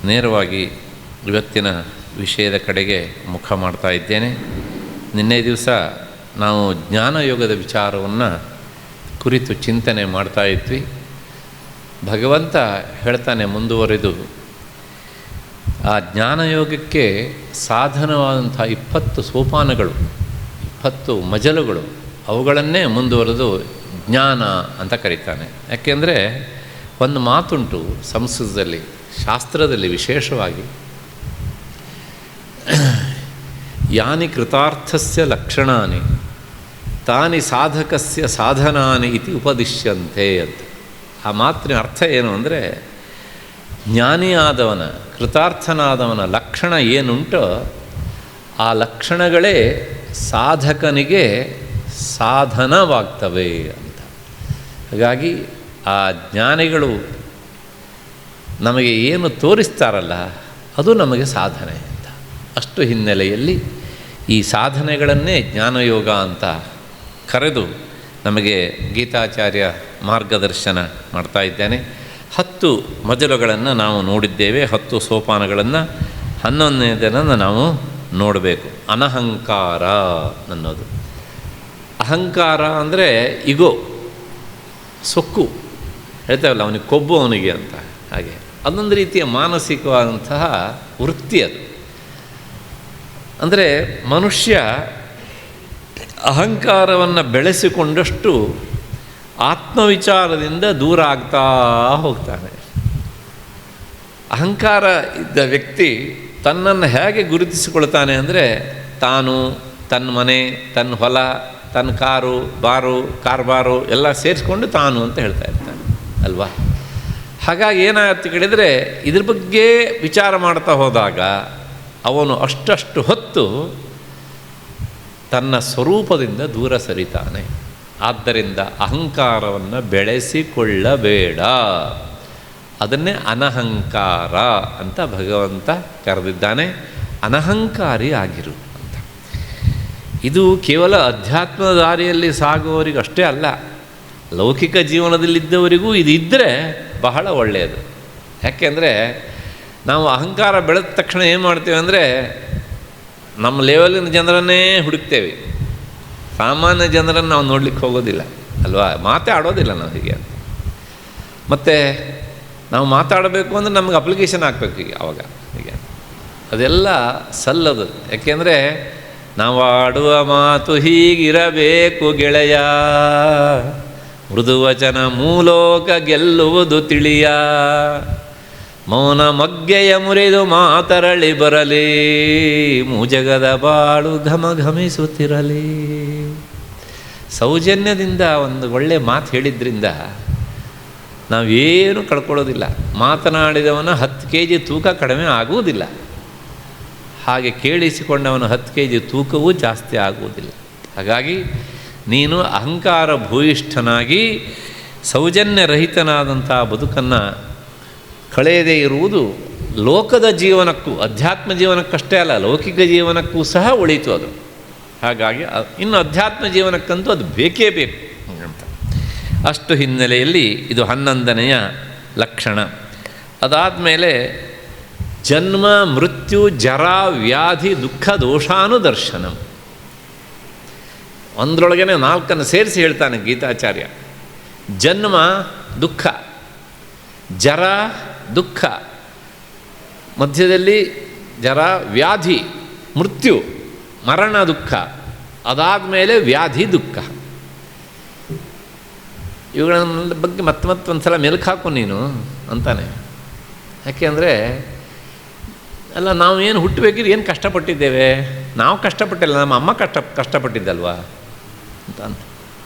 ನೇರವಾಗಿ ಇವತ್ತಿನ ವಿಷಯದ ಕಡೆಗೆ ಮುಖ ಮಾಡ್ತಾ ಇದ್ದೇನೆ. ನಿನ್ನೆ ದಿವಸ ನಾವು ಜ್ಞಾನಯೋಗದ ವಿಚಾರವನ್ನು ಕುರಿತು ಚಿಂತನೆ ಮಾಡ್ತಾ ಇದ್ವಿ. ಭಗವಂತ ಹೇಳ್ತಾನೆ ಮುಂದುವರೆದು, ಆ ಜ್ಞಾನಯೋಗಕ್ಕೆ ಸಾಧನವಾದಂಥ 20 ಸೋಪಾನಗಳು, 20 ಮಜಲುಗಳು, ಅವುಗಳನ್ನೇ ಮುಂದುವರೆದು ಜ್ಞಾನ ಅಂತ ಕರೀತಾನೆ. ಯಾಕೆಂದರೆ ಒಂದು ಮಾತುಂಟು ಸಂಸ್ಕೃತದಲ್ಲಿ, ಶಾಸ್ತ್ರದಲ್ಲಿ ವಿಶೇಷವಾಗಿ, ಯಾನಿ ಕೃತಾರ್ಥಸ್ಯ ಲಕ್ಷಣಾನಿ ತಾನಿ ಸಾಧಕಸ್ಯ ಸಾಧನಾನಿ ಇತಿ ಉಪದಿಶ್ಯಂತೆ ಅಂತ. ಆ ಮಾತಿನ ಅರ್ಥ ಏನು ಅಂದರೆ, ಜ್ಞಾನಿಯಾದವನ, ಕೃತಾರ್ಥನಾದವನ ಲಕ್ಷಣ ಏನುಂಟೋ ಆ ಲಕ್ಷಣಗಳೇ ಸಾಧಕನಿಗೆ ಸಾಧನವಾಗ್ತವೆ ಅಂತ. ಹಾಗಾಗಿ ಆ ಜ್ಞಾನಿಗಳು ನಮಗೆ ಏನು ತೋರಿಸ್ತಾರಲ್ಲ ಅದು ನಮಗೆ ಸಾಧನೆ ಅಂತ. ಅಷ್ಟು ಹಿನ್ನೆಲೆಯಲ್ಲಿ ಈ ಸಾಧನೆಗಳನ್ನೇ ಜ್ಞಾನಯೋಗ ಅಂತ ಕರೆದು ನಮಗೆ ಗೀತಾಚಾರ್ಯ ಮಾರ್ಗದರ್ಶನ ಮಾಡ್ತಾ ಇದ್ದೇನೆ. 10 ಮಜಲುಗಳನ್ನು ನಾವು ನೋಡಿದ್ದೇವೆ, 10 ಸೋಪಾನಗಳನ್ನು. 11ನೇದನ್ನು ನಾವು ನೋಡಬೇಕು. ಅನಹಂಕಾರ ಅನ್ನೋದು. ಅಹಂಕಾರ ಅಂದರೆ ಇಗೋ, ಸೊಕ್ಕು ಹೇಳ್ತೇವಲ್ಲ, ಅವನಿಗೆ ಕೊಬ್ಬು ಅವನಿಗೆ ಅಂತ. ಹಾಗೆ ಅದೊಂದು ರೀತಿಯ ಮಾನಸಿಕವಾದಂತಹ ವೃತ್ತಿ ಅದು. ಅಂದರೆ ಮನುಷ್ಯ ಅಹಂಕಾರವನ್ನು ಬೆಳೆಸಿಕೊಂಡಷ್ಟು ಆತ್ಮವಿಚಾರದಿಂದ ದೂರ ಆಗ್ತಾ ಹೋಗ್ತಾನೆ. ಅಹಂಕಾರ ಇದ್ದ ವ್ಯಕ್ತಿ ತನ್ನನ್ನು ಹೇಗೆ ಗುರುತಿಸಿಕೊಳ್ತಾನೆ ಅಂದರೆ, ತಾನು, ತನ್ನ ಮನೆ, ತನ್ನ ಹೊಲ, ತನ್ನ ಕಾರು ಕಾರ್ಬಾರು ಎಲ್ಲ ಸೇರಿಸ್ಕೊಂಡು ತಾನು ಅಂತ ಹೇಳ್ತಾ ಇರ್ತಾನೆ ಅಲ್ವಾ. ಹಾಗಾಗಿ ಏನಾಗುತ್ತೆ ಕೇಳಿದರೆ, ಇದ್ರ ಬಗ್ಗೆ ವಿಚಾರ ಮಾಡ್ತಾ ಹೋದಾಗ ಅವನು ಅಷ್ಟು ಹೊತ್ತು ತನ್ನ ಸ್ವರೂಪದಿಂದ ದೂರ ಸರಿತಾನೆ. ಆದ್ದರಿಂದ ಅಹಂಕಾರವನ್ನು ಬೆಳೆಸಿಕೊಳ್ಳಬೇಡ, ಅದನ್ನೇ ಅನಹಂಕಾರ ಅಂತ ಭಗವಂತ ಕರೆದಿದ್ದಾನೆ. ಅನಹಂಕಾರಿ ಆಗಿರು ಅಂತ. ಇದು ಕೇವಲ ಅಧ್ಯಾತ್ಮದ ದಾರಿಯಲ್ಲಿ ಸಾಗುವವರಿಗೆ ಅಷ್ಟೇ ಅಲ್ಲ, ಲೌಕಿಕ ಜೀವನದಲ್ಲಿದ್ದವರಿಗೂ ಇದು ಇದ್ದರೆ ಬಹಳ ಒಳ್ಳೆಯದು. ಯಾಕೆಂದರೆ ನಾವು ಅಹಂಕಾರ ಬೆಳೆದ ತಕ್ಷಣ ಏನು ಮಾಡ್ತೇವೆ ಅಂದರೆ, ನಮ್ಮ ಲೆವೆಲಿನ ಜನರನ್ನೇ ಹುಡುಕ್ತೇವೆ, ಸಾಮಾನ್ಯ ಜನರನ್ನು ನಾವು ನೋಡ್ಲಿಕ್ಕೆ ಹೋಗೋದಿಲ್ಲ ಅಲ್ವಾ. ಮಾತಾಡೋದಿಲ್ಲ ನಾವು ಹೀಗೆ ಅಂತ. ಮತ್ತು ನಾವು ಮಾತಾಡಬೇಕು ಅಂದರೆ ನಮಗೆ ಅಪ್ಲಿಕೇಶನ್ ಹಾಕಬೇಕು ಈಗ ಆವಾಗ ಹೀಗೆ. ಅದೆಲ್ಲ ಸಲ್ಲದು. ಯಾಕೆಂದರೆ ನಾವು ಆಡುವ ಮಾತು ಹೀಗಿರಬೇಕು ಗೆಳೆಯ, ಮೃದುವಚನ ಮೂಲೋಕ ಗೆಲ್ಲುವುದು ತಿಳಿಯ, ಮೌನ ಮಗ್ಗೆಯ ಮುರಿದು ಮಾತರಳಿ ಬರಲಿ, ಮೂಜಗದ ಬಾಳು ಘಮಘಮಿಸುತ್ತಿರಲಿ. ಸೌಜನ್ಯದಿಂದ ಒಂದು ಒಳ್ಳೆಯ ಮಾತು ಹೇಳಿದ್ರಿಂದ ನಾವೇನು ಕಳ್ಕೊಳ್ಳೋದಿಲ್ಲ. ಮಾತನಾಡಿದವನ 10 kg ತೂಕ ಕಡಿಮೆ ಆಗುವುದಿಲ್ಲ, ಹಾಗೆ ಕೇಳಿಸಿಕೊಂಡವನ 10 kg ತೂಕವೂ ಜಾಸ್ತಿ ಆಗುವುದಿಲ್ಲ. ಹಾಗಾಗಿ ನೀನು ಅಹಂಕಾರ ಭೂಯಿಷ್ಠನಾಗಿ ಸೌಜನ್ಯರಹಿತನಾದಂಥ ಬದುಕನ್ನು ಕಳೆಯದೇ ಇರುವುದು ಲೋಕದ ಜೀವನಕ್ಕೂ, ಅಧ್ಯಾತ್ಮ ಜೀವನಕ್ಕಷ್ಟೇ ಅಲ್ಲ, ಲೌಕಿಕ ಜೀವನಕ್ಕೂ ಸಹ ಉಳಿತು ಅದು. ಹಾಗಾಗಿ ಇನ್ನು ಅಧ್ಯಾತ್ಮ ಜೀವನಕ್ಕಂತೂ ಅದು ಬೇಕೇ ಬೇಕು ಅಂತ. ಅಷ್ಟು ಹಿನ್ನೆಲೆಯಲ್ಲಿ ಇದು 11ನೆಯ ಲಕ್ಷಣ. ಅದಾದಮೇಲೆ ಜನ್ಮ ಮೃತ್ಯು ಜರಾ ವ್ಯಾಧಿ ದುಃಖ ದೋಷಾನುದರ್ಶನ. ಒಂದರೊಳಗೇ 4 ಸೇರಿಸಿ ಹೇಳ್ತಾನೆ ಗೀತಾಚಾರ್ಯ. ಜನ್ಮ ದುಃಖ, ಜರ ದುಃಖ, ಮಧ್ಯದಲ್ಲಿ ಜರ ವ್ಯಾಧಿ ಮೃತ್ಯು ಮರಣ ದುಃಖ, ಅದಾದಮೇಲೆ ವ್ಯಾಧಿ ದುಃಖ. ಇವುಗಳ ಬಗ್ಗೆ ಮತ್ತೆ ಒಂದು ಸಲ ಮೆಲುಕು ಹಾಕು ನೀನು ಅಂತಾನೆ. ಯಾಕೆಂದರೆ ಅಲ್ಲ, ನಾವು ಏನು ಹುಟ್ಟಬೇಕಿದ್ರೆ ಏನು ಕಷ್ಟಪಟ್ಟಿದ್ದೇವೆ? ನಾವು ಕಷ್ಟಪಟ್ಟಿಲ್ಲ, ನಮ್ಮ ಅಮ್ಮ ಕಷ್ಟಪಟ್ಟಿದ್ದಲ್ವಾ ಅಂತ.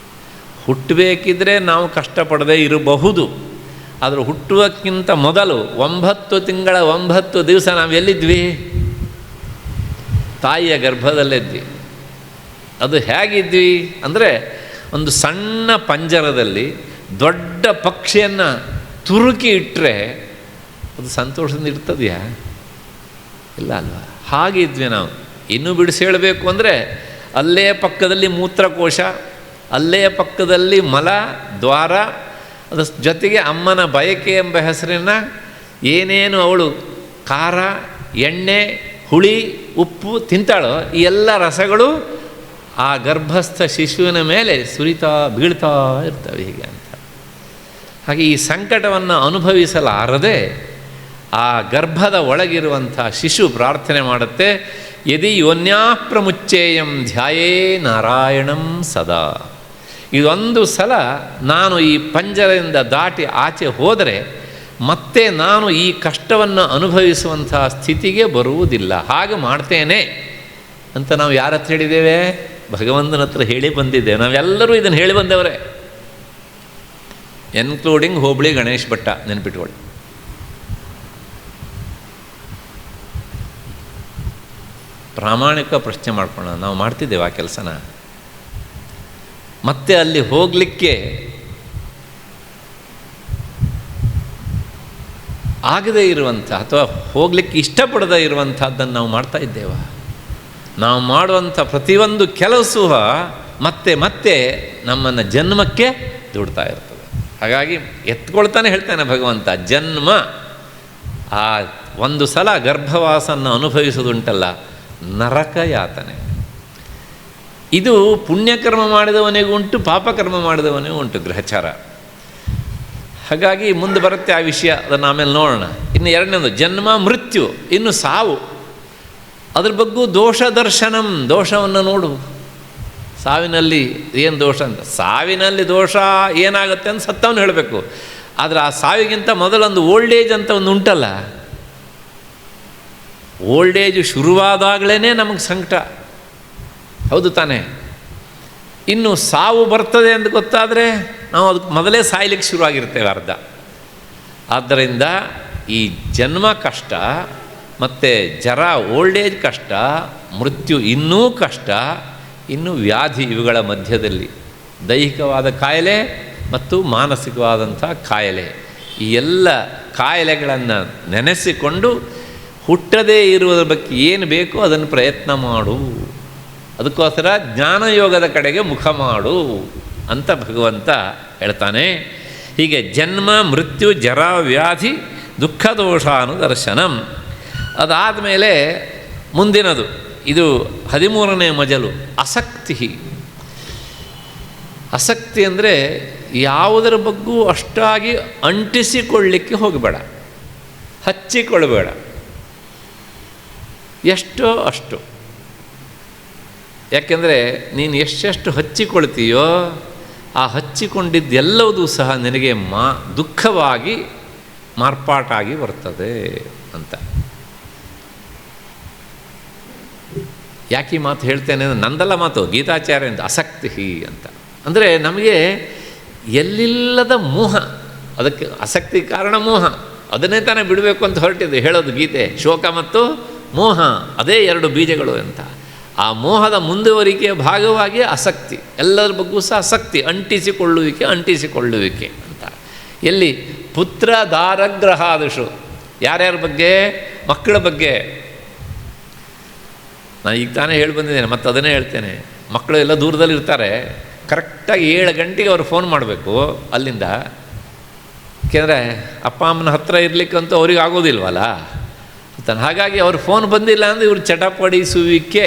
ಹುಟ್ಟಬೇಕಿದ್ರೆ ನಾವು ಕಷ್ಟಪಡದೇ ಇರಬಹುದು, ಆದರೆ ಹುಟ್ಟುವಕ್ಕಿಂತ ಮೊದಲು 9 ತಿಂಗಳ 9 ದಿವಸ ನಾವು ಎಲ್ಲಿದ್ವಿ? ತಾಯಿಯ ಗರ್ಭದಲ್ಲಿದ್ವಿ. ಅದು ಹೇಗಿದ್ವಿ ಅಂದರೆ, ಒಂದು ಸಣ್ಣ ಪಂಜರದಲ್ಲಿ ದೊಡ್ಡ ಪಕ್ಷಿಯನ್ನು ತುರುಕಿ ಇಟ್ಟರೆ ಅದು ಸಂತೋಷದಿಂದ ಇರ್ತದೆಯಾ? ಇಲ್ಲ ಅಲ್ವಾ? ಹಾಗಿದ್ವಿ ನಾವು. ಇನ್ನೂ ಬಿಡಿಸಿ ಹೇಳಬೇಕು ಅಂದರೆ, ಅಲ್ಲೇ ಪಕ್ಕದಲ್ಲಿ ಮೂತ್ರಕೋಶ, ಅಲ್ಲೇ ಪಕ್ಕದಲ್ಲಿ ಮಲ ದ್ವಾರ, ಅದರ ಜೊತೆಗೆ ಅಮ್ಮನ ಬಯಕೆ ಎಂಬ ಹೆಸರಿನ ಏನೇನು ಅವಳು ಖಾರ, ಎಣ್ಣೆ, ಹುಳಿ, ಉಪ್ಪು ತಿಂತಾಳೋ ಈ ಎಲ್ಲ ರಸಗಳು ಆ ಗರ್ಭಸ್ಥ ಶಿಶುವಿನ ಮೇಲೆ ಸುರಿತಾ ಬೀಳ್ತಾ ಇರ್ತವೆ ಹೀಗೆ ಅಂತ. ಹಾಗೆ ಈ ಸಂಕಟವನ್ನು ಅನುಭವಿಸಲಾರದೆ ಆ ಗರ್ಭದ ಒಳಗಿರುವಂಥ ಶಿಶು ಪ್ರಾರ್ಥನೆ ಮಾಡುತ್ತೆ, ಯದಿ ಯೋನ್ಯಾ ಪ್ರಮುಚ್ಚೇಯಂ ಧ್ಯಾಯೇ ನಾರಾಯಣಂ ಸದಾ. ಇದೊಂದು ಸಲ ನಾನು ಈ ಪಂಜರದಿಂದ ದಾಟಿ ಆಚೆ ಹೋದರೆ ಮತ್ತೆ ನಾನು ಈ ಕಷ್ಟವನ್ನು ಅನುಭವಿಸುವಂಥ ಸ್ಥಿತಿಗೆ ಬರುವುದಿಲ್ಲ, ಹಾಗೆ ಮಾಡ್ತೇನೆ ಅಂತ ನಾವು ಯಾರ ಹತ್ರ ಹೇಳಿದ್ದೇವೆ? ಭಗವಂತನ ಹತ್ರ ಹೇಳಿ ಬಂದಿದ್ದೇವೆ. ನಾವೆಲ್ಲರೂ ಇದನ್ನು ಹೇಳಿ ಬಂದವರೇ, ಎನ್ಕ್ಲೂಡಿಂಗ್ ಹೋಬಳಿ ಗಣೇಶ್ ಭಟ್ಟ, ನೆನಪಿಟ್ಕೊಳ್ಳಿ. ಪ್ರಾಮಾಣಿಕ ಪ್ರಶ್ನೆ ಮಾಡ್ಕೊಳ್ಳೋಣ, ನಾವು ಮಾಡ್ತಿದ್ದೇವೆ ಆ ಕೆಲಸನ? ಮತ್ತೆ ಅಲ್ಲಿ ಹೋಗಲಿಕ್ಕೆ ಆಗದೇ ಇರುವಂಥ ಅಥವಾ ಹೋಗಲಿಕ್ಕೆ ಇಷ್ಟಪಡದೇ ಇರುವಂಥದ್ದನ್ನು ನಾವು ಮಾಡ್ತಾ ಇದ್ದೇವೆ. ನಾವು ಮಾಡುವಂಥ ಪ್ರತಿಯೊಂದು ಕೆಲಸವೂ ಮತ್ತೆ ಮತ್ತೆ ನಮ್ಮನ್ನು ಜನ್ಮಕ್ಕೆ ದುಡ್ತಾ ಇರ್ತದೆ. ಹಾಗಾಗಿ ಎತ್ಕೊಳ್ತಾನೆ ಹೇಳ್ತಾನೆ ಭಗವಂತ, ಜನ್ಮ ಆ ಒಂದು ಸಲ ಗರ್ಭವಾಸನ್ನು ಅನುಭವಿಸೋದುಂಟಲ್ಲ, ನರಕ ಯಾತನೆ. ಇದು ಪುಣ್ಯಕರ್ಮ ಮಾಡಿದವನಿಗೂ ಉಂಟು, ಪಾಪಕರ್ಮ ಮಾಡಿದವನಿಗೂ ಉಂಟು ಗ್ರಹಚಾರ. ಹಾಗಾಗಿ ಮುಂದೆ ಬರುತ್ತೆ ಆ ವಿಷಯ, ಅದನ್ನು ಆಮೇಲೆ ನೋಡೋಣ. ಇನ್ನು ಎರಡನೇದು ಜನ್ಮ ಮೃತ್ಯು, ಇನ್ನು ಸಾವು. ಅದ್ರ ಬಗ್ಗೆ ದೋಷ ದರ್ಶನಂ, ದೋಷವನ್ನು ನೋಡು. ಸಾವಿನಲ್ಲಿ ಏನು ದೋಷ ಅಂತ, ಸಾವಿನಲ್ಲಿ ದೋಷ ಏನಾಗುತ್ತೆ ಅಂತ ಸತ್ತವನು ಹೇಳಬೇಕು. ಆದರೆ ಆ ಸಾವಿಗಿಂತ ಮೊದಲೊಂದು ಓಲ್ಡ್ ಏಜ್ ಅಂತ ಒಂದು ಉಂಟಲ್ಲ, ಓಲ್ಡ್ ಏಜ್ ಶುರುವಾದಾಗಲೇ ನಮಗೆ ಸಂಕಟ, ಹೌದು ತಾನೇ? ಇನ್ನು ಸಾವು ಬರ್ತದೆ ಅಂತ ಗೊತ್ತಾದರೆ ನಾವು ಅದಕ್ಕೆ ಮೊದಲೇ ಸಾಯ್ಲಿಕ್ಕೆ ಶುರುವಾಗಿರ್ತೇವೆ ಅರ್ಧ. ಆದ್ದರಿಂದ ಈ ಜನ್ಮ ಕಷ್ಟ, ಮತ್ತು ಜರ ಓಲ್ಡ್ ಏಜ್ ಕಷ್ಟ, ಮೃತ್ಯು ಇನ್ನೂ ಕಷ್ಟ, ಇನ್ನು ವ್ಯಾಧಿ, ಇವುಗಳ ಮಧ್ಯದಲ್ಲಿ ದೈಹಿಕವಾದ ಕಾಯಿಲೆ ಮತ್ತು ಮಾನಸಿಕವಾದಂಥ ಕಾಯಿಲೆ, ಈ ಎಲ್ಲ ಕಾಯಿಲೆಗಳನ್ನು ನೆನೆಸಿಕೊಂಡು ಹುಟ್ಟದೇ ಇರುವುದರ ಬಗ್ಗೆ ಏನು ಬೇಕೋ ಅದನ್ನು ಪ್ರಯತ್ನ ಮಾಡು, ಅದಕ್ಕೋಸ್ಕರ ಜ್ಞಾನಯೋಗದ ಕಡೆಗೆ ಮುಖ ಮಾಡು ಅಂತ ಭಗವಂತ ಹೇಳ್ತಾನೆ. ಹೀಗೆ ಜನ್ಮ ಮೃತ್ಯು ಜರ ವ್ಯಾಧಿ ದುಃಖ ದೋಷಾನುದರ್ಶನಂ. ಅದಾದಮೇಲೆ ಮುಂದಿನದು, ಇದು 13ನೇ ಮಜಲು, ಆಸಕ್ತಿ. ಆಸಕ್ತಿ ಅಂದರೆ ಯಾವುದರ ಬಗ್ಗೂ ಅಷ್ಟಾಗಿ ಅಂಟಿಸಿಕೊಳ್ಳಿಕ್ಕೆ ಹೋಗಬೇಡ, ಹಚ್ಚಿಕೊಳ್ಳಬೇಡ, ಎಷ್ಟೋ ಅಷ್ಟು. ಯಾಕೆಂದರೆ ನೀನು ಎಷ್ಟೆಷ್ಟು ಹಚ್ಚಿಕೊಳ್ತೀಯೋ ಆ ಹಚ್ಚಿಕೊಂಡಿದ್ದೆಲ್ಲವೂ ಸಹ ನಿನಗೆ ದುಃಖವಾಗಿ ಮಾರ್ಪಾಟಾಗಿ ಬರ್ತದೆ ಅಂತ. ಯಾಕೆ ಈ ಮಾತು ಹೇಳ್ತೇನೆ ಅಂದರೆ ನಂದಲ್ಲ ಮಾತು, ಗೀತಾಚಾರ್ಯ ಅಂತ, ಆಸಕ್ತಿ ಅಂತ. ಅಂದರೆ ನಮಗೆ ಎಲ್ಲಿಲ್ಲದ ಮೋಹ, ಅದಕ್ಕೆ ಆಸಕ್ತಿ ಕಾರಣ ಮೋಹ, ಅದನ್ನೇ ತಾನೇ ಬಿಡಬೇಕು ಅಂತ ಹೊರಟಿದೆ ಹೇಳೋದು ಗೀತೆ. ಶೋಕ ಮತ್ತು ಮೋಹ ಅದೇ ಎರಡು ಬೀಜಗಳು ಅಂತ. ಆ ಮೋಹದ ಮುಂದುವರಿಕೆಯ ಭಾಗವಾಗಿ ಆಸಕ್ತಿ, ಎಲ್ಲರ ಬಗ್ಗೂ ಸಹ ಆಸಕ್ತಿ, ಅಂಟಿಸಿಕೊಳ್ಳುವಿಕೆ ಅಂತ. ಎಲ್ಲಿ? ಪುತ್ರ ದಾರಗ್ರಹಾದಿಷು, ಯಾರ್ಯಾರ ಬಗ್ಗೆ? ಮಕ್ಕಳ ಬಗ್ಗೆ. ನಾನು ಈಗ ತಾನೇ ಹೇಳಿ ಬಂದಿದ್ದೇನೆ, ಮತ್ತು ಅದನ್ನೇ ಹೇಳ್ತೇನೆ. ಮಕ್ಕಳು ಎಲ್ಲ ದೂರದಲ್ಲಿರ್ತಾರೆ, ಕರೆಕ್ಟಾಗಿ 7 ಗಂಟೆಗೆ ಅವ್ರು ಫೋನ್ ಮಾಡಬೇಕು ಅಲ್ಲಿಂದ. ಏಕೆಂದರೆ ಅಪ್ಪ ಅಮ್ಮನ ಹತ್ತಿರ ಇರಲಿಕ್ಕಂತೂ ಅವ್ರಿಗೆ ಆಗೋದಿಲ್ವಲ್ಲ. ಹಾಗಾಗಿ ಅವ್ರ ಫೋನ್ ಬಂದಿಲ್ಲ ಅಂದರೆ ಇವ್ರು ಚಟಪಡಿಸುವಿಕೆ.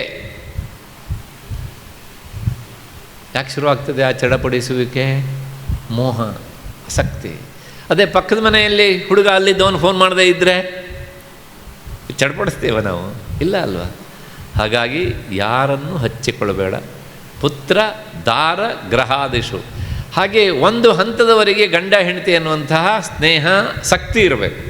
ಯಾಕೆ ಶುರುವಾಗ್ತದೆ ಆ ಚಡಪಡಿಸುವಿಕೆ? ಮೋಹ, ಆಸಕ್ತಿ. ಅದೇ ಪಕ್ಕದ ಮನೆಯಲ್ಲಿ ಹುಡುಗ ಅಲ್ಲಿದ್ದವನು ಫೋನ್ ಮಾಡದೇ ಇದ್ದರೆ ಚಡಪಡಿಸ್ತೇವೆ ನಾವು? ಇಲ್ಲ ಅಲ್ವಾ? ಹಾಗಾಗಿ ಯಾರನ್ನು ಹಚ್ಚಿಕೊಳ್ಳಬೇಡ. ಪುತ್ರ ದಾರ ಗ್ರಹಾದಿಷು. ಹಾಗೆ ಒಂದು ಹಂತದವರೆಗೆ ಗಂಡ ಹೆಂಡತಿ ಅನ್ನುವಂತಹ ಸ್ನೇಹ ಶಕ್ತಿ ಇರಬೇಕು.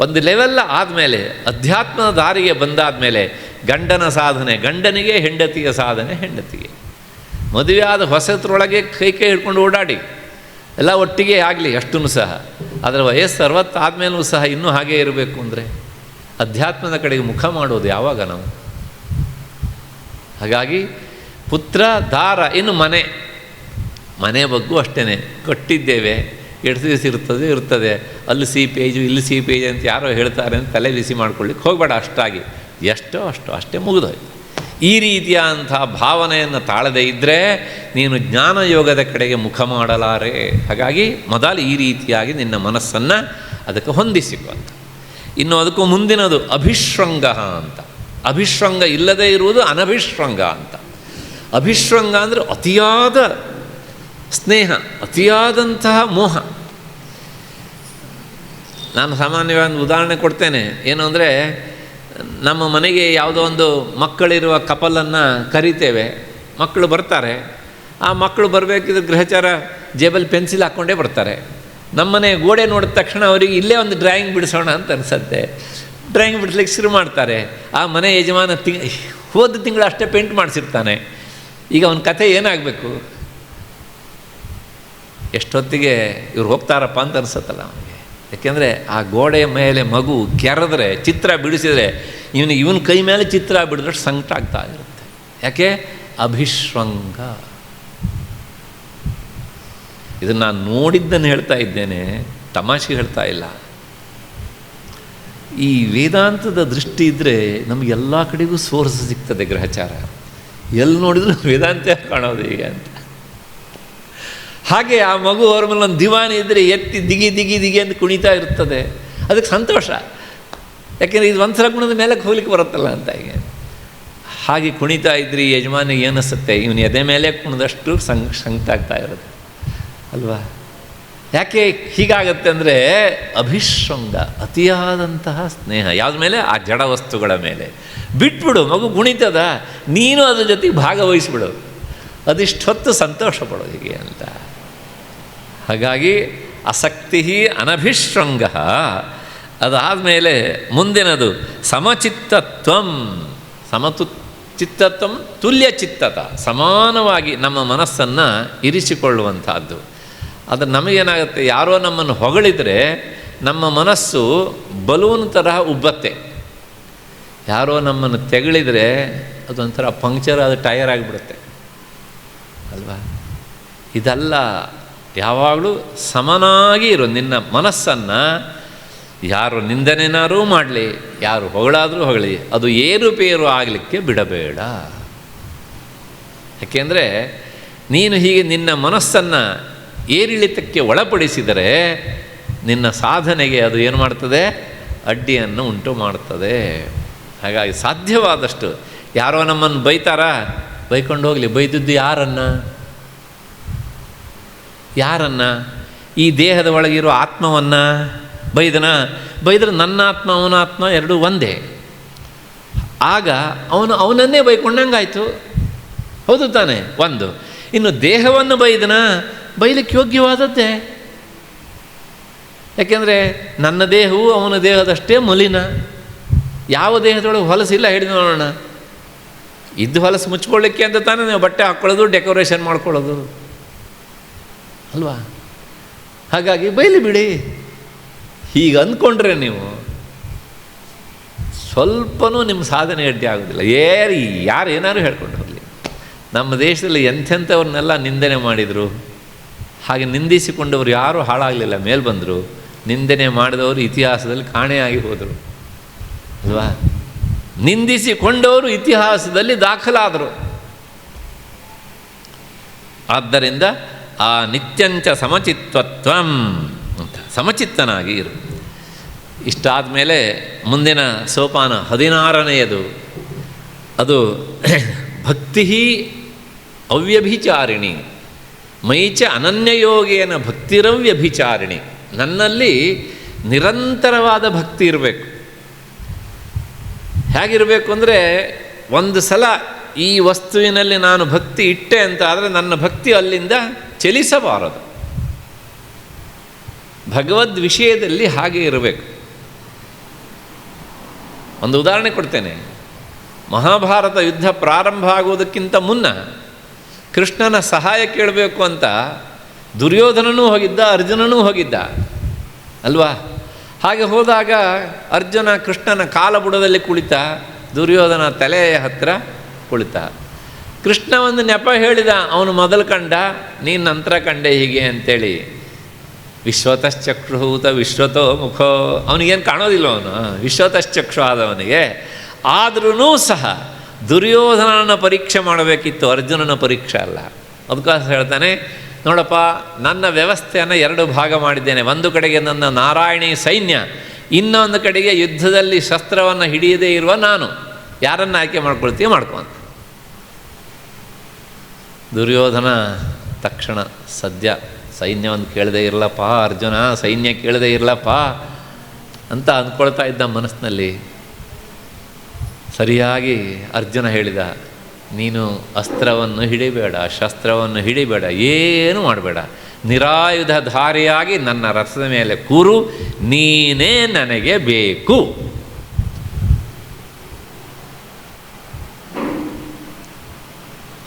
ಒಂದು ಲೆವೆಲ್ ಆದಮೇಲೆ, ಅಧ್ಯಾತ್ಮದ ದಾರಿಗೆ ಬಂದಾದ ಮೇಲೆ ಗಂಡನ ಸಾಧನೆ ಗಂಡನಿಗೆ, ಹೆಂಡತಿಯ ಸಾಧನೆ ಹೆಂಡತಿಗೆ. ಮದುವೆ ಆದ ಹೊಸತ್ರೊಳಗೆ ಕೈ ಹಿಡ್ಕೊಂಡು ಓಡಾಡಿ ಎಲ್ಲ ಒಟ್ಟಿಗೆ ಆಗಲಿ ಅಷ್ಟೂ ಸಹ. ಅದರ ವಯಸ್ಸು 60 ಆದಮೇಲೂ ಸಹ ಇನ್ನೂ ಹಾಗೇ ಇರಬೇಕು ಅಂದರೆ ಅಧ್ಯಾತ್ಮದ ಕಡೆಗೆ ಮುಖ ಮಾಡೋದು ಯಾವಾಗ ನಾವು? ಹಾಗಾಗಿ ಪುತ್ರ ದಾರ. ಇನ್ನು ಮನೆ ಬಗ್ಗೂ ಅಷ್ಟೇ, ಕಟ್ಟಿದ್ದೇವೆ, ಎಷ್ಟು ದಿವಸ ಇರ್ತದೆ, ಅಲ್ಲಿ ಪೇಜು ಇಲ್ಲಿ ಪೇಜ್ ಅಂತ ಯಾರೋ ಹೇಳ್ತಾರೆ ಅಂತ ತಲೆ ಬಿಸಿ ಮಾಡ್ಕೊಳ್ಳಿಕ್ಕೆ ಹೋಗಬೇಡ. ಅಷ್ಟಾಗಿ ಎಷ್ಟೋ ಅಷ್ಟೇ ಮುಗಿದೋಯ್ತು. ಈ ರೀತಿಯಾದಂಥ ಭಾವನೆಯನ್ನು ತಾಳದೇ ಇದ್ದರೆ ನೀನು ಜ್ಞಾನಯೋಗದ ಕಡೆಗೆ ಮುಖ ಮಾಡಲಾರೆ. ಹಾಗಾಗಿ ಮೊದಲು ಈ ರೀತಿಯಾಗಿ ನಿನ್ನ ಮನಸ್ಸನ್ನು ಅದಕ್ಕೆ ಹೊಂದಿಸಿಕೊ ಅಂತ. ಇನ್ನು ಅದಕ್ಕೂ ಮುಂದಿನದು ಅಭಿಶ್ರಂಗ ಅಂತ. ಅಭಿಶ್ರಂಗ ಇಲ್ಲದೇ ಇರುವುದು ಅನಭಿಶ್ರಂಗ ಅಂತ. ಅಭಿಶ್ರಂಗ ಅಂದರೆ ಅತಿಯಾದ ಸ್ನೇಹ, ಅತಿಯಾದಂತಹ ಮೋಹ. ನಾನು ಸಾಮಾನ್ಯವಾಗಿ ಒಂದು ಉದಾಹರಣೆ ಕೊಡ್ತೇನೆ. ಏನು ಅಂದರೆ, ನಮ್ಮ ಮನೆಗೆ ಯಾವುದೋ ಒಂದು ಮಕ್ಕಳಿರುವ ಕಪಲನ್ನು ಕರಿತೇವೆ, ಮಕ್ಕಳು ಬರ್ತಾರೆ. ಆ ಮಕ್ಕಳು ಬರಬೇಕಿದ್ರೆ ಗೃಹಚಾರ ಜೇಬಲ್ಲಿ ಪೆನ್ಸಿಲ್ ಹಾಕ್ಕೊಂಡೇ ಬರ್ತಾರೆ. ನಮ್ಮನೆ ಗೋಡೆ ನೋಡಿದ ತಕ್ಷಣ ಅವರಿಗೆ ಇಲ್ಲೇ ಒಂದು ಡ್ರಾಯಿಂಗ್ ಬಿಡಿಸೋಣ ಅಂತ ಅನಿಸುತ್ತೆ. ಡ್ರಾಯಿಂಗ್ ಬಿಡಿಸ್ಲಿಕ್ಕೆ ಶುರು ಮಾಡ್ತಾರೆ. ಆ ಮನೆ ಯಜಮಾನ ಹೋದ ತಿಂಗಳು ಅಷ್ಟೇ ಪೇಂಟ್ ಮಾಡಿಸಿರ್ತಾನೆ. ಈಗ ಅವನ ಕಥೆ ಏನಾಗಬೇಕು? ಎಷ್ಟೊತ್ತಿಗೆ ಇವ್ರು ಹೋಗ್ತಾರಪ್ಪ ಅಂತ ಅನಿಸುತ್ತಲ್ಲ ಅವನಿಗೆ. ಯಾಕೆಂದರೆ ಆ ಗೋಡೆಯ ಮೇಲೆ ಮಗು ಕೆರೆದ್ರೆ, ಚಿತ್ರ ಬಿಡಿಸಿದರೆ ಇವನ ಕೈ ಮೇಲೆ ಚಿತ್ರ ಬಿಡಿದ್ರೆ ಸಂಕಟ ಆಗ್ತಾ ಇರುತ್ತೆ. ಯಾಕೆ? ಅಭಿಶ್ರಂಗ. ಇದನ್ನು ನಾನು ನೋಡಿದ್ದನ್ನು ಹೇಳ್ತಾ ಇದ್ದೇನೆ, ತಮಾಷೆ ಹೇಳ್ತಾ ಇಲ್ಲ. ಈ ವೇದಾಂತದ ದೃಷ್ಟಿ ಇದ್ದರೆ ನಮಗೆಲ್ಲ ಕಡೆಗೂ ಸೋರ್ಸ್ ಸಿಗ್ತದೆ. ಗ್ರಹಚಾರ ಎಲ್ಲಿ ನೋಡಿದ್ರು ವೇದಾಂತ ಕಾಣೋದು ಈಗ ಅಂತ. ಹಾಗೆ ಆ ಮಗು ಅವ್ರ ಮೇಲೆ ಒಂದು ದಿವಾನಿ ಇದ್ದರೆ ಎತ್ತಿ ದಿಗಿ ದಿಗಿ ದಿಗಿ ಅಂತ ಕುಣಿತಾ ಇರ್ತದೆ. ಅದಕ್ಕೆ ಸಂತೋಷ. ಯಾಕೆಂದರೆ ಇದು ಒಂದ್ಸಲ ಕುಣಿದ ಮೇಲೆ ಹೋಗ್ಲಿಕ್ಕೆ ಬರುತ್ತಲ್ಲ ಅಂತ. ಈಗ ಹಾಗೆ ಕುಣಿತಾ ಇದ್ರಿ ಯಜಮಾನಿಗೆ ಏನಿಸುತ್ತೆ? ಇವನು ಎದೆ ಮೇಲೆ ಕುಣಿದಷ್ಟು ಸಂಕಟ ಆಗ್ತಾ ಇರುತ್ತೆ ಅಲ್ವಾ? ಯಾಕೆ ಹೀಗಾಗತ್ತೆ ಅಂದರೆ ಅಭಿಶ್ರಂಗ, ಅತಿಯಾದಂತಹ ಸ್ನೇಹ. ಯಾವುದ ಮೇಲೆ? ಆ ಜಡ ವಸ್ತುಗಳ ಮೇಲೆ. ಬಿಟ್ಬಿಡು, ಮಗು ಕುಣಿತದ, ನೀನು ಅದ್ರ ಜೊತೆಗೆ ಭಾಗವಹಿಸ್ಬಿಡು, ಅದಿಷ್ಟೊತ್ತು ಸಂತೋಷ ಪಡೋ ಹೀಗೆ ಅಂತ. ಹಾಗಾಗಿ ಆಸಕ್ತಿ ಅನಭಿಶ್ರಂಗ. ಅದಾದಮೇಲೆ ಮುಂದಿನದು ಸಮಚಿತ್ತತ್ವಂ. ಚಿತ್ತತ್ವಂ ತುಲ್ಯ ಚಿತ್ತತ, ಸಮಾನವಾಗಿ ನಮ್ಮ ಮನಸ್ಸನ್ನು ಇರಿಸಿಕೊಳ್ಳುವಂಥದ್ದು. ಅದು ನಮಗೇನಾಗುತ್ತೆ, ಯಾರೋ ನಮ್ಮನ್ನು ಹೊಗಳಿದರೆ ನಮ್ಮ ಮನಸ್ಸು ಬಲೂನ್ ತರಹ ಉಬ್ಬತ್ತೆ. ಯಾರೋ ನಮ್ಮನ್ನು ತೆಗಳಿದರೆ ಅದೊಂಥರ ಪಂಕ್ಚರ್ ಆದ ಟೈರ್ ಆಗಿಬಿಡುತ್ತೆ ಅಲ್ವಾ? ಇದಲ್ಲ. ಯಾವಾಗಲೂ ಸಮನಾಗಿ ಇರು. ನಿನ್ನ ಮನಸ್ಸನ್ನು ಯಾರು ನಿಂದನೆನಾರೂ ಮಾಡಲಿ, ಯಾರು ಹೊಗಳಾದರೂ ಹೊಗಳಿ, ಅದು ಏರುಪೇರು ಆಗಲಿಕ್ಕೆ ಬಿಡಬೇಡ. ಯಾಕೆಂದರೆ ನೀನು ಹೀಗೆ ನಿನ್ನ ಮನಸ್ಸನ್ನು ಏರಿಳಿತಕ್ಕೆ ಒಳಪಡಿಸಿದರೆ ನಿನ್ನ ಸಾಧನೆಗೆ ಅದು ಏನು ಮಾಡ್ತದೆ? ಅಡ್ಡಿಯನ್ನು ಉಂಟು ಮಾಡ್ತದೆ. ಹಾಗಾಗಿ ಸಾಧ್ಯವಾದಷ್ಟು ಯಾರೋ ನಮ್ಮನ್ನು ಬೈತಾರಾ, ಬೈಕೊಂಡು ಹೋಗಲಿ. ಬೈದದ್ದು ಯಾರನ್ನು? ಈ ದೇಹದ ಒಳಗಿರೋ ಆತ್ಮವನ್ನು ಬೈದ್ರೆ ನನ್ನ ಆತ್ಮ ಅವನ ಆತ್ಮ ಎರಡೂ ಒಂದೇ. ಆಗ ಅವನನ್ನೇ ಬೈಕೊಂಡಂಗಾಯ್ತು. ಹೌದು ತಾನೆ? ಒಂದು. ಇನ್ನು ದೇಹವನ್ನು ಬೈಲಿಕ್ಕೆ ಯೋಗ್ಯವಾದದ್ದೇ. ಯಾಕೆಂದರೆ ನನ್ನ ದೇಹವು ಅವನ ದೇಹದಷ್ಟೇ ಮಲಿನ. ಯಾವ ದೇಹದೊಳಗೆ ಹೊಲಸಿಲ್ಲ ಹಿಡಿದು ನೋಡೋಣ. ಇದ್ದು ಹೊಲಸು ಮುಚ್ಕೊಳ್ಳಿಕ್ಕೆ ಅಂತ ತಾನೇ ನೀವು ಬಟ್ಟೆ ಹಾಕ್ಕೊಳ್ಳೋದು, ಡೆಕೋರೇಷನ್ ಮಾಡ್ಕೊಳ್ಳೋದು ಅಲ್ವಾ? ಹಾಗಾಗಿ ಬೈಲಿ ಬಿಡಿ. ಹೀಗೆ ಅಂದ್ಕೊಂಡ್ರೆ ನೀವು ಸ್ವಲ್ಪನೂ ನಿಮ್ಮ ಸಾಧನೆ ಅಡ್ಡಿ ಆಗೋದಿಲ್ಲ. ಯಾರು ಏನಾದ್ರು ಹೇಳ್ಕೊಂಡು ಹೋಗಲಿ. ನಮ್ಮ ದೇಶದಲ್ಲಿ ಎಂಥೆಂಥವ್ರನ್ನೆಲ್ಲ ನಿಂದನೆ ಮಾಡಿದರು. ಹಾಗೆ ನಿಂದಿಸಿಕೊಂಡವರು ಯಾರೂ ಹಾಳಾಗಲಿಲ್ಲ, ಮೇಲೆ ಬಂದರು. ನಿಂದನೆ ಮಾಡಿದವರು ಇತಿಹಾಸದಲ್ಲಿ ಕಾಣೆಯಾಗಿ ಹೋದರು ಅಲ್ವಾ? ನಿಂದಿಸಿಕೊಂಡವರು ಇತಿಹಾಸದಲ್ಲಿ ದಾಖಲಾದರು. ಆದ್ದರಿಂದ ಆ ನಿತ್ಯಂಚ ಸಮಚಿತ್ತತ್ವಂ ಅಂತ ಸಮಚಿತ್ತನಾಗಿ ಇರು. ಇಷ್ಟಾದ ಮೇಲೆ ಮುಂದಿನ ಸೋಪಾನ 16ನೆಯದು. ಅದು ಭಕ್ತಿ ಅವ್ಯಭಿಚಾರಿಣಿ ಮೈಚ ಅನನ್ಯಯೋಗೇನ ಭಕ್ತಿರವ್ಯಭಿಚಾರಿಣಿ. ನನ್ನಲ್ಲಿ ನಿರಂತರವಾದ ಭಕ್ತಿ ಇರಬೇಕು. ಹೇಗಿರಬೇಕು ಅಂದರೆ, ಒಂದು ಸಲ ಈ ವಸ್ತುವಿನಲ್ಲಿ ನಾನು ಭಕ್ತಿ ಇಟ್ಟೆ ಅಂತ ಆದರೆ ನನ್ನ ಭಕ್ತಿ ಅಲ್ಲಿಂದ ಚಲಿಸಬಾರದು. ಭಗವದ್ ವಿಷಯದಲ್ಲಿ ಹಾಗೆ ಇರಬೇಕು. ಒಂದು ಉದಾಹರಣೆ ಕೊಡ್ತೇನೆ. ಮಹಾಭಾರತ ಯುದ್ಧ ಪ್ರಾರಂಭ ಆಗುವುದಕ್ಕಿಂತ ಮುನ್ನ ಕೃಷ್ಣನ ಸಹಾಯ ಕೇಳಬೇಕು ಅಂತ ದುರ್ಯೋಧನನೂ ಹೋಗಿದ್ದ, ಅರ್ಜುನನೂ ಹೋಗಿದ್ದ ಅಲ್ವಾ? ಹಾಗೆ ಹೋದಾಗ ಅರ್ಜುನ ಕೃಷ್ಣನ ಕಾಲಬುಡದಲ್ಲಿ ಕುಳಿತ, ದುರ್ಯೋಧನ ತಲೆಯ ಹತ್ತಿರ ಕುಳಿತ. ಕೃಷ್ಣ ಒಂದು ನೆಪ ಹೇಳಿದ, ಅವನು ಮೊದಲು ಕಂಡ, ನೀನು ನಂತರ ಕಂಡೆ ಹೀಗೆ ಅಂತೇಳಿ. ವಿಶ್ವತಶ್ಚಕ್ಷುಹೂತ ವಿಶ್ವತೋ ಮುಖೋ. ಅವನಿಗೇನು ಕಾಣೋದಿಲ್ಲ, ಅವನು ವಿಶ್ವತಶ್ಚಕ್ಷು ಆದವನಿಗೆ. ಆದ್ರೂ ಸಹ ದುರ್ಯೋಧನನ ಪರೀಕ್ಷೆ ಮಾಡಬೇಕಿತ್ತು, ಅರ್ಜುನನ ಪರೀಕ್ಷೆ ಅಲ್ಲ. ಅದಕ್ಕೋಸ್ಕರ ಹೇಳ್ತಾನೆ, ನೋಡಪ್ಪ, ನನ್ನ ವ್ಯವಸ್ಥೆಯನ್ನು 2 ಭಾಗ ಮಾಡಿದ್ದೇನೆ. ಒಂದು ಕಡೆಗೆ ನನ್ನ ನಾರಾಯಣಿ ಸೈನ್ಯ, ಇನ್ನೊಂದು ಕಡೆಗೆ ಯುದ್ಧದಲ್ಲಿ ಶಸ್ತ್ರವನ್ನು ಹಿಡಿಯದೇ ಇರುವ ನಾನು, ಯಾರನ್ನು ಆಯ್ಕೆ ಮಾಡ್ಕೊಳ್ತೀವಿ ಮಾಡ್ಕೊಂತ. ದುರ್ಯೋಧನ ತಕ್ಷಣ ಸದ್ಯ ಸೈನ್ಯವನ್ನು ಕೇಳದೇ ಇರಲಪ್ಪ ಅರ್ಜುನ, ಸೈನ್ಯ ಕೇಳದೇ ಇರಲಪ್ಪ ಅಂತ ಅಂದ್ಕೊಳ್ತಾ ಇದ್ದ ಮನಸ್ಸಿನಲ್ಲಿ. ಸರಿಯಾಗಿ ಅರ್ಜುನ ಹೇಳಿದ, ನೀನು ಅಸ್ತ್ರವನ್ನು ಹಿಡಿಬೇಡ, ಶಸ್ತ್ರವನ್ನು ಹಿಡಿಬೇಡ, ಏನು ಮಾಡಬೇಡ, ನಿರಾಯುಧಧಾರಿಯಾಗಿ ನನ್ನ ರಥದ ಮೇಲೆ ಕೂರು, ನೀನೇ ನನಗೆ ಬೇಕು.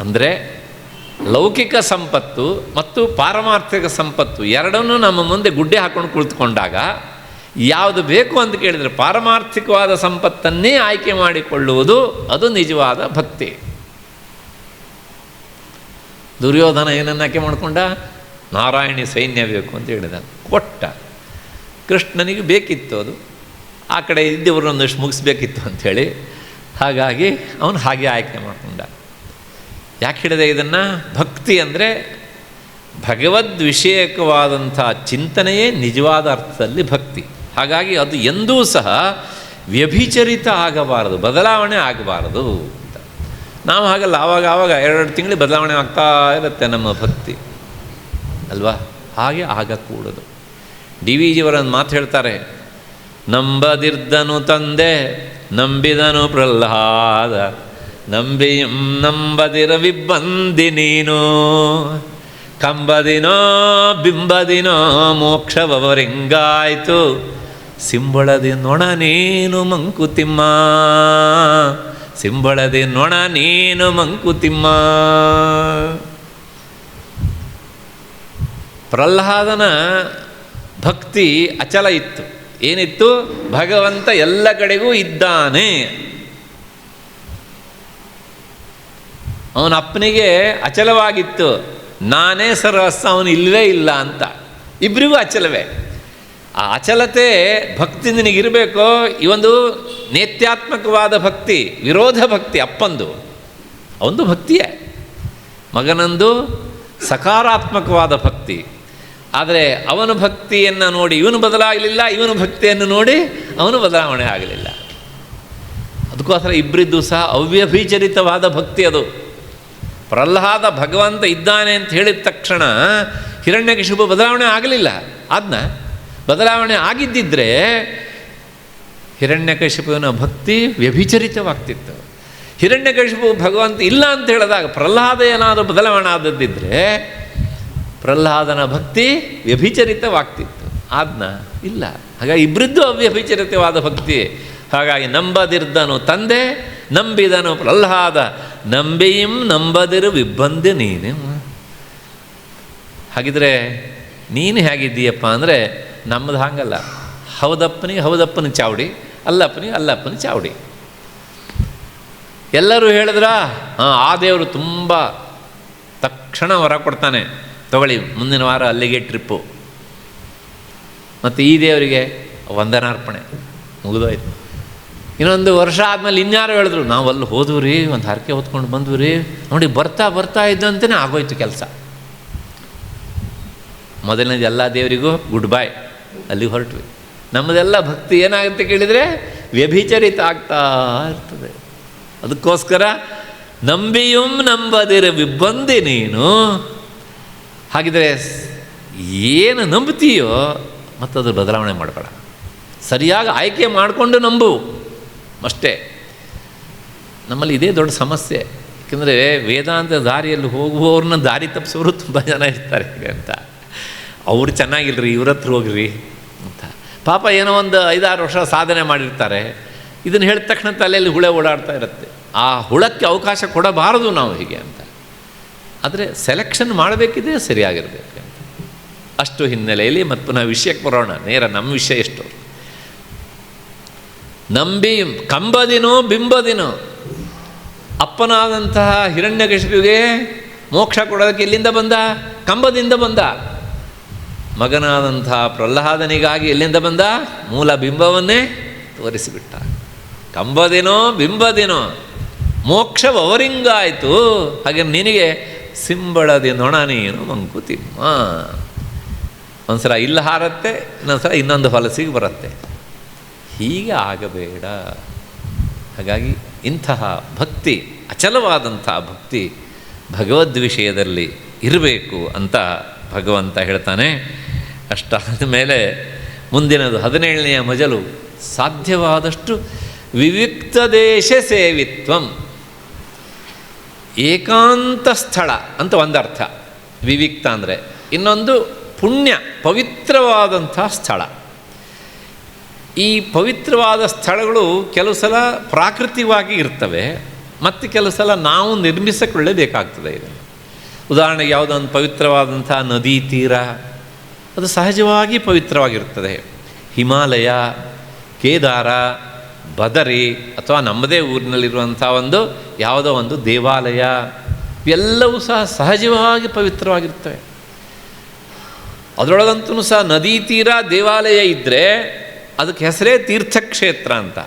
ಅಂದರೆ ಲೌಕಿಕ ಸಂಪತ್ತು ಮತ್ತು ಪಾರಮಾರ್ಥಿಕ ಸಂಪತ್ತು ಎರಡನ್ನೂ ನಮ್ಮ ಮುಂದೆ ಗುಡ್ಡೆ ಹಾಕ್ಕೊಂಡು ಕುಳಿತುಕೊಂಡಾಗ ಯಾವುದು ಬೇಕು ಅಂತ ಕೇಳಿದರೆ ಪಾರಮಾರ್ಥಿಕವಾದ ಸಂಪತ್ತನ್ನೇ ಆಯ್ಕೆ ಮಾಡಿಕೊಳ್ಳುವುದು ಅದು ನಿಜವಾದ ಭಕ್ತಿ. ದುರ್ಯೋಧನ ಏನನ್ನು ಆಯ್ಕೆ ಮಾಡಿಕೊಂಡ? ನಾರಾಯಣಿ ಸೈನ್ಯ ಬೇಕು ಅಂತ ಹೇಳಿದ, ಕೊಟ್ಟ. ಕೃಷ್ಣನಿಗೆ ಬೇಕಿತ್ತು ಅದು, ಆ ಕಡೆ ಇದ್ದವರನ್ನೊಂದಷ್ಟು ಮುಗಿಸ್ಬೇಕಿತ್ತು ಅಂಥೇಳಿ, ಹಾಗಾಗಿ ಅವನು ಹಾಗೆ ಆಯ್ಕೆ ಮಾಡಿಕೊಂಡ. ಯಾಕೆ ಹೇಳಿದೆ ಇದನ್ನು? ಭಕ್ತಿ ಅಂದರೆ ಭಗವದ್ವಿಷಯಕವಾದಂಥ ಚಿಂತನೆಯೇ ನಿಜವಾದ ಅರ್ಥದಲ್ಲಿ ಭಕ್ತಿ. ಹಾಗಾಗಿ ಅದು ಎಂದೂ ಸಹ ವ್ಯಭಿಚರಿತ ಆಗಬಾರದು, ಬದಲಾವಣೆ ಆಗಬಾರದು ಅಂತ. ನಾವು ಹಾಗಲ್ಲ, ಆವಾಗ 2 ತಿಂಗಳಿಗೆ ಬದಲಾವಣೆ ಆಗ್ತಾ ಇರುತ್ತೆ ನಮ್ಮ ಭಕ್ತಿ ಅಲ್ವಾ? ಹಾಗೆ ಆಗಕೂಡದು. ಡಿ ವಿ ಜಿಯವರನ್ನು ಮಾತು ಹೇಳ್ತಾರೆ, ನಂಬದಿರ್ದನು ತಂದೆ ನಂಬಿದನು ಪ್ರಹ್ಲಾದ, ನಂಬದಿರ ವಿಬ್ಬಂದಿ ನೀನು, ಕಂಬದಿನೋ ಬಿಂಬದಿನೋ ಮೋಕ್ಷವರಿಂಗಾಯ್ತು, ಸಿಂಬಳದಿ ನೊಣ ನೀನು ಮಂಕುತಿಮ್ಮ, ಸಿಂಬಳದಿ ನೊಣ ನೀನು ಮಂಕುತಿಮ್ಮ. ಪ್ರಹ್ಲಾದನ ಭಕ್ತಿ ಅಚಲ ಇತ್ತು. ಏನಿತ್ತು? ಭಗವಂತ ಎಲ್ಲ ಕಡೆಗೂ ಇದ್ದಾನೆ. ಅವನ ಅಪ್ಪನಿಗೆ ಅಚಲವಾಗಿತ್ತು, ನಾನೇ ಸರ್ವಸ್ವ, ಅವನು ಇಲ್ಲವೇ ಇಲ್ಲ ಅಂತ. ಇಬ್ಬರಿಗೂ ಅಚಲವೇ. ಆ ಅಚಲತೆ ಭಕ್ತಿ ನಿನಗಿರಬೇಕೋ. ಈ ಒಂದು ನೇತ್ಯಾತ್ಮಕವಾದ ಭಕ್ತಿ, ವಿರೋಧ ಭಕ್ತಿ ಅಪ್ಪಂದು, ಅವಂದು ಭಕ್ತಿಯೇ. ಮಗನಂದು ಸಕಾರಾತ್ಮಕವಾದ ಭಕ್ತಿ. ಆದರೆ ಅವನ ಭಕ್ತಿಯನ್ನು ನೋಡಿ ಇವನು ಬದಲಾಗಲಿಲ್ಲ, ಇವನ ಭಕ್ತಿಯನ್ನು ನೋಡಿ ಅವನು ಬದಲಾವಣೆ ಆಗಲಿಲ್ಲ. ಅದಕ್ಕೋಸ್ಕರ ಇಬ್ಬರಿದ್ದು ಸಹ ಅವ್ಯಭಿಚರಿತವಾದ ಭಕ್ತಿ ಅದು. ಪ್ರಹ್ಲಾದ ಭಗವಂತ ಇದ್ದಾನೆ ಅಂತ ಹೇಳಿದ ತಕ್ಷಣ ಹಿರಣ್ಯಕಶಿಪು ಬದಲಾವಣೆ ಆಗಲಿಲ್ಲ. ಅದನ್ನ ಬದಲಾವಣೆ ಆಗಿದ್ದಿದ್ರೆ ಹಿರಣ್ಯಕಶಿಪುವಿನ ಭಕ್ತಿ ವ್ಯಭಿಚರಿತವಾಗ್ತಿತ್ತು. ಹಿರಣ್ಯಕಶಿಪು ಭಗವಂತ ಇಲ್ಲ ಅಂತ ಹೇಳಿದಾಗ ಪ್ರಹ್ಲಾದ ಏನಾದರೂ ಬದಲಾವಣೆ ಆದದ್ದಿದ್ದರೆ ಪ್ರಹ್ಲಾದನ ಭಕ್ತಿ ವ್ಯಭಿಚರಿತವಾಗ್ತಿತ್ತು. ಅದನ್ನ ಇಲ್ಲ. ಹಾಗಾಗಿ ಇಬ್ಬರಿದ್ದು ಅವ್ಯಭಿಚರಿತವಾದ ಭಕ್ತಿ. ಹಾಗಾಗಿ ನಂಬದಿರ್ದನು ತಂದೆ ನಂಬಿದನು ಪ್ರಹ್ಲಾದ, ನಂಬಿಯಂ ನಂಬದಿರು ವಿಬ್ಬಂದಿ ನೀನು. ಹಾಗಿದ್ರೆ ನೀನು ಹೇಗಿದ್ದೀಯಪ್ಪ ಅಂದರೆ ನಮ್ಮದು ಹಾಗಲ್ಲ. ಹೌದಪ್ಪನಿಗೆ ಹೌದಪ್ಪನ ಚಾವಡಿ, ಅಲ್ಲಪ್ಪನಿಗೆ ಅಲ್ಲಪ್ಪನ ಚಾವಡಿ. ಎಲ್ಲರೂ ಹೇಳಿದ್ರ ಆ ದೇವರು ತುಂಬ ತಕ್ಷಣ ವರ ಕೊಡ್ತಾನೆ, ತಗೊಳ್ಳಿ ಮುಂದಿನ ವಾರ ಅಲ್ಲಿಗೆ ಟ್ರಿಪ್ಪು. ಮತ್ತು ಈ ದೇವರಿಗೆ ವಂದನಾರ್ಪಣೆ, ಮುಗಿದೋಯ್ತು. ಇನ್ನೊಂದು ವರ್ಷ ಆದಮೇಲೆ ಇನ್ಯಾರು ಹೇಳಿದ್ರು, ನಾವು ಅಲ್ಲಿ ಹೋದ್ವು ರೀ, ಒಂದು ಹರಕೆ ಹೊತ್ಕೊಂಡು ಬಂದ್ವಿ ರೀ, ನೋಡಿ ಬರ್ತಾ ಇದ್ದಂತೆಯೇ ಆಗೋಯ್ತು ಕೆಲಸ. ಮೊದಲನೇದು ಎಲ್ಲ ದೇವರಿಗೂ ಗುಡ್ ಬಾಯ್, ಅಲ್ಲಿಗೆ ಹೊರಟ್ವಿ. ನಮ್ಮದೆಲ್ಲ ಭಕ್ತಿ ಏನಾಗುತ್ತೆ ಕೇಳಿದರೆ ವ್ಯಭಿಚರಿತ ಆಗ್ತಾ ಇರ್ತದೆ. ಅದಕ್ಕೋಸ್ಕರ ನಂಬಿಯೂ ನಂಬದಿರ ವಿಬ್ಬಂದಿ ನೀನು. ಹಾಗಿದ್ರೆ ಏನು ನಂಬ್ತೀಯೋ ಮತ್ತದು ಬದಲಾವಣೆ ಮಾಡಬೇಡ, ಸರಿಯಾಗಿ ಆಯ್ಕೆ ಮಾಡಿಕೊಂಡು ನಂಬು ಅಷ್ಟೇ. ನಮ್ಮಲ್ಲಿ ಇದೇ ದೊಡ್ಡ ಸಮಸ್ಯೆ. ಏಕೆಂದರೆ ವೇದಾಂತ ದಾರಿಯಲ್ಲಿ ಹೋಗುವವ್ರನ್ನ ದಾರಿ ತಪ್ಪಿಸೋರು ತುಂಬ ಜನ ಇರ್ತಾರೆ ಅಂತ. ಅವ್ರು ಚೆನ್ನಾಗಿಲ್ರಿ, ಇವ್ರ ಹತ್ರ ಹೋಗ್ರಿ ಅಂತ. ಪಾಪ ಏನೋ ಒಂದು 5-6 ವರ್ಷ ಸಾಧನೆ ಮಾಡಿರ್ತಾರೆ. ಇದನ್ನು ಹೇಳಿದ ತಕ್ಷಣ ತಲೆಯಲ್ಲಿ ಹುಳ ಓಡಾಡ್ತಾ ಇರುತ್ತೆ. ಆ ಹುಳಕ್ಕೆ ಅವಕಾಶ ಕೊಡಬಾರದು ನಾವು ಹೀಗೆ ಅಂತ. ಆದರೆ ಸೆಲೆಕ್ಷನ್ ಮಾಡಬೇಕಿದೆ, ಸರಿಯಾಗಿರಬೇಕು ಅಂತ. ಅಷ್ಟು ಹಿನ್ನೆಲೆಯಲ್ಲಿ ಮತ್ತು ಪುನಃ ವಿಷಯಕ್ಕೆ ಬರೋಣ. ನೇರ ನಮ್ಮ ವಿಷಯ ಎಷ್ಟು. ನಂಬಿ ಕಂಬದಿನೋ ಬಿಂಬದಿನೋ, ಅಪ್ಪನಾದಂತಹ ಹಿರಣ್ಯಕಶಿಪಿಗೆ ಮೋಕ್ಷ ಕೊಡೋದಕ್ಕೆ ಎಲ್ಲಿಂದ ಬಂದ? ಕಂಬದಿಂದ ಬಂದ. ಮಗನಾದಂತಹ ಪ್ರಹ್ಲಾದನಿಗಾಗಿ ಎಲ್ಲಿಂದ ಬಂದ? ಮೂಲ ಬಿಂಬವನ್ನೇ ತೋರಿಸಿಬಿಟ್ಟ. ಕಂಬದಿನೋ ಬಿಂಬದಿನೋ ಮೋಕ್ಷವರಿಂಗಾಯಿತು. ಹಾಗೆ ನಿನಗೆ ಸಿಂಬಳದಿ ನೊಣ ನೀನು ಮಂಕುತಿಮ್ಮ. ಒಂದ್ಸಲ ಇಲ್ಲಿ ಹಾರತ್ತೆ, ಇನ್ನೊಂದ್ಸಲ ಇನ್ನೊಂದು ಹೊಲಸಿಗೆ ಬರುತ್ತೆ. ಹೀಗೆ ಆಗಬೇಡ. ಹಾಗಾಗಿ ಇಂತಹ ಭಕ್ತಿ, ಅಚಲವಾದಂಥ ಭಕ್ತಿ ಭಗವದ್ ವಿಷಯದಲ್ಲಿ ಇರಬೇಕು ಅಂತ ಭಗವಂತ ಹೇಳ್ತಾನೆ. ಅಷ್ಟಾದ ಮೇಲೆ ಮುಂದಿನದು 17ನೆಯ ಮಜಲು, ಸಾಧ್ಯವಾದಷ್ಟು ವಿವಿಕ್ತ ದೇಶ ಸೇವಿತ್ವಂ. ಏಕಾಂತ ಸ್ಥಳ ಅಂತ ಒಂದರ್ಥ ವಿವಿಕ್ತ ಅಂದರೆ, ಇನ್ನೊಂದು ಪುಣ್ಯ, ಪವಿತ್ರವಾದಂಥ ಸ್ಥಳ. ಈ ಪವಿತ್ರವಾದ ಸ್ಥಳಗಳು ಕೆಲವು ಸಲ ಪ್ರಾಕೃತಿಕವಾಗಿ ಇರ್ತವೆ, ಮತ್ತು ಕೆಲವು ಸಲ ನಾವು ನಿರ್ಮಿಸಿಕೊಳ್ಳಬೇಕಾಗ್ತದೆ. ಇದನ್ನು ಉದಾಹರಣೆಗೆ ಯಾವುದೋ ಒಂದು ಪವಿತ್ರವಾದಂಥ ನದಿ ತೀರ, ಅದು ಸಹಜವಾಗಿ ಪವಿತ್ರವಾಗಿರ್ತದೆ. ಹಿಮಾಲಯ, ಕೇದಾರ, ಬದರಿ, ಅಥವಾ ನಮ್ಮದೇ ಊರಿನಲ್ಲಿರುವಂಥ ಯಾವುದೋ ಒಂದು ದೇವಾಲಯ, ಇವೆಲ್ಲವೂ ಸಹ ಸಹಜವಾಗಿ ಪವಿತ್ರವಾಗಿರ್ತವೆ. ಅದರೊಳಗಂತೂ ಸಹ ನದಿ ತೀರ, ದೇವಾಲಯ ಇದ್ದರೆ ಅದಕ್ಕೆ ಹೆಸರೇ ತೀರ್ಥಕ್ಷೇತ್ರ ಅಂತ.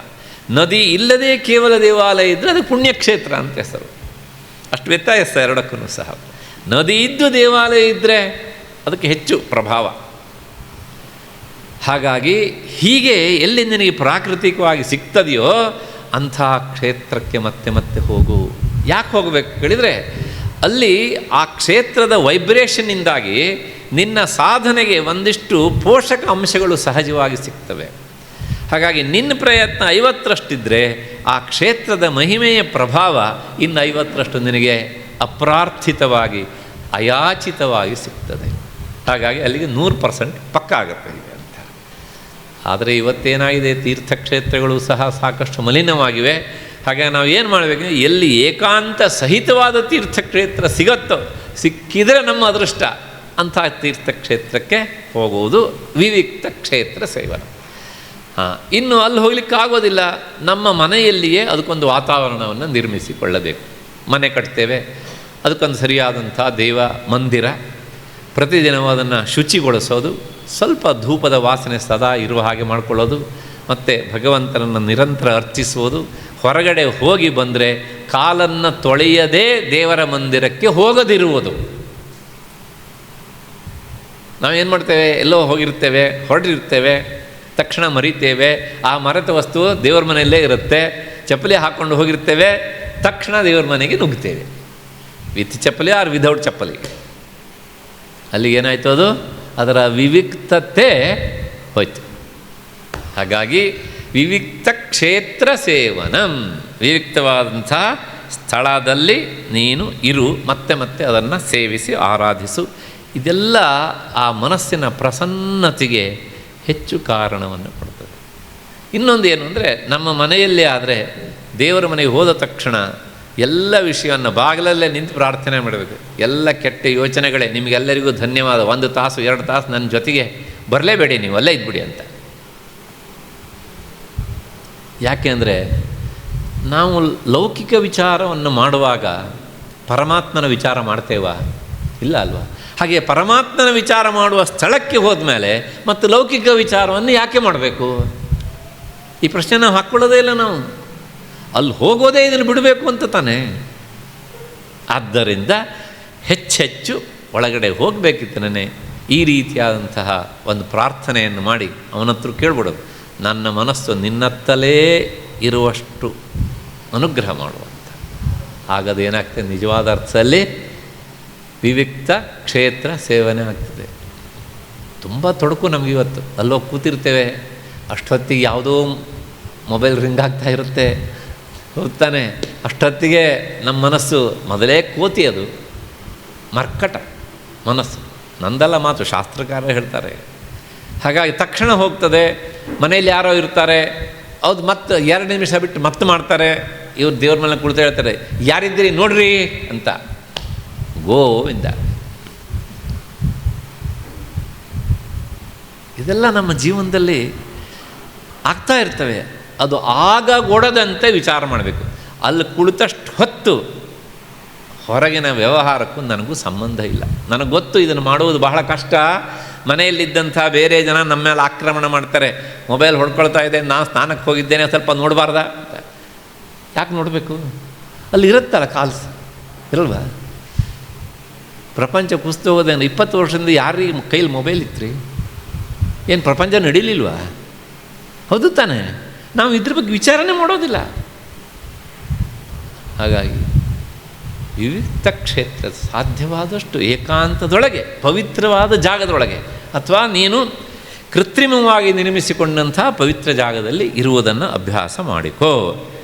ನದಿ ಇಲ್ಲದೆ ಕೇವಲ ದೇವಾಲಯ ಇದ್ದರೆ ಅದಕ್ಕೆ ಪುಣ್ಯಕ್ಷೇತ್ರ ಅಂತ ಹೆಸರು. ಅಷ್ಟು ವ್ಯತ್ಯಾಸ ಎರಡಕ್ಕೂ ಸಹ. ನದಿ ಇದ್ದು ದೇವಾಲಯ ಇದ್ದರೆ ಅದಕ್ಕೆ ಹೆಚ್ಚು ಪ್ರಭಾವ. ಹಾಗಾಗಿ ಹೀಗೆ ಎಲ್ಲಿ ನಿನಗೆ ಪ್ರಾಕೃತಿಕವಾಗಿ ಸಿಗ್ತದೆಯೋ ಅಂಥ ಕ್ಷೇತ್ರಕ್ಕೆ ಮತ್ತೆ ಮತ್ತೆ ಹೋಗು. ಯಾಕೆ ಹೋಗಬೇಕು ಹೇಳಿದರೆ, ಅಲ್ಲಿ ಆ ಕ್ಷೇತ್ರದ ವೈಬ್ರೇಷನ್ನಿಂದಾಗಿ ನಿನ್ನ ಸಾಧನೆಗೆ ಒಂದಿಷ್ಟು ಪೋಷಕ ಅಂಶಗಳು ಸಹಜವಾಗಿ ಸಿಗ್ತವೆ. ಹಾಗಾಗಿ ನಿನ್ನ ಪ್ರಯತ್ನ 50ರಷ್ಟಿದ್ದರೆ ಆ ಕ್ಷೇತ್ರದ ಮಹಿಮೆಯ ಪ್ರಭಾವ ಇನ್ನು 50ರಷ್ಟು ನಿನಗೆ ಅಪ್ರಾರ್ಥಿತವಾಗಿ, ಅಯಾಚಿತವಾಗಿ ಸಿಗ್ತದೆ. ಹಾಗಾಗಿ ಅಲ್ಲಿಗೆ 100% ಪಕ್ಕ ಆಗುತ್ತೆ ಈಗ ಅಂತ. ಆದರೆ ಇವತ್ತೇನಾಗಿದೆ, ತೀರ್ಥಕ್ಷೇತ್ರಗಳು ಸಹ ಸಾಕಷ್ಟು ಮಲಿನವಾಗಿವೆ. ಹಾಗಾಗಿ ನಾವು ಏನು ಮಾಡಬೇಕು, ಎಲ್ಲಿ ಏಕಾಂತ ಸಹಿತವಾದ ತೀರ್ಥಕ್ಷೇತ್ರ ಸಿಗತ್ತೋ, ಸಿಕ್ಕಿದರೆ ನಮ್ಮ ಅದೃಷ್ಟ, ಅಂಥ ತೀರ್ಥಕ್ಷೇತ್ರಕ್ಕೆ ಹೋಗುವುದು ವಿವಿಕ್ತ ಕ್ಷೇತ್ರ ಸೇವನ. ಇನ್ನು ಅಲ್ಲಿ ಹೋಗ್ಲಿಕ್ಕಾಗೋದಿಲ್ಲ, ನಮ್ಮ ಮನೆಯಲ್ಲಿಯೇ ಅದಕ್ಕೊಂದು ವಾತಾವರಣವನ್ನು ನಿರ್ಮಿಸಿಕೊಳ್ಳಬೇಕು. ಮನೆ ಕಟ್ತೇವೆ, ಅದಕ್ಕೊಂದು ಸರಿಯಾದಂಥ ದೇವ ಮಂದಿರ, ಪ್ರತಿದಿನವೂ ಅದನ್ನು ಶುಚಿಗೊಳಿಸೋದು, ಸ್ವಲ್ಪ ಧೂಪದ ವಾಸನೆ ಸದಾ ಇರುವ ಹಾಗೆ ಮಾಡಿಕೊಳ್ಳೋದು, ಮತ್ತು ಭಗವಂತನನ್ನು ನಿರಂತರ ಅರ್ಚಿಸುವುದು. ಹೊರಗಡೆ ಹೋಗಿ ಬಂದರೆ ಕಾಲನ್ನು ತೊಳೆಯದೇ ದೇವರ ಮಂದಿರಕ್ಕೆ ಹೋಗದಿರುವುದು. ನಾವೇನು ಮಾಡ್ತೇವೆ, ಎಲ್ಲೋ ಹೋಗಿರ್ತೇವೆ, ಹೊರಟಿರ್ತೇವೆ, ತಕ್ಷಣ ಮರಿತೇವೆ. ಆ ಮರೆತ ವಸ್ತು ದೇವ್ರ ಮನೆಯಲ್ಲೇ ಇರುತ್ತೆ. ಚಪ್ಪಲಿ ಹಾಕ್ಕೊಂಡು ಹೋಗಿರ್ತೇವೆ, ತಕ್ಷಣ ದೇವ್ರ ಮನೆಗೆ ನುಗ್ತೇವೆ, ವಿತ್ ಚಪ್ಪಲಿ ಆರ್ ವಿದೌಟ್ ಚಪ್ಪಲಿ. ಅಲ್ಲಿಗೇನಾಯಿತು, ಅದು ಅದರ ವಿವಿಕ್ತತೆ ಹೋಯ್ತು. ಹಾಗಾಗಿ ವಿವಿಕ್ತ ಕ್ಷೇತ್ರ ಸೇವನಂ, ವಿವಿಕ್ತವಾದಂಥ ಸ್ಥಳದಲ್ಲಿ ನೀನು ಇರು, ಮತ್ತೆ ಮತ್ತೆ ಅದನ್ನು ಸೇವಿಸಿ ಆರಾಧಿಸು. ಇದೆಲ್ಲ ಆ ಮನಸ್ಸಿನ ಪ್ರಸನ್ನತೆಗೆ ಹೆಚ್ಚು ಕಾರಣವನ್ನು ಕೊಡ್ತದೆ. ಇನ್ನೊಂದು ಏನು ಅಂದರೆ, ನಮ್ಮ ಮನೆಯಲ್ಲೇ ಆದರೆ ದೇವರ ಮನೆಗೆ ಹೋದ ತಕ್ಷಣ ಎಲ್ಲ ವಿಷಯವನ್ನು ಬಾಗಿಲಲ್ಲೇ ನಿಂತು ಪ್ರಾರ್ಥನೆ ಮಾಡಬೇಕು. ಎಲ್ಲ ಕೆಟ್ಟ ಯೋಚನೆಗಳೇ, ನಿಮಗೆಲ್ಲರಿಗೂ ಧನ್ಯವಾದ, 1 ತಾಸು 2 ತಾಸು ನನ್ನ ಜೊತೆಗೆ ಬರಲೇಬೇಡಿ, ನೀವು ಅಲ್ಲೇ ಇದ್ಬಿಡಿ ಅಂತ. ಯಾಕೆ ಅಂದರೆ, ನಾವು ಲೌಕಿಕ ವಿಚಾರವನ್ನು ಮಾಡುವಾಗ ಪರಮಾತ್ಮನ ವಿಚಾರ ಮಾಡ್ತೇವಾ? ಇಲ್ಲ ಅಲ್ವಾ? ಹಾಗೆ ಪರಮಾತ್ಮನ ವಿಚಾರ ಮಾಡುವ ಸ್ಥಳಕ್ಕೆ ಹೋದ ಮೇಲೆ ಮತ್ತು ಲೌಕಿಕ ವಿಚಾರವನ್ನು ಯಾಕೆ ಮಾಡಬೇಕು? ಈ ಪ್ರಶ್ನೆ ನಾವು ಹಾಕ್ಕೊಳ್ಳೋದೇ ಇಲ್ಲ. ನಾವು ಅಲ್ಲಿ ಹೋಗೋದೇ ಇದನ್ನು ಬಿಡಬೇಕು ಅಂತ ತಾನೆ. ಆದ್ದರಿಂದ ಹೆಚ್ಚೆಚ್ಚು ಒಳಗಡೆ ಹೋಗಬೇಕಿತ್ತು ನನಗೆ. ಈ ರೀತಿಯಾದಂತಹ ಒಂದು ಪ್ರಾರ್ಥನೆಯನ್ನು ಮಾಡಿ ಅವನತ್ರ ಕೇಳ್ಬಿಡೋದು, ನನ್ನ ಮನಸ್ಸು ನಿನ್ನತ್ತಲೇ ಇರುವಷ್ಟು ಅನುಗ್ರಹ ಮಾಡುವಂಥ. ಆಗದೇನಾಗ್ತದೆ, ನಿಜವಾದ ಅರ್ಥದಲ್ಲಿ ವಿವಿಕ್ತ ಕ್ಷೇತ್ರ ಸೇವನೆ ಆಗ್ತದೆ. ತುಂಬ ತೊಡಕು ನಮಗಿವತ್ತು. ಅಲ್ಲೋಗಿ ಕೂತಿರ್ತೇವೆ, ಅಷ್ಟೊತ್ತಿಗೆ ಯಾವುದೋ ಮೊಬೈಲ್ ರಿಂಗ್ ಆಗ್ತಾ ಇರುತ್ತೆ, ಹೋಗ್ತಾನೆ. ಅಷ್ಟೊತ್ತಿಗೆ ನಮ್ಮ ಮನಸ್ಸು ಮೊದಲೇ ಕೋತಿ, ಅದು ಮರ್ಕಟ ಮನಸ್ಸು, ನಂದಲ್ಲ ಮಾತು, ಶಾಸ್ತ್ರಕಾರ ಹೇಳ್ತಾರೆ. ಹಾಗಾಗಿ ತಕ್ಷಣ ಹೋಗ್ತದೆ. ಮನೇಲಿ ಯಾರೋ ಇರ್ತಾರೆ, ಹೌದು, ಮತ್ತೆ 2 ನಿಮಿಷ ಬಿಟ್ಟು ಮತ್ತೆ ಮಾಡ್ತಾರೆ. ಇವ್ರು ದೇವ್ರ ಮೇಲೆ ಕುಳಿತು ಹೇಳ್ತಾರೆ, ಯಾರಿದ್ದೀರಿ ನೋಡ್ರಿ ಅಂತ. ಗೋವಿಂದ. ಇದೆಲ್ಲ ನಮ್ಮ ಜೀವನದಲ್ಲಿ ಆಗ್ತಾ ಇರ್ತವೆ. ಅದು ಆಗಗೊಡದಂತೆ ವಿಚಾರ ಮಾಡಬೇಕು. ಅಲ್ಲಿ ಕುಳಿತಷ್ಟು ಹೊತ್ತು ಹೊರಗಿನ ವ್ಯವಹಾರಕ್ಕೂ ನನಗೂ ಸಂಬಂಧ ಇಲ್ಲ. ನನಗೆ ಗೊತ್ತು ಇದನ್ನು ಮಾಡುವುದು ಬಹಳ ಕಷ್ಟ. ಮನೆಯಲ್ಲಿದ್ದಂಥ ಬೇರೆ ಜನ ನಮ್ಮ ಮೇಲೆ ಆಕ್ರಮಣ ಮಾಡ್ತಾರೆ. ಮೊಬೈಲ್ ಹೊಡ್ಕೊಳ್ತಾ ಇದೆ, ನಾನು ಸ್ನಾನಕ್ಕೆ ಹೋಗಿದ್ದೇನೆ, ಸ್ವಲ್ಪ ನೋಡಬಾರ್ದ ಅಂತ. ಯಾಕೆ ನೋಡಬೇಕು? ಅಲ್ಲಿ ಇರುತ್ತಲ್ಲ ಕಾಲ್ಸ್, ಇರಲ್ವಾ? ಪ್ರಪಂಚ ಕುಸ್ತು ಹೋಗೋದೇನು? 20 ವರ್ಷದಿಂದ ಯಾರಿಗೆ ಕೈಲಿ ಮೊಬೈಲ್ ಇತ್ತು ರೀ? ಏನು ಪ್ರಪಂಚ ನಡೀಲಿಲ್ವಾ? ಹೌದು ತಾನೆ? ನಾವು ಇದ್ರ ಬಗ್ಗೆ ವಿಚಾರನೆ ಮಾಡೋದಿಲ್ಲ. ಹಾಗಾಗಿ ವಿವಿಕ್ತ ಕ್ಷೇತ್ರ, ಸಾಧ್ಯವಾದಷ್ಟು ಏಕಾಂತದೊಳಗೆ, ಪವಿತ್ರವಾದ ಜಾಗದೊಳಗೆ, ಅಥವಾ ನೀನು ಕೃತ್ರಿಮವಾಗಿ ನಿರ್ಮಿಸಿಕೊಂಡಂಥ ಪವಿತ್ರ ಜಾಗದಲ್ಲಿ ಇರುವುದನ್ನು ಅಭ್ಯಾಸ ಮಾಡಿಕೋ.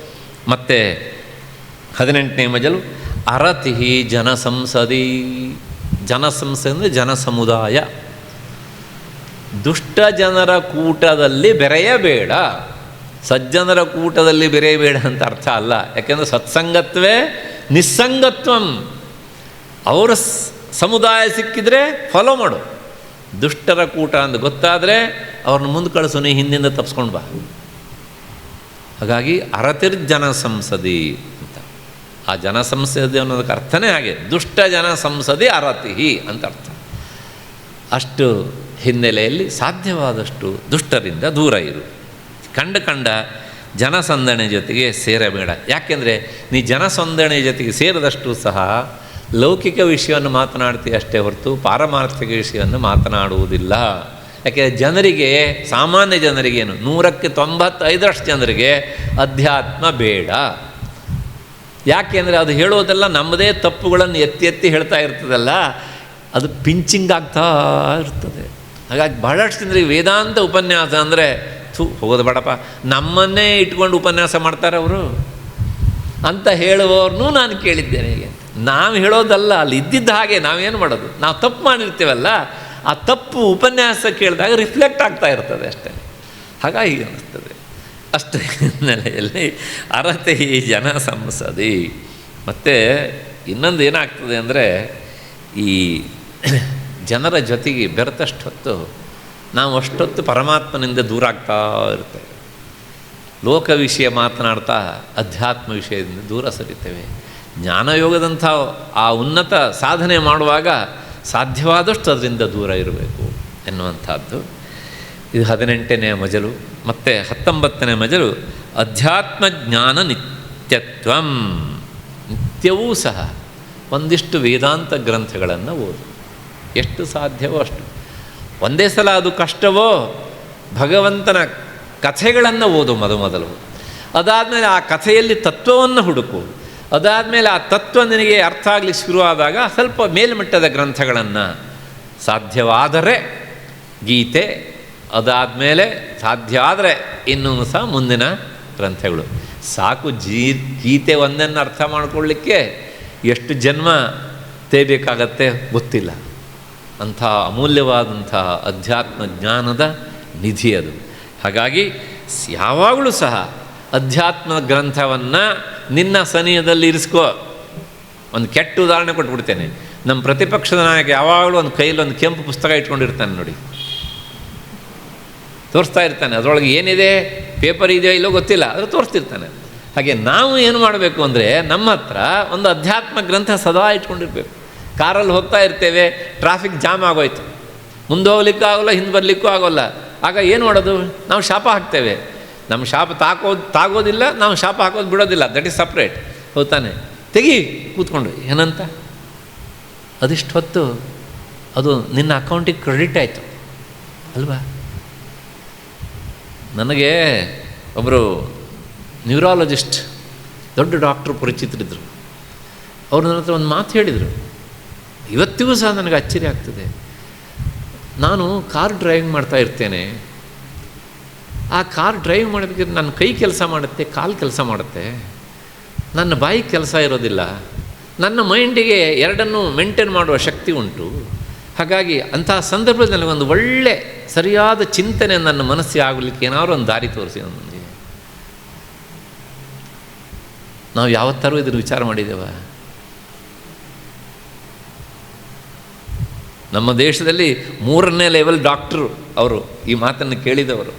ಮತ್ತು 18ನೇ ಮಜಲು ಅರತಿ ಜನಸಂಸದಿ. ಜನಸಂಸದಿ ಅಂದರೆ ಜನಸಮುದಾಯ. ದುಷ್ಟ ಜನರ ಕೂಟದಲ್ಲಿ ಬೆರೆಯಬೇಡ. ಸಜ್ಜನರ ಕೂಟದಲ್ಲಿ ಬೆರೆಯಬೇಡ ಅಂತ ಅರ್ಥ ಅಲ್ಲ. ಯಾಕೆಂದರೆ ಸತ್ಸಂಗತ್ವೇ ನಿಸ್ಸಂಗತ್ವಂ. ಅವರ ಸಮುದಾಯ ಸಿಕ್ಕಿದರೆ ಫಾಲೋ ಮಾಡು. ದುಷ್ಟರ ಕೂಟ ಅಂತ ಗೊತ್ತಾದರೆ ಅವ್ರನ್ನ ಮುಂದೆ ಕಳಿಸು, ನೀ ಹಿಂದಿಂದ ತಪ್ಪಿಸ್ಕೊಂಡು ಬಾ. ಹಾಗಾಗಿ ಅರತಿರ್ಜನ ಸಂಸದಿ ಅಂತ. ಆ ಜನಸಂಸದಿ ಅನ್ನೋದಕ್ಕೆ ಅರ್ಥನೇ ಹಾಗೆ, ದುಷ್ಟ ಜನ ಸಂಸದಿ ಅರತಿ ಅಂತ ಅರ್ಥ. ಅಷ್ಟು ಹಿನ್ನೆಲೆಯಲ್ಲಿ ಸಾಧ್ಯವಾದಷ್ಟು ದುಷ್ಟರಿಂದ ದೂರ ಇರು. ಕಂಡ ಜನಸಂದಣೆ ಜೊತೆಗೆ ಸೇರಬೇಡ. ಯಾಕೆಂದರೆ ನೀ ಜನಸಂದಣೆ ಜೊತೆಗೆ ಸೇರಿದಷ್ಟು ಸಹ ಲೌಕಿಕ ವಿಷಯವನ್ನು ಮಾತನಾಡ್ತೀಯ ಅಷ್ಟೇ ಹೊರತು ಪಾರಮಾರ್ಥಿಕ ವಿಷಯವನ್ನು ಮಾತನಾಡುವುದಿಲ್ಲ. ಯಾಕೆಂದರೆ ಜನರಿಗೆ, ಸಾಮಾನ್ಯ ಜನರಿಗೇನು 100ಕ್ಕೆ 95% ಜನರಿಗೆ ಅಧ್ಯಾತ್ಮ ಬೇಡ. ಯಾಕೆಂದರೆ ಅದು ಹೇಳೋದೆಲ್ಲ ನಮ್ಮದೇ ತಪ್ಪುಗಳನ್ನು ಎತ್ತಿ ಎತ್ತಿ ಹೇಳ್ತಾ ಇರ್ತದಲ್ಲ, ಅದು ಪಿಂಚಿಂಗ್ ಆಗ್ತಾ ಇರ್ತದೆ. ಹಾಗಾಗಿ ಬಹಳಷ್ಟು ಜನರಿಗೆ ವೇದಾಂತ ಉಪನ್ಯಾಸ ಅಂದರೆ ಹೋಗೋದು ಬೇಡಪ್ಪ, ನಮ್ಮನ್ನೇ ಇಟ್ಕೊಂಡು ಉಪನ್ಯಾಸ ಮಾಡ್ತಾರೆ ಅವರು ಅಂತ ಹೇಳುವವ್ರನ್ನೂ ನಾನು ಕೇಳಿದ್ದೇನೆ. ಹೇಗೆ ನಾವು ಹೇಳೋದಲ್ಲ, ಅಲ್ಲಿ ಇದ್ದಿದ್ದ ಹಾಗೆ ನಾವೇನು ಮಾಡೋದು, ನಾವು ತಪ್ಪು ಮಾಡಿರ್ತೀವಲ್ಲ, ಆ ತಪ್ಪು ಉಪನ್ಯಾಸ ಕೇಳಿದಾಗ ರಿಫ್ಲೆಕ್ಟ್ ಆಗ್ತಾ ಇರ್ತದೆ ಅಷ್ಟೇ. ಹಾಗಾಗಿ ಅನ್ನಿಸ್ತದೆ. ಅಷ್ಟೇ ಹಿನ್ನೆಲೆಯಲ್ಲಿ ಅರತೆ ಜನ ಸಂಸದಿ. ಮತ್ತು ಇನ್ನೊಂದು ಏನಾಗ್ತದೆ ಅಂದರೆ, ಈ ಜನರ ಜೊತೆಗೆ ಬೆರೆತಷ್ಟು ಹೊತ್ತು ನಾವು ಅಷ್ಟೊತ್ತು ಪರಮಾತ್ಮನಿಂದ ದೂರ ಆಗ್ತಾ ಇರ್ತೇವೆ. ಲೋಕ ವಿಷಯ ಮಾತನಾಡ್ತಾ ಅಧ್ಯಾತ್ಮ ವಿಷಯದಿಂದ ದೂರ ಸರಿತೇವೆ. ಜ್ಞಾನಯೋಗದಂಥ ಆ ಉನ್ನತ ಸಾಧನೆ ಮಾಡುವಾಗ ಸಾಧ್ಯವಾದಷ್ಟು ಅದರಿಂದ ದೂರ ಇರಬೇಕು ಎನ್ನುವಂಥದ್ದು. ಇದು 18ನೇ ಮಜಲು. ಮತ್ತು 19ನೇ ಮಜಲು ಅಧ್ಯಾತ್ಮ ಜ್ಞಾನ ನಿತ್ಯತ್ವಂ. ನಿತ್ಯವೂ ಸಹ ಒಂದಿಷ್ಟು ವೇದಾಂತ ಗ್ರಂಥಗಳನ್ನು ಓದು, ಎಷ್ಟು ಸಾಧ್ಯವೋ ಅಷ್ಟು. ಒಂದೇ ಸಲ ಅದು ಕಷ್ಟವೋ, ಭಗವಂತನ ಕಥೆಗಳನ್ನು ಓದು ಮೊದಲು. ಅದಾದಮೇಲೆ ಆ ಕಥೆಯಲ್ಲಿ ತತ್ವವನ್ನು ಹುಡುಕು. ಅದಾದಮೇಲೆ ಆ ತತ್ವ ನಿನಗೆ ಅರ್ಥ ಆಗಲಿಕ್ಕೆ ಶುರುವಾದಾಗ ಸ್ವಲ್ಪ ಮೇಲ್ಮಟ್ಟದ ಗ್ರಂಥಗಳನ್ನು, ಸಾಧ್ಯವಾದರೆ ಗೀತೆ, ಅದಾದಮೇಲೆ ಸಾಧ್ಯ ಆದರೆ ಇನ್ನೂ ಸಹ ಮುಂದಿನ ಗ್ರಂಥಗಳು. ಸಾಕು. ಗೀತೆ ಒಂದನ್ನು ಅರ್ಥ ಮಾಡಿಕೊಳ್ಳಿಕ್ಕೆ ಎಷ್ಟು ಜನ್ಮ ತೇಬೇಕಾಗತ್ತೆ ಗೊತ್ತಿಲ್ಲ. ಅಂಥ ಅಮೂಲ್ಯವಾದಂಥ ಅಧ್ಯಾತ್ಮ ಜ್ಞಾನದ ನಿಧಿ ಅದು. ಹಾಗಾಗಿ ಯಾವಾಗಲೂ ಸಹ ಅಧ್ಯಾತ್ಮ ಗ್ರಂಥವನ್ನು ನಿನ್ನ ಸನಿಹದಲ್ಲಿ ಇರಿಸ್ಕೋ. ಒಂದು ಕೆಟ್ಟ ಉದಾಹರಣೆ ಕೊಟ್ಬಿಡ್ತೇನೆ. ನಮ್ಮ ಪ್ರತಿಪಕ್ಷದ ನಾಯಕ ಯಾವಾಗಲೂ ಒಂದು ಕೈಯಲ್ಲಿ ಒಂದು ಕೆಂಪು ಪುಸ್ತಕ ಇಟ್ಕೊಂಡಿರ್ತಾನೆ ನೋಡಿ, ತೋರಿಸ್ತಾ ಇರ್ತಾನೆ. ಅದರೊಳಗೆ ಏನಿದೆ, ಪೇಪರ್ ಇದೆಯೋ ಇಲ್ಲೋ ಗೊತ್ತಿಲ್ಲ, ಅದು ತೋರಿಸ್ತಿರ್ತಾನೆ. ಹಾಗೆ ನಾವು ಏನು ಮಾಡಬೇಕು ಅಂದರೆ, ನಮ್ಮ ಹತ್ರ ಒಂದು ಅಧ್ಯಾತ್ಮ ಗ್ರಂಥ ಸದಾ ಇಟ್ಕೊಂಡಿರ್ಬೇಕು. ಕಾರಲ್ಲಿ ಹೋಗ್ತಾ ಇರ್ತೇವೆ, ಟ್ರಾಫಿಕ್ ಜಾಮ್ ಆಗೋಯ್ತು, ಮುಂದೆ ಹೋಗ್ಲಿಕ್ಕೂ ಆಗೋಲ್ಲ, ಹಿಂದೆ ಬರಲಿಕ್ಕೂ ಆಗೋಲ್ಲ. ಆಗ ಏನು ಮಾಡೋದು, ನಾವು ಶಾಪ ಹಾಕ್ತೇವೆ. ನಮ್ಮ ಶಾಪ ತಾಗೋದಿಲ್ಲ, ನಾವು ಶಾಪ ಹಾಕೋದು ಬಿಡೋದಿಲ್ಲ, ದಟ್ ಈಸ್ ಸಪ್ರೇಟ್. ಹೋಗ್ತಾನೆ, ತೆಗಿ ಕೂತ್ಕೊಂಡು. ಏನಂತ ಅದಿಷ್ಟು ಹೊತ್ತು ಅದು ನಿನ್ನ ಅಕೌಂಟಿಗೆ ಕ್ರೆಡಿಟ್ ಆಯಿತು ಅಲ್ವಾ. ನನಗೆ ಒಬ್ಬರು ನ್ಯೂರಾಲಜಿಸ್ಟ್, ದೊಡ್ಡ ಡಾಕ್ಟ್ರು ಪರಿಚಿತರಿದ್ದರು. ಅವ್ರು ನನ್ನ ಹತ್ರ ಒಂದು ಮಾತು ಹೇಳಿದರು, ಇವತ್ತಿಗೂ ಸಹ ನನಗೆ ಅಚ್ಚರಿ ಆಗ್ತದೆ. ನಾನು ಕಾರ್ ಡ್ರೈವಿಂಗ್ ಮಾಡ್ತಾ ಇರ್ತೇನೆ. ಆ ಕಾರ್ ಡ್ರೈವ್ ಮಾಡೋದಕ್ಕೆ ನನ್ನ ಕೈ ಕೆಲಸ ಮಾಡುತ್ತೆ, ಕಾಲು ಕೆಲಸ ಮಾಡುತ್ತೆ, ನನ್ನ ಬಾಯಿ ಕೆಲಸ ಇರೋದಿಲ್ಲ. ನನ್ನ ಮೈಂಡಿಗೆ ಎರಡನ್ನೂ ಮೇಂಟೈನ್ ಮಾಡುವ ಶಕ್ತಿ ಉಂಟು. ಹಾಗಾಗಿ ಅಂತಹ ಸಂದರ್ಭದಲ್ಲಿ ನನಗೊಂದು ಒಳ್ಳೆ ಸರಿಯಾದ ಚಿಂತನೆ ನನ್ನ ಮನಸ್ಸಿಗೆ ಆಗಲಿಕ್ಕೆ ಏನಾದರೂ ಒಂದು ದಾರಿ ತೋರಿಸಿ ನನಗೆ. ನಾವು ಯಾವತ್ತಾರೂ ಇದನ್ನು ವಿಚಾರ ಮಾಡಿದ್ದೇವ? ನಮ್ಮ ದೇಶದಲ್ಲಿ 3ನೇ ಲೆವೆಲ್ ಡಾಕ್ಟ್ರು ಅವರು ಈ ಮಾತನ್ನು ಕೇಳಿದವರು.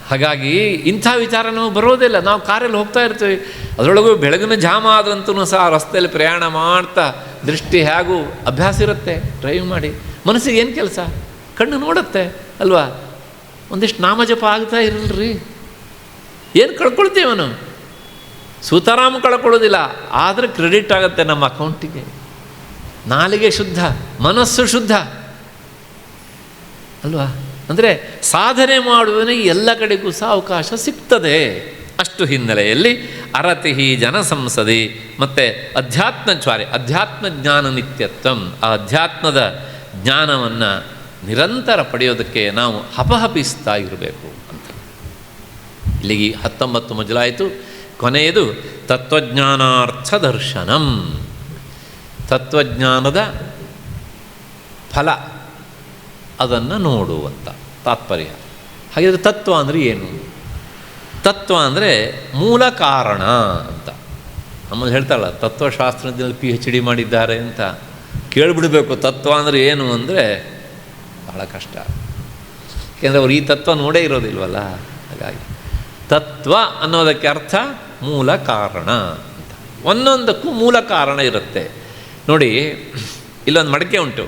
ಹಾಗಾಗಿ ಇಂಥ ವಿಚಾರ ನಾವು ಬರೋದಿಲ್ಲ. ನಾವು ಕಾರಲ್ಲಿ ಹೋಗ್ತಾ ಇರ್ತೀವಿ, ಅದರೊಳಗೂ ಬೆಳಗಿನ ಜಾಮ ಆದಂತೂ ಸಹ ರಸ್ತೆಯಲ್ಲಿ ಪ್ರಯಾಣ ಮಾಡ್ತಾ ದೃಷ್ಟಿ ಹೇಗೂ ಅಭ್ಯಾಸ ಇರುತ್ತೆ ಡ್ರೈವ್ ಮಾಡಿ. ಮನಸ್ಸಿಗೆ ಏನು ಕೆಲಸ, ಕಣ್ಣು ನೋಡುತ್ತೆ ಅಲ್ವಾ. ಒಂದಿಷ್ಟು ನಾಮಜಪ ಆಗ್ತಾ ಇರಲ್ರಿ, ಏನು ಕಳ್ಕೊಳ್ತೀವನು? ಸೂತಾರಾಮ್ ಕಳ್ಕೊಳ್ಳೋದಿಲ್ಲ, ಆದರೆ ಕ್ರೆಡಿಟ್ ಆಗುತ್ತೆ ನಮ್ಮ ಅಕೌಂಟಿಗೆ. ನಾಲಿಗೆ ಶುದ್ಧ, ಮನಸ್ಸು ಶುದ್ಧ ಅಲ್ವಾ. ಅಂದರೆ ಸಾಧನೆ ಮಾಡುವವನಿಗೆ ಎಲ್ಲ ಕಡೆಗೂ ಸಹ ಅವಕಾಶ ಸಿಗ್ತದೆ. ಅಷ್ಟು ಹಿನ್ನೆಲೆಯಲ್ಲಿ ಅರತಿ ಜನಸಂಸದಿ ಮತ್ತು ಅಧ್ಯಾತ್ಮ ಜ್ಞಾನ ನಿತ್ಯತ್ವಂ, ಆ ಅಧ್ಯಾತ್ಮದ ಜ್ಞಾನವನ್ನು ನಿರಂತರ ಪಡೆಯೋದಕ್ಕೆ ನಾವು ಹಪಹಪಿಸ್ತಾ ಇರಬೇಕು ಅಂತ. ಇಲ್ಲಿಗೆ 19 ಮೊದಲಾಯಿತು. ಕೊನೆಯದು ತತ್ವಜ್ಞಾನಾರ್ಥ ದರ್ಶನಂ, ತತ್ವಜ್ಞಾನದ ಫಲ ಅದನ್ನು ನೋಡುವಂಥ ತಾತ್ಪರ್ಯ. ಹಾಗಿದ್ರೆ ತತ್ವ ಅಂದರೆ ಏನು? ತತ್ವ ಅಂದರೆ ಮೂಲ ಕಾರಣ ಅಂತ. ನಮ್ಮಲ್ಲಿ ಹೇಳ್ತಾರಲ್ಲ, ತತ್ವಶಾಸ್ತ್ರದಲ್ಲಿ PhD ಮಾಡಿದ್ದಾರೆ ಅಂತ. ಕೇಳಿಬಿಡಬೇಕು ತತ್ವ ಅಂದರೆ ಏನು ಅಂದರೆ ಬಹಳ ಕಷ್ಟ, ಏಕೆಂದರೆ ಅವರು ಈ ತತ್ವ ನೋಡೇ ಇರೋದಿಲ್ವಲ್ಲ. ಹಾಗಾಗಿ ತತ್ವ ಅನ್ನೋದಕ್ಕೆ ಅರ್ಥ ಮೂಲ ಕಾರಣ ಅಂತ. ಒಂದೊಂದಕ್ಕೂ ಮೂಲ ಕಾರಣ ಇರುತ್ತೆ. ನೋಡಿ, ಇಲ್ಲೊಂದು ಮಡಿಕೆ ಉಂಟು.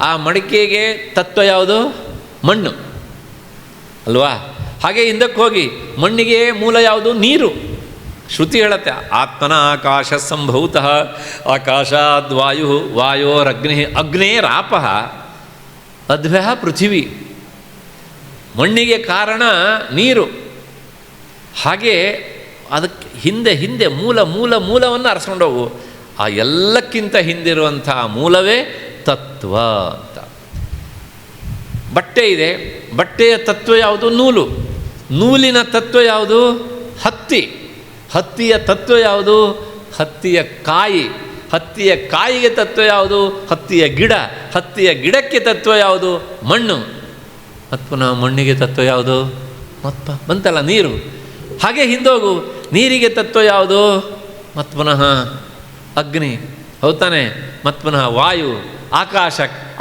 ಆ ಮಡಿಕೆಗೆ ತತ್ವ ಯಾವುದು? ಮಣ್ಣು ಅಲ್ವಾ? ಹಾಗೆ ಹಿಂದಕ್ಕೆ ಹೋಗಿ ಮಣ್ಣಿಗೆ ಮೂಲ ಯಾವುದು? ನೀರು. ಶ್ರುತಿ ಹೇಳುತ್ತೆ, ಆತ್ಮನ ಆಕಾಶ ಸಂಭೂತಃ ಆಕಾಶಾದ್ ವಾಯು ವಾಯೋರಗ್ನಿ ಅಗ್ನೇರಾಪಃ ಅದ್ಭ್ಯಃ ಪೃಥಿವಿ. ಮಣ್ಣಿಗೆ ಕಾರಣ ನೀರು. ಹಾಗೆ ಅದಕ್ಕೆ ಹಿಂದೆ ಮೂಲವನ್ನು ಅರಸ್ಕೊಂಡು ಹೋಗು. ಆ ಎಲ್ಲಕ್ಕಿಂತ ಹಿಂದಿರುವಂಥ ಮೂಲವೇ ತತ್ವ ಅಂತ. ಬಟ್ಟೆ ಇದೆ, ಬಟ್ಟೆಯ ತತ್ವ ಯಾವುದು? ನೂಲು. ನೂಲಿನ ತತ್ವ ಯಾವುದು? ಹತ್ತಿಯ ತತ್ವ ಯಾವುದು? ಹತ್ತಿಯ ಕಾಯಿ. ಹತ್ತಿಯ ಕಾಯಿಗೆ ತತ್ವ ಯಾವುದು? ಹತ್ತಿಯ ಗಿಡಕ್ಕೆ ತತ್ವ ಯಾವುದು? ಮಣ್ಣು. ಮತ್ತು ಪುನಃ ಮಣ್ಣಿಗೆ ತತ್ವ ಯಾವುದು? ಬಂತಲ್ಲ ನೀರು. ಹಾಗೆ ಹಿಂದೋಗು, ನೀರಿಗೆ ತತ್ವ ಯಾವುದು? ಮತ್ತು ಪುನಃ ಅಗ್ನಿ, ಹೌದಾನೆ? ಮತ್ತು ಪುನಃ ವಾಯು.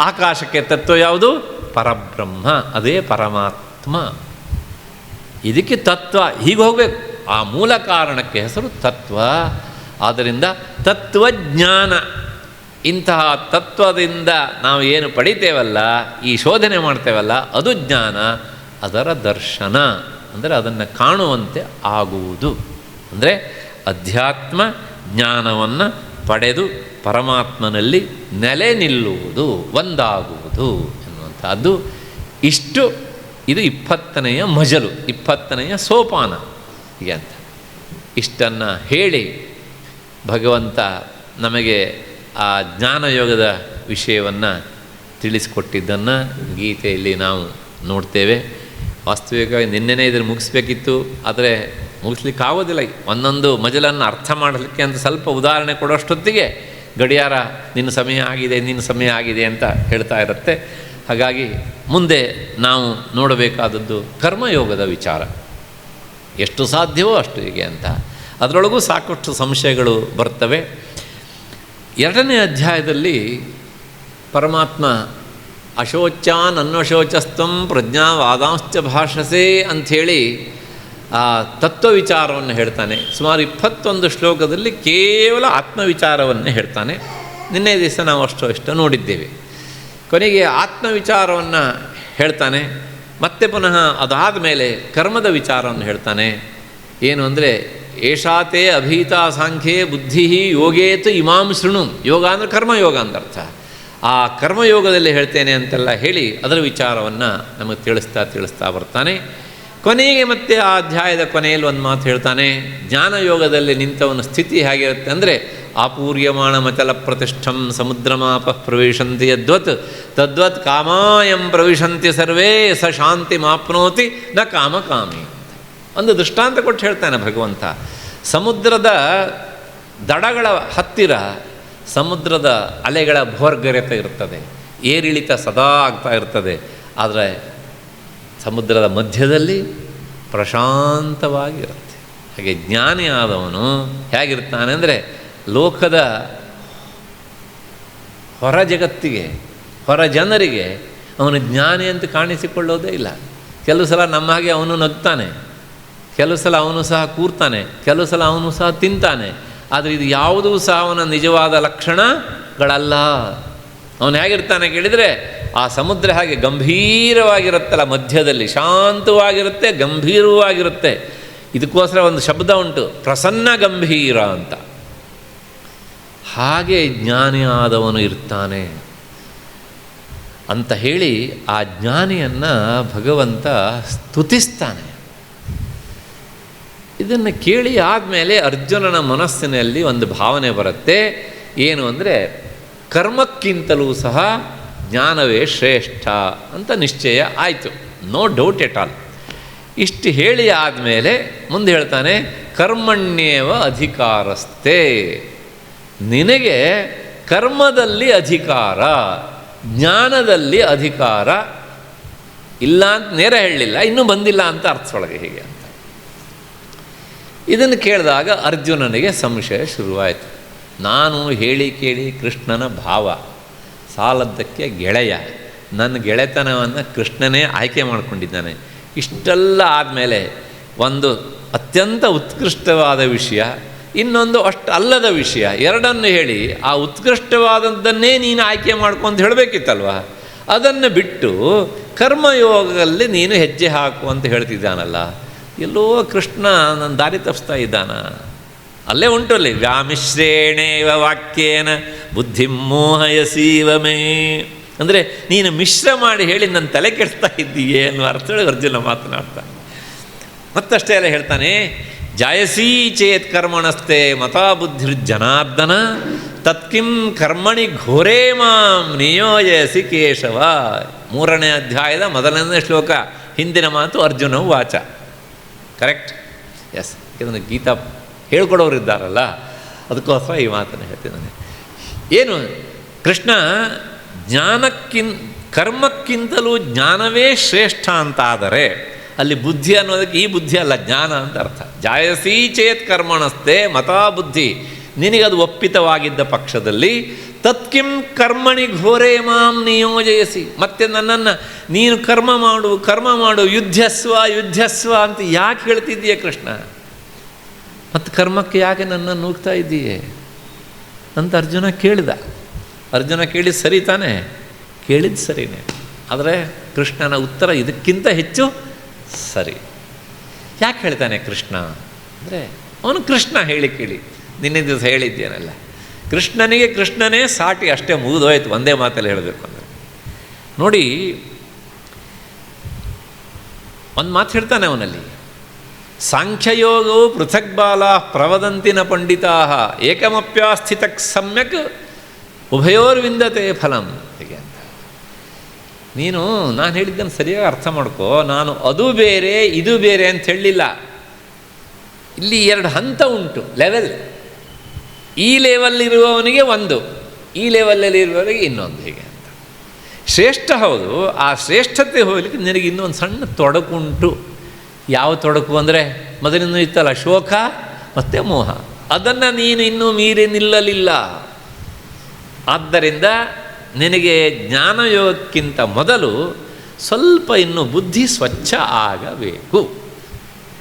ಆಕಾಶಕ್ಕೆ ತತ್ವ ಯಾವುದು? ಪರಬ್ರಹ್ಮ, ಅದೇ ಪರಮಾತ್ಮ. ಇದಕ್ಕೆ ತತ್ವ. ಹೀಗೆ ಹೋಗಬೇಕು. ಆ ಮೂಲ ಕಾರಣಕ್ಕೆ ಹೆಸರು ತತ್ವ. ಆದ್ದರಿಂದ ತತ್ವಜ್ಞಾನ, ಇಂತಹ ತತ್ವದಿಂದ ನಾವು ಏನು ಪಡಿತೇವಲ್ಲ, ಈ ಶೋಧನೆ ಮಾಡ್ತೇವಲ್ಲ, ಅದು ಜ್ಞಾನ. ಅದರ ದರ್ಶನ ಅಂದರೆ ಅದನ್ನು ಕಾಣುವಂತೆ ಆಗುವುದು. ಅಂದರೆ ಅಧ್ಯಾತ್ಮ ಜ್ಞಾನವನ್ನು ಪಡೆದು ಪರಮಾತ್ಮನಲ್ಲಿ ನೆಲೆ ನಿಲ್ಲುವುದು, ಒಂದಾಗುವುದು ಎನ್ನುವಂಥದ್ದು. ಇದು 20ನೆಯ ಮಜಲು, 20ನೆಯ ಸೋಪಾನ ಹೀಗೆ ಅಂತ. ಇಷ್ಟನ್ನು ಹೇಳಿ ಭಗವಂತ ನಮಗೆ ಆ ಜ್ಞಾನಯೋಗದ ವಿಷಯವನ್ನು ತಿಳಿಸಿಕೊಟ್ಟಿದ್ದನ್ನು ಗೀತೆಯಲ್ಲಿ ನಾವು ನೋಡ್ತೇವೆ. ವಾಸ್ತವಿಕವಾಗಿ ನಿನ್ನೆನೇ ಇದನ್ನು ಮುಗಿಸ್ಬೇಕಿತ್ತು, ಆದರೆ ಮುಗಿಸ್ಲಿಕ್ಕಾಗೋದಿಲ್ಲ. ಒಂದೊಂದು ಮಜಲನ್ನು ಅರ್ಥ ಮಾಡಲಿಕ್ಕೆ ಅಂತ ಸ್ವಲ್ಪ ಉದಾಹರಣೆ ಕೊಡೋಷ್ಟೊತ್ತಿಗೆ ಗಡಿಯಾರ ನಿನ್ನ ಸಮಯ ಆಗಿದೆ ಅಂತ ಹೇಳ್ತಾ ಇರುತ್ತೆ. ಹಾಗಾಗಿ ಮುಂದೆ ನಾವು ನೋಡಬೇಕಾದದ್ದು ಕರ್ಮಯೋಗದ ವಿಚಾರ. ಎಷ್ಟು ಸಾಧ್ಯವೋ ಅಷ್ಟು ಹೀಗೆ ಅಂತ. ಅದರೊಳಗೂ ಸಾಕಷ್ಟು ಸಂಶಯಗಳು ಬರ್ತವೆ. 2ನೇ ಅಧ್ಯಾಯದಲ್ಲಿ ಪರಮಾತ್ಮ ಅಶೋಚಾನ್ ಅನ್ವಶೋಚಸ್ತಂ ಪ್ರಜ್ಞಾವಾದಾಂಶ್ಚ ಭಾಷಸೆ ಅಂಥೇಳಿ ಆ ತತ್ವ ವಿಚಾರವನ್ನು ಹೇಳ್ತಾನೆ. ಸುಮಾರು 21 ಶ್ಲೋಕದಲ್ಲಿ ಕೇವಲ ಆತ್ಮವಿಚಾರವನ್ನೇ ಹೇಳ್ತಾನೆ. ನಿನ್ನೆ ದಿವಸ ನಾವು ಅಷ್ಟು ನೋಡಿದ್ದೇವೆ. ಕೊನೆಗೆ ಆತ್ಮವಿಚಾರವನ್ನು ಹೇಳ್ತಾನೆ. ಮತ್ತೆ ಪುನಃ ಅದಾದ ಮೇಲೆ ಕರ್ಮದ ವಿಚಾರವನ್ನು ಹೇಳ್ತಾನೆ. ಏನು ಅಂದರೆ, ಏಷಾತೆ ಅಭೀತಾ ಸಾಂಖ್ಯೇ ಬುದ್ಧಿ ಯೋಗೇತು ಇಮಾಂ ಶೃಣು. ಯೋಗ ಅಂದರೆ ಕರ್ಮಯೋಗ ಅಂತ ಅರ್ಥ. ಆ ಕರ್ಮಯೋಗದಲ್ಲಿ ಹೇಳ್ತೇನೆ ಅಂತೆಲ್ಲ ಹೇಳಿ ಅದರ ವಿಚಾರವನ್ನು ನಮಗೆ ತಿಳಿಸ್ತಾ ಬರ್ತಾನೆ. ಕೊನೆಗೆ ಮತ್ತೆ ಆ ಅಧ್ಯಾಯದ ಕೊನೆಯಲ್ಲಿ ಒಂದು ಮಾತು ಹೇಳ್ತಾನೆ. ಜ್ಞಾನಯೋಗದಲ್ಲಿ ನಿಂತವನ ಸ್ಥಿತಿ ಹೇಗಿರುತ್ತೆ ಅಂದರೆ, ಆಪೂರ್ಯಮಾಣ ಮಚಲ ಪ್ರತಿಷ್ಠಂ ಸಮುದ್ರಮಾಪ ಪ್ರವಿಶಂತಿ ಯದ್ವತ್ ತದ್ವತ್ ಕಾಮಾಯಂ ಪ್ರವಿಶಂತಿ ಸರ್ವೇ ಸ ಶಾಂತಿ ಮಾಪ್ನೋತಿ ನ ಕಾಮಕಾಮಿ. ಒಂದು ದೃಷ್ಟಾಂತ ಕೊಟ್ಟು ಹೇಳ್ತಾನೆ ಭಗವಂತ. ಸಮುದ್ರದ ದಡಗಳ ಹತ್ತಿರ ಸಮುದ್ರದ ಅಲೆಗಳ ಭೋರ್ಗರೆತ ಇರ್ತದೆ, ಏರಿಳಿತ ಸದಾ ಆಗ್ತಾ ಇರ್ತದೆ. ಆದರೆ ಸಮುದ್ರದ ಮಧ್ಯದಲ್ಲಿ ಪ್ರಶಾಂತವಾಗಿರುತ್ತೆ. ಹಾಗೆ ಜ್ಞಾನಿ ಆದವನು ಹೇಗಿರ್ತಾನೆ ಅಂದರೆ, ಲೋಕದ ಹೊರ ಜಗತ್ತಿಗೆ, ಹೊರ ಜನರಿಗೆ ಅವನು ಜ್ಞಾನಿ ಅಂತ ಕಾಣಿಸಿಕೊಳ್ಳೋದೇ ಇಲ್ಲ. ಕೆಲವು ಸಲ ನಮ್ಮ ಹಾಗೆ ಅವನು ನಗ್ತಾನೆ, ಕೆಲವು ಸಲ ಅವನು ಸಹ ಕೂರ್ತಾನೆ, ಕೆಲವು ಸಲ ಅವನು ಸಹ ತಿಂತಾನೆ. ಆದರೆ ಇದು ಯಾವುದೂ ಸಹ ಅವನ ನಿಜವಾದ ಲಕ್ಷಣಗಳಲ್ಲ. ಅವನು ಹೇಗಿರ್ತಾನೆ ಕೇಳಿದರೆ, ಆ ಸಮುದ್ರ ಹಾಗೆ ಗಂಭೀರವಾಗಿರುತ್ತಲ್ಲ, ಮಧ್ಯದಲ್ಲಿ ಶಾಂತವಾಗಿರುತ್ತೆ, ಗಂಭೀರವಾಗಿರುತ್ತೆ. ಇದಕ್ಕೋಸ್ಕರ ಒಂದು ಶಬ್ದ ಉಂಟು, ಪ್ರಸನ್ನ ಗಂಭೀರ ಅಂತ. ಹಾಗೆ ಜ್ಞಾನಿ ಆದವನು ಇರ್ತಾನೆ. ಅಂತ ಹೇಳಿ ಆ ಜ್ಞಾನಿಯನ್ನು ಭಗವಂತ ಸ್ತುತಿಸ್ತಾನೆ. ಇದನ್ನು ಕೇಳಿ ಆದಮೇಲೆ ಅರ್ಜುನನ ಮನಸ್ಸಿನಲ್ಲಿ ಒಂದು ಭಾವನೆ ಬರುತ್ತೆ. ಏನು ಅಂದರೆ ಕರ್ಮಕ್ಕಿಂತಲೂ ಸಹ ಜ್ಞಾನವೇ ಶ್ರೇಷ್ಠ ಅಂತ ನಿಶ್ಚಯ ಆಯಿತು. No doubt at all. ಇಷ್ಟು ಹೇಳಿ ಆದಮೇಲೆ ಮುಂದೆ ಹೇಳ್ತಾನೆ, ಕರ್ಮಣ್ಯೇವ ಅಧಿಕಾರಸ್ಥೆ, ನಿನಗೆ ಕರ್ಮದಲ್ಲಿ ಅಧಿಕಾರ, ಜ್ಞಾನದಲ್ಲಿ ಅಧಿಕಾರ ಇಲ್ಲ ಅಂತ ನೇರ ಹೇಳಲಿಲ್ಲ, ಇನ್ನೂ ಬಂದಿಲ್ಲ ಅಂತ ಅರ್ಥದೊಳಗೆ ಹೀಗೆ ಅಂತ. ಇದನ್ನು ಕೇಳಿದಾಗ ಅರ್ಜುನನಿಗೆ ಸಂಶಯ ಶುರುವಾಯಿತು. ನಾನು ಹೇಳಿ ಕೇಳಿ ಕೃಷ್ಣನ ಭಾವ, ಸಾಲದ್ದಕ್ಕೆ ಗೆಳೆಯ, ನನ್ನ ಗೆಳೆತನವನ್ನು ಕೃಷ್ಣನೇ ಆಯ್ಕೆ ಮಾಡಿಕೊಂಡಿದ್ದಾನೆ. ಇಷ್ಟೆಲ್ಲ ಆದಮೇಲೆ ಒಂದು ಅತ್ಯಂತ ಉತ್ಕೃಷ್ಟವಾದ ವಿಷಯ, ಇನ್ನೊಂದು ಅಷ್ಟು ಅಲ್ಲದ ವಿಷಯ, ಎರಡನ್ನು ಹೇಳಿ ಆ ಉತ್ಕೃಷ್ಟವಾದದ್ದನ್ನೇ ನೀನು ಆಯ್ಕೆ ಮಾಡ್ಕೊಂತ ಹೇಳಬೇಕಿತ್ತಲ್ವ. ಅದನ್ನು ಬಿಟ್ಟು ಕರ್ಮಯೋಗದಲ್ಲಿ ನೀನು ಹೆಜ್ಜೆ ಹಾಕು ಅಂತ ಹೇಳ್ತಿದ್ದಾನಲ್ಲ, ಎಲ್ಲೋ ಕೃಷ್ಣ ನನ್ನ ದಾರಿ ತಪ್ಪಿಸ್ತಾ ಇದ್ದಾನ. ಅಲ್ಲೇ ಉಂಟು ಅಲ್ಲಿ, ವ್ಯಾಮಿಶ್ರೇಣೇವ ವಾಕ್ಯೇನ ಬುದ್ಧಿಂ ಮೋಹಯಸೀವ ಮೇ, ಅಂದರೆ ನೀನು ಮಿಶ್ರ ಮಾಡಿ ಹೇಳಿ ನನ್ನ ತಲೆ ಕೆಡ್ತಾ ಇದ್ದೀಯೇ ಅನ್ನೋ ಅರ್ಥದಲ್ಲಿ ಅರ್ಜುನ ಮಾತನಾಡ್ತಾನೆ. ಮತ್ತಷ್ಟೇ ಎಲ್ಲ ಹೇಳ್ತಾನೆ, ಜಾಯಸೀ ಚೇತ್ ಕರ್ಮಣಸ್ತೆ ಮತಾ ಬುದ್ಧಿರ್ಜನಾರ್ದನ ತತ್ಕಿಂ ಕರ್ಮಣಿ ಘೋರೇ ಮಾಂ ನಿಯೋಜಯಸಿ ಕೇಶವ. 3ನೇ ಅಧ್ಯಾಯದ 1ನೇ ಶ್ಲೋಕ, ಹಿಂದಿನ ಮಾತು ಅರ್ಜುನ ವಾಚ. ಕರೆಕ್ಟ್? ಎಸ್, ಯಾಕೆಂದರೆ ಗೀತಾ ಹೇಳ್ಕೊಡೋರು ಇದ್ದಾರಲ್ಲ, ಅದಕ್ಕೋಸ್ಕರ ಈ ಮಾತನ್ನು ಹೇಳ್ತಿದ್ದಾನೆ. ಏನು ಕೃಷ್ಣ ಕರ್ಮಕ್ಕಿಂತಲೂ ಜ್ಞಾನವೇ ಶ್ರೇಷ್ಠ ಅಂತಾದರೆ ಅಲ್ಲಿ ಬುದ್ಧಿ ಅನ್ನೋದಕ್ಕೆ ಈ ಬುದ್ಧಿ ಅಲ್ಲ, ಜ್ಞಾನ ಅಂತ ಅರ್ಥ. ಜಾಯಸೀ ಚೇತ್ ಕರ್ಮಣಸ್ತೆ ಮತಾ ಬುದ್ಧಿ, ನಿನಗದು ಒಪ್ಪಿತವಾಗಿದ್ದ ಪಕ್ಷದಲ್ಲಿ ತತ್ಕಿಂ ಕರ್ಮಣಿ ಘೋರೇ ಮಾಂ ನಿಯೋಜಯಸಿ, ಮತ್ತೆ ನನ್ನನ್ನು ನೀನು ಕರ್ಮ ಮಾಡು ಯುದ್ಧಸ್ವ ಅಂತ ಯಾಕೆ ಹೇಳ್ತಿದ್ದೀಯ ಕೃಷ್ಣ? ಮತ್ತು ಕರ್ಮಕ್ಕೆ ಯಾಕೆ ನನ್ನನ್ನು ನೂಗ್ತಾ ಇದ್ದೀಯೇ ಅಂತ ಅರ್ಜುನ ಕೇಳಿದ. ಅರ್ಜುನ ಕೇಳಿದ ಸರಿ ತಾನೇ, ಕೇಳಿದ್ದು ಸರಿನೇ, ಆದರೆ ಕೃಷ್ಣನ ಉತ್ತರ ಇದಕ್ಕಿಂತ ಹೆಚ್ಚು ಸರಿ. ಯಾಕೆ ಹೇಳ್ತಾನೆ ಕೃಷ್ಣ ಅಂದರೆ, ಅವನು ಕೃಷ್ಣ ಹೇಳಿ ಕೇಳಿ ನಿನ್ನೆ ದಿವಸ ಹೇಳಿದ್ದೇನಲ್ಲ, ಕೃಷ್ಣನಿಗೆ ಕೃಷ್ಣನೇ ಸಾಟಿ, ಅಷ್ಟೇ ಮುಗಿದೋಯ್ತು. ಒಂದೇ ಮಾತಲ್ಲಿ ಹೇಳಬೇಕು ಅಂದರೆ ನೋಡಿ, ಒಂದು ಮಾತು ಹೇಳ್ತಾನೆ ಅವನಲ್ಲಿ, ಸಾಂಖ್ಯಯೋಗವು ಪೃಥಕ್ ಬಾಲ ಪ್ರವದಂತಿನ ಪಂಡಿತಾ ಏಕಮಪ್ಯಾಸ್ಥಿತ ಸಮ್ಯಕ್ ಉಭಯೋರ್ವಿಂದತೆ ಫಲಂ. ಹೀಗೆ ಅಂತ ನಾನು ಹೇಳಿದ್ದನ್ನು ಸರಿಯಾಗಿ ಅರ್ಥ ಮಾಡ್ಕೋ. ನಾನು ಅದು ಬೇರೆ ಇದು ಬೇರೆ ಅಂತ ಹೇಳಲಿಲ್ಲ. ಇಲ್ಲಿ 2 ಹಂತ ಉಂಟು, ಲೆವೆಲ್. ಈ ಲೆವೆಲ್ಲಿರುವವನಿಗೆ ಒಂದು, ಈ ಲೆವೆಲಲ್ಲಿ ಇರುವವನಿಗೆ ಇನ್ನೊಂದು, ಹೀಗೆ ಅಂತ. ಶ್ರೇಷ್ಠ ಹೌದು, ಆ ಶ್ರೇಷ್ಠತೆ ಹೋಗಲಿಕ್ಕೆ ನಿನಗೆ ಇನ್ನೊಂದು ಸಣ್ಣ ತೊಡಕುಂಟು. ಯಾವ ತೊಡಕು ಅಂದರೆ, ಮೊದಲಿಂದ ಇತ್ತಲ್ಲ ಶೋಕ ಮತ್ತು ಮೋಹ, ಅದನ್ನು ನೀನು ಇನ್ನೂ ಮೀರಿ ನಿಲ್ಲಲಿಲ್ಲ. ಆದ್ದರಿಂದ ನಿನಗೆ ಜ್ಞಾನಯೋಗಕ್ಕಿಂತ ಮೊದಲು ಸ್ವಲ್ಪ ಇನ್ನು ಬುದ್ಧಿ ಸ್ವಚ್ಛ ಆಗಬೇಕು.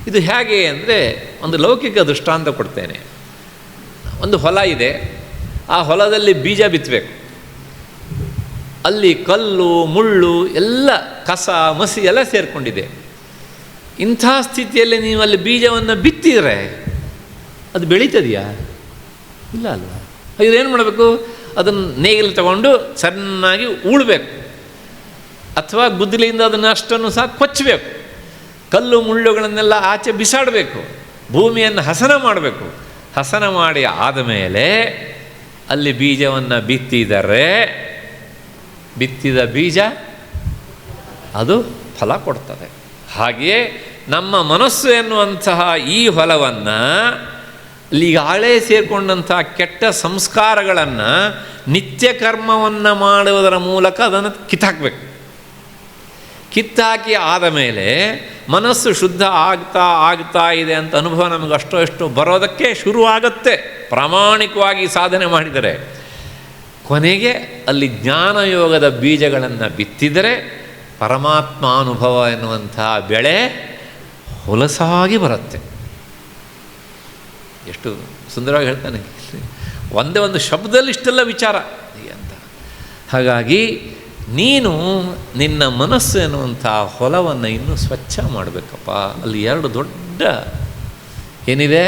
ಇದು ಹೇಗೆ ಅಂದರೆ, ಒಂದು ಲೌಕಿಕ ದೃಷ್ಟಾಂತ ಕೊಡ್ತೇನೆ. ಒಂದು ಹೊಲ ಇದೆ, ಆ ಹೊಲದಲ್ಲಿ ಬೀಜ ಬಿತ್ತಬೇಕು. ಅಲ್ಲಿ ಕಲ್ಲು ಮುಳ್ಳು ಎಲ್ಲ ಕಸ ಮಸಿ ಎಲ್ಲ ಸೇರಿಕೊಂಡಿದೆ. ಇಂಥ ಸ್ಥಿತಿಯಲ್ಲಿ ನೀವು ಅಲ್ಲಿ ಬೀಜವನ್ನು ಬಿತ್ತಿದರೆ ಅದು ಬೆಳೀತದೆಯಾ? ಇಲ್ಲ ಅಲ್ವಾ? ಇದೇನು ಮಾಡಬೇಕು? ಅದನ್ನು ನೇಗಿಲು ತಗೊಂಡು ಚೆನ್ನಾಗಿ ಉಳ್ಬೇಕು, ಅಥವಾ ಗುದ್ದಲಿಯಿಂದ ಅದನ್ನು ಅಷ್ಟನ್ನು ಸಹ ಕೊಚ್ಚಬೇಕು, ಕಲ್ಲು ಮುಳ್ಳುಗಳನ್ನೆಲ್ಲ ಆಚೆ ಬಿಸಾಡಬೇಕು, ಭೂಮಿಯನ್ನು ಹಸನ ಮಾಡಬೇಕು. ಹಸನ ಮಾಡಿ ಆದಮೇಲೆ ಅಲ್ಲಿ ಬೀಜವನ್ನು ಬಿತ್ತಿದರೆ ಬಿತ್ತಿದ ಬೀಜ ಅದು ಫಲ ಕೊಡ್ತದೆ. ಹಾಗೆಯೇ ನಮ್ಮ ಮನಸ್ಸು ಎನ್ನುವಂತಹ ಈ ಹೊಲವನ್ನು, ಈಗಾಗಲೇ ಸೇರಿಕೊಂಡಂಥ ಕೆಟ್ಟ ಸಂಸ್ಕಾರಗಳನ್ನು ನಿತ್ಯ ಕರ್ಮವನ್ನು ಮಾಡುವುದರ ಮೂಲಕ ಅದನ್ನು ಕಿತ್ತಾಕಬೇಕು. ಕಿತ್ತಾಕಿ ಆದ ಮೇಲೆ ಮನಸ್ಸು ಶುದ್ಧ ಆಗ್ತಾ ಇದೆ ಅಂತ ಅನುಭವ ನಮಗೆ ಅಷ್ಟೋ ಬರೋದಕ್ಕೆ ಶುರುವಾಗುತ್ತೆ, ಪ್ರಾಮಾಣಿಕವಾಗಿ ಸಾಧನೆ ಮಾಡಿದರೆ. ಕೊನೆಗೆ ಅಲ್ಲಿ ಜ್ಞಾನಯೋಗದ ಬೀಜಗಳನ್ನು ಬಿತ್ತಿದರೆ ಪರಮಾತ್ಮಾನುಭವ ಎನ್ನುವಂಥ ಬೆಳೆ ಹೊಲಸಾಗಿ ಬರುತ್ತೆ. ಎಷ್ಟು ಸುಂದರವಾಗಿ ಹೇಳ್ತಾನೆ, ಒಂದೇ ಒಂದು ಶಬ್ದದಲ್ಲಿ ಇಷ್ಟೆಲ್ಲ ವಿಚಾರ ಅಂತ. ಹಾಗಾಗಿ ನೀನು ನಿನ್ನ ಮನಸ್ಸು ಎನ್ನುವಂಥ ಹೊಲವನ್ನು ಇನ್ನೂ ಸ್ವಚ್ಛ ಮಾಡಬೇಕಪ್ಪ. ಅಲ್ಲಿ 2 ದೊಡ್ಡ ಏನಿದೆ,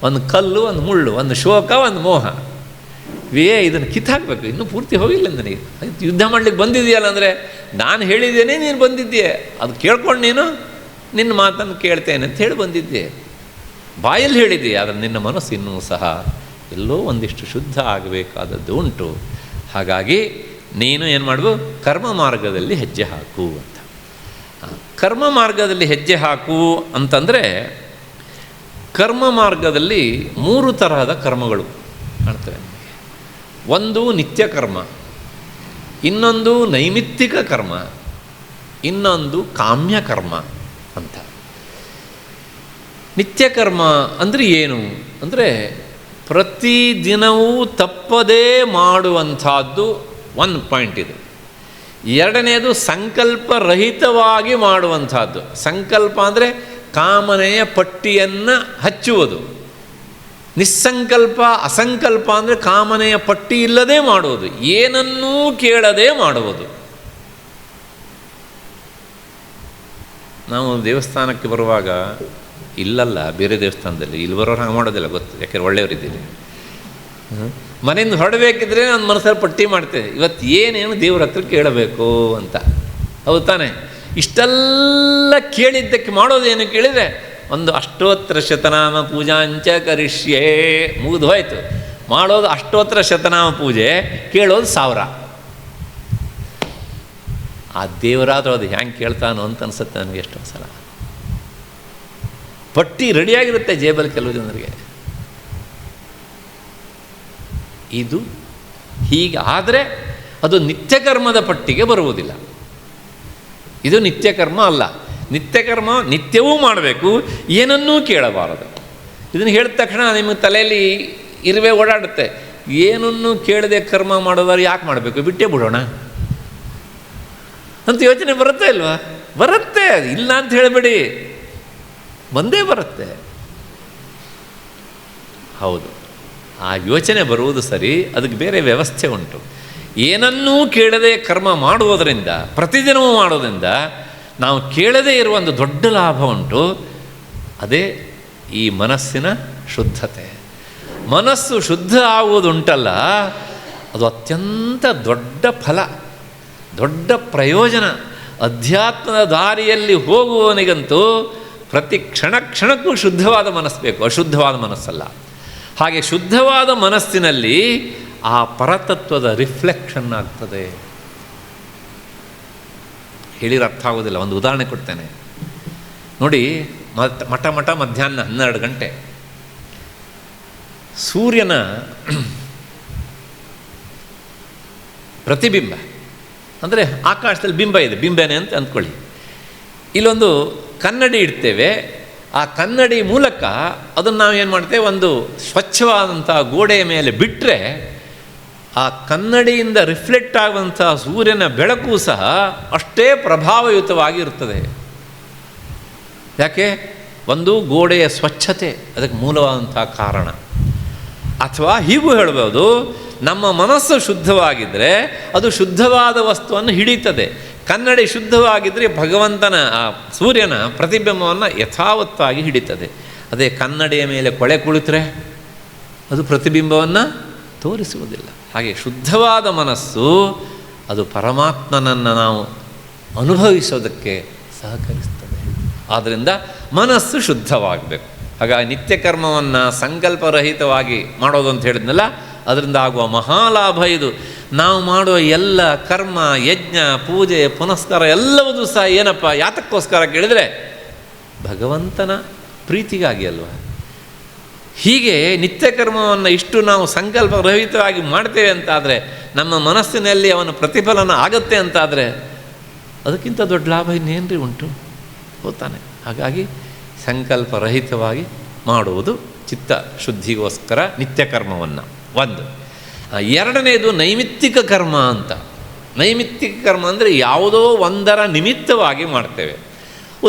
ಒಂದು ಕಲ್ಲು ಒಂದು ಮುಳ್ಳು, ಒಂದು ಶೋಕ ಒಂದು ಮೋಹ. ಇದನ್ನು ಕಿತ್ತಾಕಬೇಕು, ಇನ್ನೂ ಪೂರ್ತಿ ಹೋಗಿಲ್ಲ ನನಗೆ. ಯುದ್ಧ ಮಾಡಲಿಕ್ಕೆ ಬಂದಿದೆಯಲ್ಲ ಅಂದರೆ ನಾನು ಹೇಳಿದ್ದೇನೆ, ನೀನು ಬಂದಿದ್ದೀಯ, ಅದು ಕೇಳ್ಕೊಂಡು ನೀನು ನಿನ್ನ ಮಾತನ್ನು ಕೇಳ್ತೇನೆ ಅಂತ ಹೇಳಿ ಬಂದಿದ್ದೆ. ಬಾಯಲ್ಲಿ ಹೇಳಿದ್ದೀಯ, ಆದರೆ ನಿನ್ನ ಮನಸ್ಸು ಇನ್ನೂ ಸಹ ಎಲ್ಲೋ ಒಂದಿಷ್ಟು ಶುದ್ಧ ಆಗಬೇಕಾದದ್ದು ಉಂಟು. ಹಾಗಾಗಿ ನೀನು ಏನು ಮಾಡು, ಕರ್ಮ ಮಾರ್ಗದಲ್ಲಿ ಹೆಜ್ಜೆ ಹಾಕು ಅಂತ. ಕರ್ಮ ಮಾರ್ಗದಲ್ಲಿ ಹೆಜ್ಜೆ ಹಾಕು ಅಂತಂದರೆ, ಕರ್ಮ ಮಾರ್ಗದಲ್ಲಿ 3 ತರಹದ ಕರ್ಮಗಳು ಕಾಣ್ತವೆ ನಮಗೆ. ಒಂದು ನಿತ್ಯ ಕರ್ಮ, ಇನ್ನೊಂದು ನೈಮಿತ್ತಿಕ ಕರ್ಮ, ಇನ್ನೊಂದು ಕಾಮ್ಯ ಕರ್ಮ ಅಂತ. ನಿತ್ಯ ಕರ್ಮ ಅಂದರೆ ಏನು ಅಂದರೆ, ಪ್ರತಿದಿನವೂ ತಪ್ಪದೇ ಮಾಡುವಂಥದ್ದು ಒಂದು ಪಾಯಿಂಟ್ ಇದು. ಎರಡನೇದು ಸಂಕಲ್ಪರಹಿತವಾಗಿ ಮಾಡುವಂಥದ್ದು. ಸಂಕಲ್ಪ ಅಂದರೆ ಕಾಮನೆಯ ಪಟ್ಟಿಯನ್ನು ಹಚ್ಚುವುದು. ನಿಸ್ಸಂಕಲ್ಪ ಅಸಂಕಲ್ಪ ಅಂದರೆ ಕಾಮನೆಯ ಪಟ್ಟಿ ಇಲ್ಲದೆ ಮಾಡುವುದು, ಏನನ್ನೂ ಕೇಳದೆ ಮಾಡುವುದು. ನಾವು ದೇವಸ್ಥಾನಕ್ಕೆ ಬರುವಾಗ, ಇಲ್ಲಲ್ಲ ಬೇರೆ ದೇವಸ್ಥಾನದಲ್ಲಿ, ಇಲ್ಲಿ ಬರೋರು ಹಾಗೆ ಮಾಡೋದಿಲ್ಲ ಗೊತ್ತು, ಯಾಕೆಂದ್ರೆ ಒಳ್ಳೆಯವರಿದ್ದೀರಿ. ಮನೆಯಿಂದ ಹೊರಡಬೇಕಿದ್ರೆ ನನ್ನ ಮನಸ್ಸಲ್ಲಿ ಪಟ್ಟಿ ಮಾಡ್ತೇವೆ, ಇವತ್ತು ಏನೇನು ದೇವ್ರ ಹತ್ರ ಕೇಳಬೇಕು ಅಂತ. ಹೌದು ತಾನೆ? ಇಷ್ಟೆಲ್ಲ ಕೇಳಿದ್ದಕ್ಕೆ ಮಾಡೋದೇನು ಕೇಳಿದರೆ, ಒಂದು ಅಷ್ಟೋತ್ತರ ಶತನಾಮ ಪೂಜಾಂಚ ಕರಿಷ್ಯೇ, ಮುಗಿದು ಹೋಯ್ತು. ಮಾಡೋದು ಅಷ್ಟೋತ್ತರ ಶತನಾಮ ಪೂಜೆ, ಕೇಳೋದು 1000. ಆ ದೇವರಾದರೂ ಅದು ಹ್ಯಾಂಗೆ ಕೇಳ್ತಾನೋ ಅಂತ ಅನಿಸುತ್ತೆ ನನಗೆ ಎಷ್ಟೊಂದು ಸಲ. ಪಟ್ಟಿ ರೆಡಿಯಾಗಿರುತ್ತೆ ಜೇಬಲ್ಲಿ ಕೆಲವು ಜನರಿಗೆ. ಇದು ಹೀಗೆ ಆದರೆ ಅದು ನಿತ್ಯಕರ್ಮದ ಪಟ್ಟಿಗೆ ಬರುವುದಿಲ್ಲ. ಇದು ನಿತ್ಯಕರ್ಮ ಅಲ್ಲ. ನಿತ್ಯಕರ್ಮ ನಿತ್ಯವೂ ಮಾಡಬೇಕು, ಏನನ್ನೂ ಕೇಳಬಾರದು. ಇದನ್ನು ಹೇಳಿದ ತಕ್ಷಣ ನಿಮ್ಮ ತಲೆಯಲ್ಲಿ ಇರುವೆ ಓಡಾಡುತ್ತೆ. ಏನನ್ನೂ ಕೇಳದೆ ಕರ್ಮ ಮಾಡೋದಾದ್ರೆ ಯಾಕೆ ಮಾಡಬೇಕು, ಬಿಟ್ಟೇ ಬಿಡೋಣ ಅಂತ ಯೋಚನೆ ಬರುತ್ತೆ ಇಲ್ವಾ? ಬರುತ್ತೆ, ಇಲ್ಲ ಅಂತ ಹೇಳಬೇಡಿ, ಬಂದೇ ಬರುತ್ತೆ. ಹೌದು, ಆ ಯೋಚನೆ ಬರುವುದು ಸರಿ, ಅದಕ್ಕೆ ಬೇರೆ ವ್ಯವಸ್ಥೆ ಉಂಟು. ಏನನ್ನೂ ಕೇಳದೆ ಕರ್ಮ ಮಾಡುವುದರಿಂದ, ಪ್ರತಿದಿನವೂ ಮಾಡೋದ್ರಿಂದ ನಾವು ಕೇಳದೇ ಇರುವ ಒಂದು ದೊಡ್ಡ ಲಾಭ ಉಂಟು. ಅದೇ ಈ ಮನಸ್ಸಿನ ಶುದ್ಧತೆ. ಮನಸ್ಸು ಶುದ್ಧ ಆಗುವುದುಂಟಲ್ಲ, ಅದು ಅತ್ಯಂತ ದೊಡ್ಡ ಫಲ, ದೊಡ್ಡ ಪ್ರಯೋಜನ. ಅಧ್ಯಾತ್ಮದ ದಾರಿಯಲ್ಲಿ ಹೋಗುವವನಿಗಂತೂ ಪ್ರತಿ ಕ್ಷಣಕ್ಕೂ ಶುದ್ಧವಾದ ಮನಸ್ಸು ಬೇಕು, ಅಶುದ್ಧವಾದ ಮನಸ್ಸಲ್ಲ. ಹಾಗೆ ಶುದ್ಧವಾದ ಮನಸ್ಸಿನಲ್ಲಿ ಆ ಪರತತ್ವದ ರಿಫ್ಲೆಕ್ಷನ್ ಆಗ್ತದೆ. ಹೇಳಿದ್ರೆ ಅರ್ಥ ಆಗೋದಿಲ್ಲ, ಒಂದು ಉದಾಹರಣೆ ಕೊಡ್ತೇನೆ ನೋಡಿ. ಮಠ ಮಧ್ಯಾಹ್ನ 12 ಗಂಟೆ ಸೂರ್ಯನ ಪ್ರತಿಬಿಂಬ ಅಂದರೆ ಆಕಾಶದಲ್ಲಿ ಬಿಂಬ ಇದೆ, ಬಿಂಬನೇ ಅಂತ ಅಂದ್ಕೊಳ್ಳಿ. ಇಲ್ಲೊಂದು ಕನ್ನಡಿ ಇಡ್ತೇವೆ, ಆ ಕನ್ನಡಿ ಮೂಲಕ ಅದನ್ನು ನಾವು ಏನು ಮಾಡ್ತೇವೆ, ಒಂದು ಸ್ವಚ್ಛವಾದಂಥ ಗೋಡೆಯ ಮೇಲೆ ಬಿಟ್ಟರೆ ಆ ಕನ್ನಡಿಯಿಂದ ರಿಫ್ಲೆಕ್ಟ್ ಆಗುವಂಥ ಸೂರ್ಯನ ಬೆಳಕು ಸಹ ಅಷ್ಟೇ ಪ್ರಭಾವಯುತವಾಗಿರುತ್ತದೆ. ಯಾಕೆ? ಒಂದು ಗೋಡೆಯ ಸ್ವಚ್ಛತೆ ಅದಕ್ಕೆ ಮೂಲವಾದಂಥ ಕಾರಣ. ಅಥವಾ ಹೀಗೂ ಹೇಳ್ಬೋದು, ನಮ್ಮ ಮನಸ್ಸು ಶುದ್ಧವಾಗಿದ್ದರೆ ಅದು ಶುದ್ಧವಾದ ವಸ್ತುವನ್ನು ಹಿಡಿತದೆ. ಕನ್ನಡಿ ಶುದ್ಧವಾಗಿದ್ದರೆ ಭಗವಂತನ ಆ ಸೂರ್ಯನ ಪ್ರತಿಬಿಂಬವನ್ನು ಯಥಾವತ್ತಾಗಿ ಹಿಡಿತದೆ. ಅದೇ ಕನ್ನಡಿಯ ಮೇಲೆ ಕೊಳೆ ಕುಳಿತರೆ ಅದು ಪ್ರತಿಬಿಂಬವನ್ನು ತೋರಿಸುವುದಿಲ್ಲ. ಹಾಗೆ ಶುದ್ಧವಾದ ಮನಸ್ಸು ಅದು ಪರಮಾತ್ಮನನ್ನು ನಾವು ಅನುಭವಿಸೋದಕ್ಕೆ ಸಹಕರಿಸ್ತದೆ. ಆದ್ದರಿಂದ ಮನಸ್ಸು ಶುದ್ಧವಾಗಬೇಕು. ಹಾಗಾಗಿ ನಿತ್ಯ ಕರ್ಮವನ್ನು ಸಂಕಲ್ಪರಹಿತವಾಗಿ ಮಾಡೋದು ಅಂತ ಹೇಳಿದ್ನಲ್ಲ, ಅದರಿಂದ ಆಗುವ ಮಹಾಲಾಭ ಇದು. ನಾವು ಮಾಡುವ ಎಲ್ಲ ಕರ್ಮ, ಯಜ್ಞ, ಪೂಜೆ, ಪುನಸ್ಕಾರ ಎಲ್ಲವೂ ಸಹ ಏನಪ್ಪ, ಯಾತಕ್ಕೋಸ್ಕರ ಕೇಳಿದರೆ ಭಗವಂತನ ಪ್ರೀತಿಗಾಗಿ ಅಲ್ವ. ಹೀಗೆ ನಿತ್ಯ ಕರ್ಮವನ್ನು ಇಷ್ಟು ನಾವು ಸಂಕಲ್ಪರಹಿತವಾಗಿ ಮಾಡ್ತೇವೆ ಅಂತಾದರೆ, ನಮ್ಮ ಮನಸ್ಸಿನಲ್ಲಿ ಅವನ ಪ್ರತಿಫಲನ ಆಗುತ್ತೆ ಅಂತಾದರೆ, ಅದಕ್ಕಿಂತ ದೊಡ್ಡ ಲಾಭ ಇನ್ನೇನ್ರಿ ಉಂಟು? ಹೋಗ್ತಾನೆ. ಹಾಗಾಗಿ ಸಂಕಲ್ಪರಹಿತವಾಗಿ ಮಾಡುವುದು ಚಿತ್ತ ಶುದ್ಧಿಗೋಸ್ಕರ ನಿತ್ಯ ಕರ್ಮವನ್ನು ಒಂದು. ಎರಡನೇದು ನೈಮಿತ್ತಿಕ ಕರ್ಮ ಅಂತ. ನೈಮಿತ್ತಿಕ ಕರ್ಮ ಅಂದರೆ ಯಾವುದೋ ಒಂದರ ನಿಮಿತ್ತವಾಗಿ ಮಾಡ್ತೇವೆ.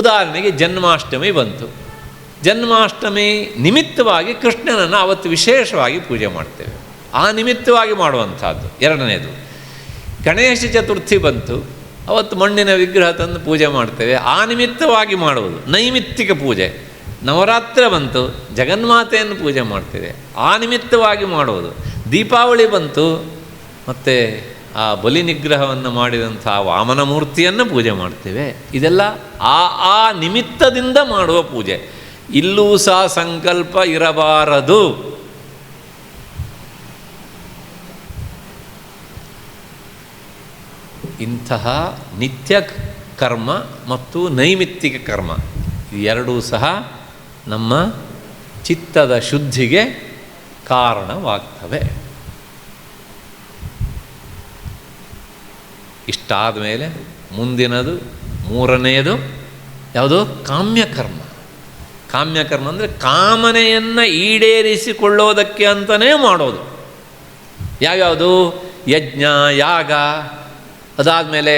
ಉದಾಹರಣೆಗೆ ಜನ್ಮಾಷ್ಟಮಿ ಬಂತು, ಜನ್ಮಾಷ್ಟಮಿ ನಿಮಿತ್ತವಾಗಿ ಕೃಷ್ಣನನ್ನು ಅವತ್ತು ವಿಶೇಷವಾಗಿ ಪೂಜೆ ಮಾಡ್ತೇವೆ, ಆ ನಿಮಿತ್ತವಾಗಿ ಮಾಡುವಂಥದ್ದು ಎರಡನೇದು. ಗಣೇಶ ಚತುರ್ಥಿ ಬಂತು, ಅವತ್ತು ಮಣ್ಣಿನ ವಿಗ್ರಹ ತಂದು ಪೂಜೆ ಮಾಡ್ತೇವೆ, ಆ ನಿಮಿತ್ತವಾಗಿ ಮಾಡುವುದು ನೈಮಿತ್ತಿಕ ಪೂಜೆ. ನವರಾತ್ರಿ ಬಂತು, ಜಗನ್ಮಾತೆಯನ್ನು ಪೂಜೆ ಮಾಡ್ತೇವೆ, ಆ ನಿಮಿತ್ತವಾಗಿ ಮಾಡುವುದು ದೀಪಾವಳಿ ಬಂತು, ಮತ್ತು ಆ ಬಲಿ ನಿಗ್ರಹವನ್ನು ಮಾಡಿದಂಥ ವಾಮನ ಮೂರ್ತಿಯನ್ನು ಪೂಜೆ ಮಾಡ್ತೇವೆ. ಇದೆಲ್ಲ ಆ ನಿಮಿತ್ತದಿಂದ ಮಾಡುವ ಪೂಜೆ. ಇಲ್ಲೂ ಸಹ ಸಂಕಲ್ಪ ಇರಬಾರದು. ಇಂತಹ ನಿತ್ಯ ಕರ್ಮ ಮತ್ತು ನೈಮಿತ್ತಿಕ ಕರ್ಮ ಎರಡೂ ಸಹ ನಮ್ಮ ಚಿತ್ತದ ಶುದ್ಧಿಗೆ ಕಾರಣವಾಗ್ತವೆ. ಇಷ್ಟಾದ ಮೇಲೆ ಮುಂದಿನದು ಮೂರನೆಯದು ಯಾವುದು? ಕಾಮ್ಯಕರ್ಮ. ಕಾಮ್ಯಕರ್ಮ ಅಂದರೆ ಕಾಮನೆಯನ್ನು ಈಡೇರಿಸಿಕೊಳ್ಳೋದಕ್ಕೆ ಅಂತಲೇ ಮಾಡೋದು. ಯಾವ್ಯಾವುದು? ಯಜ್ಞ, ಯಾಗ, ಅದಾದಮೇಲೆ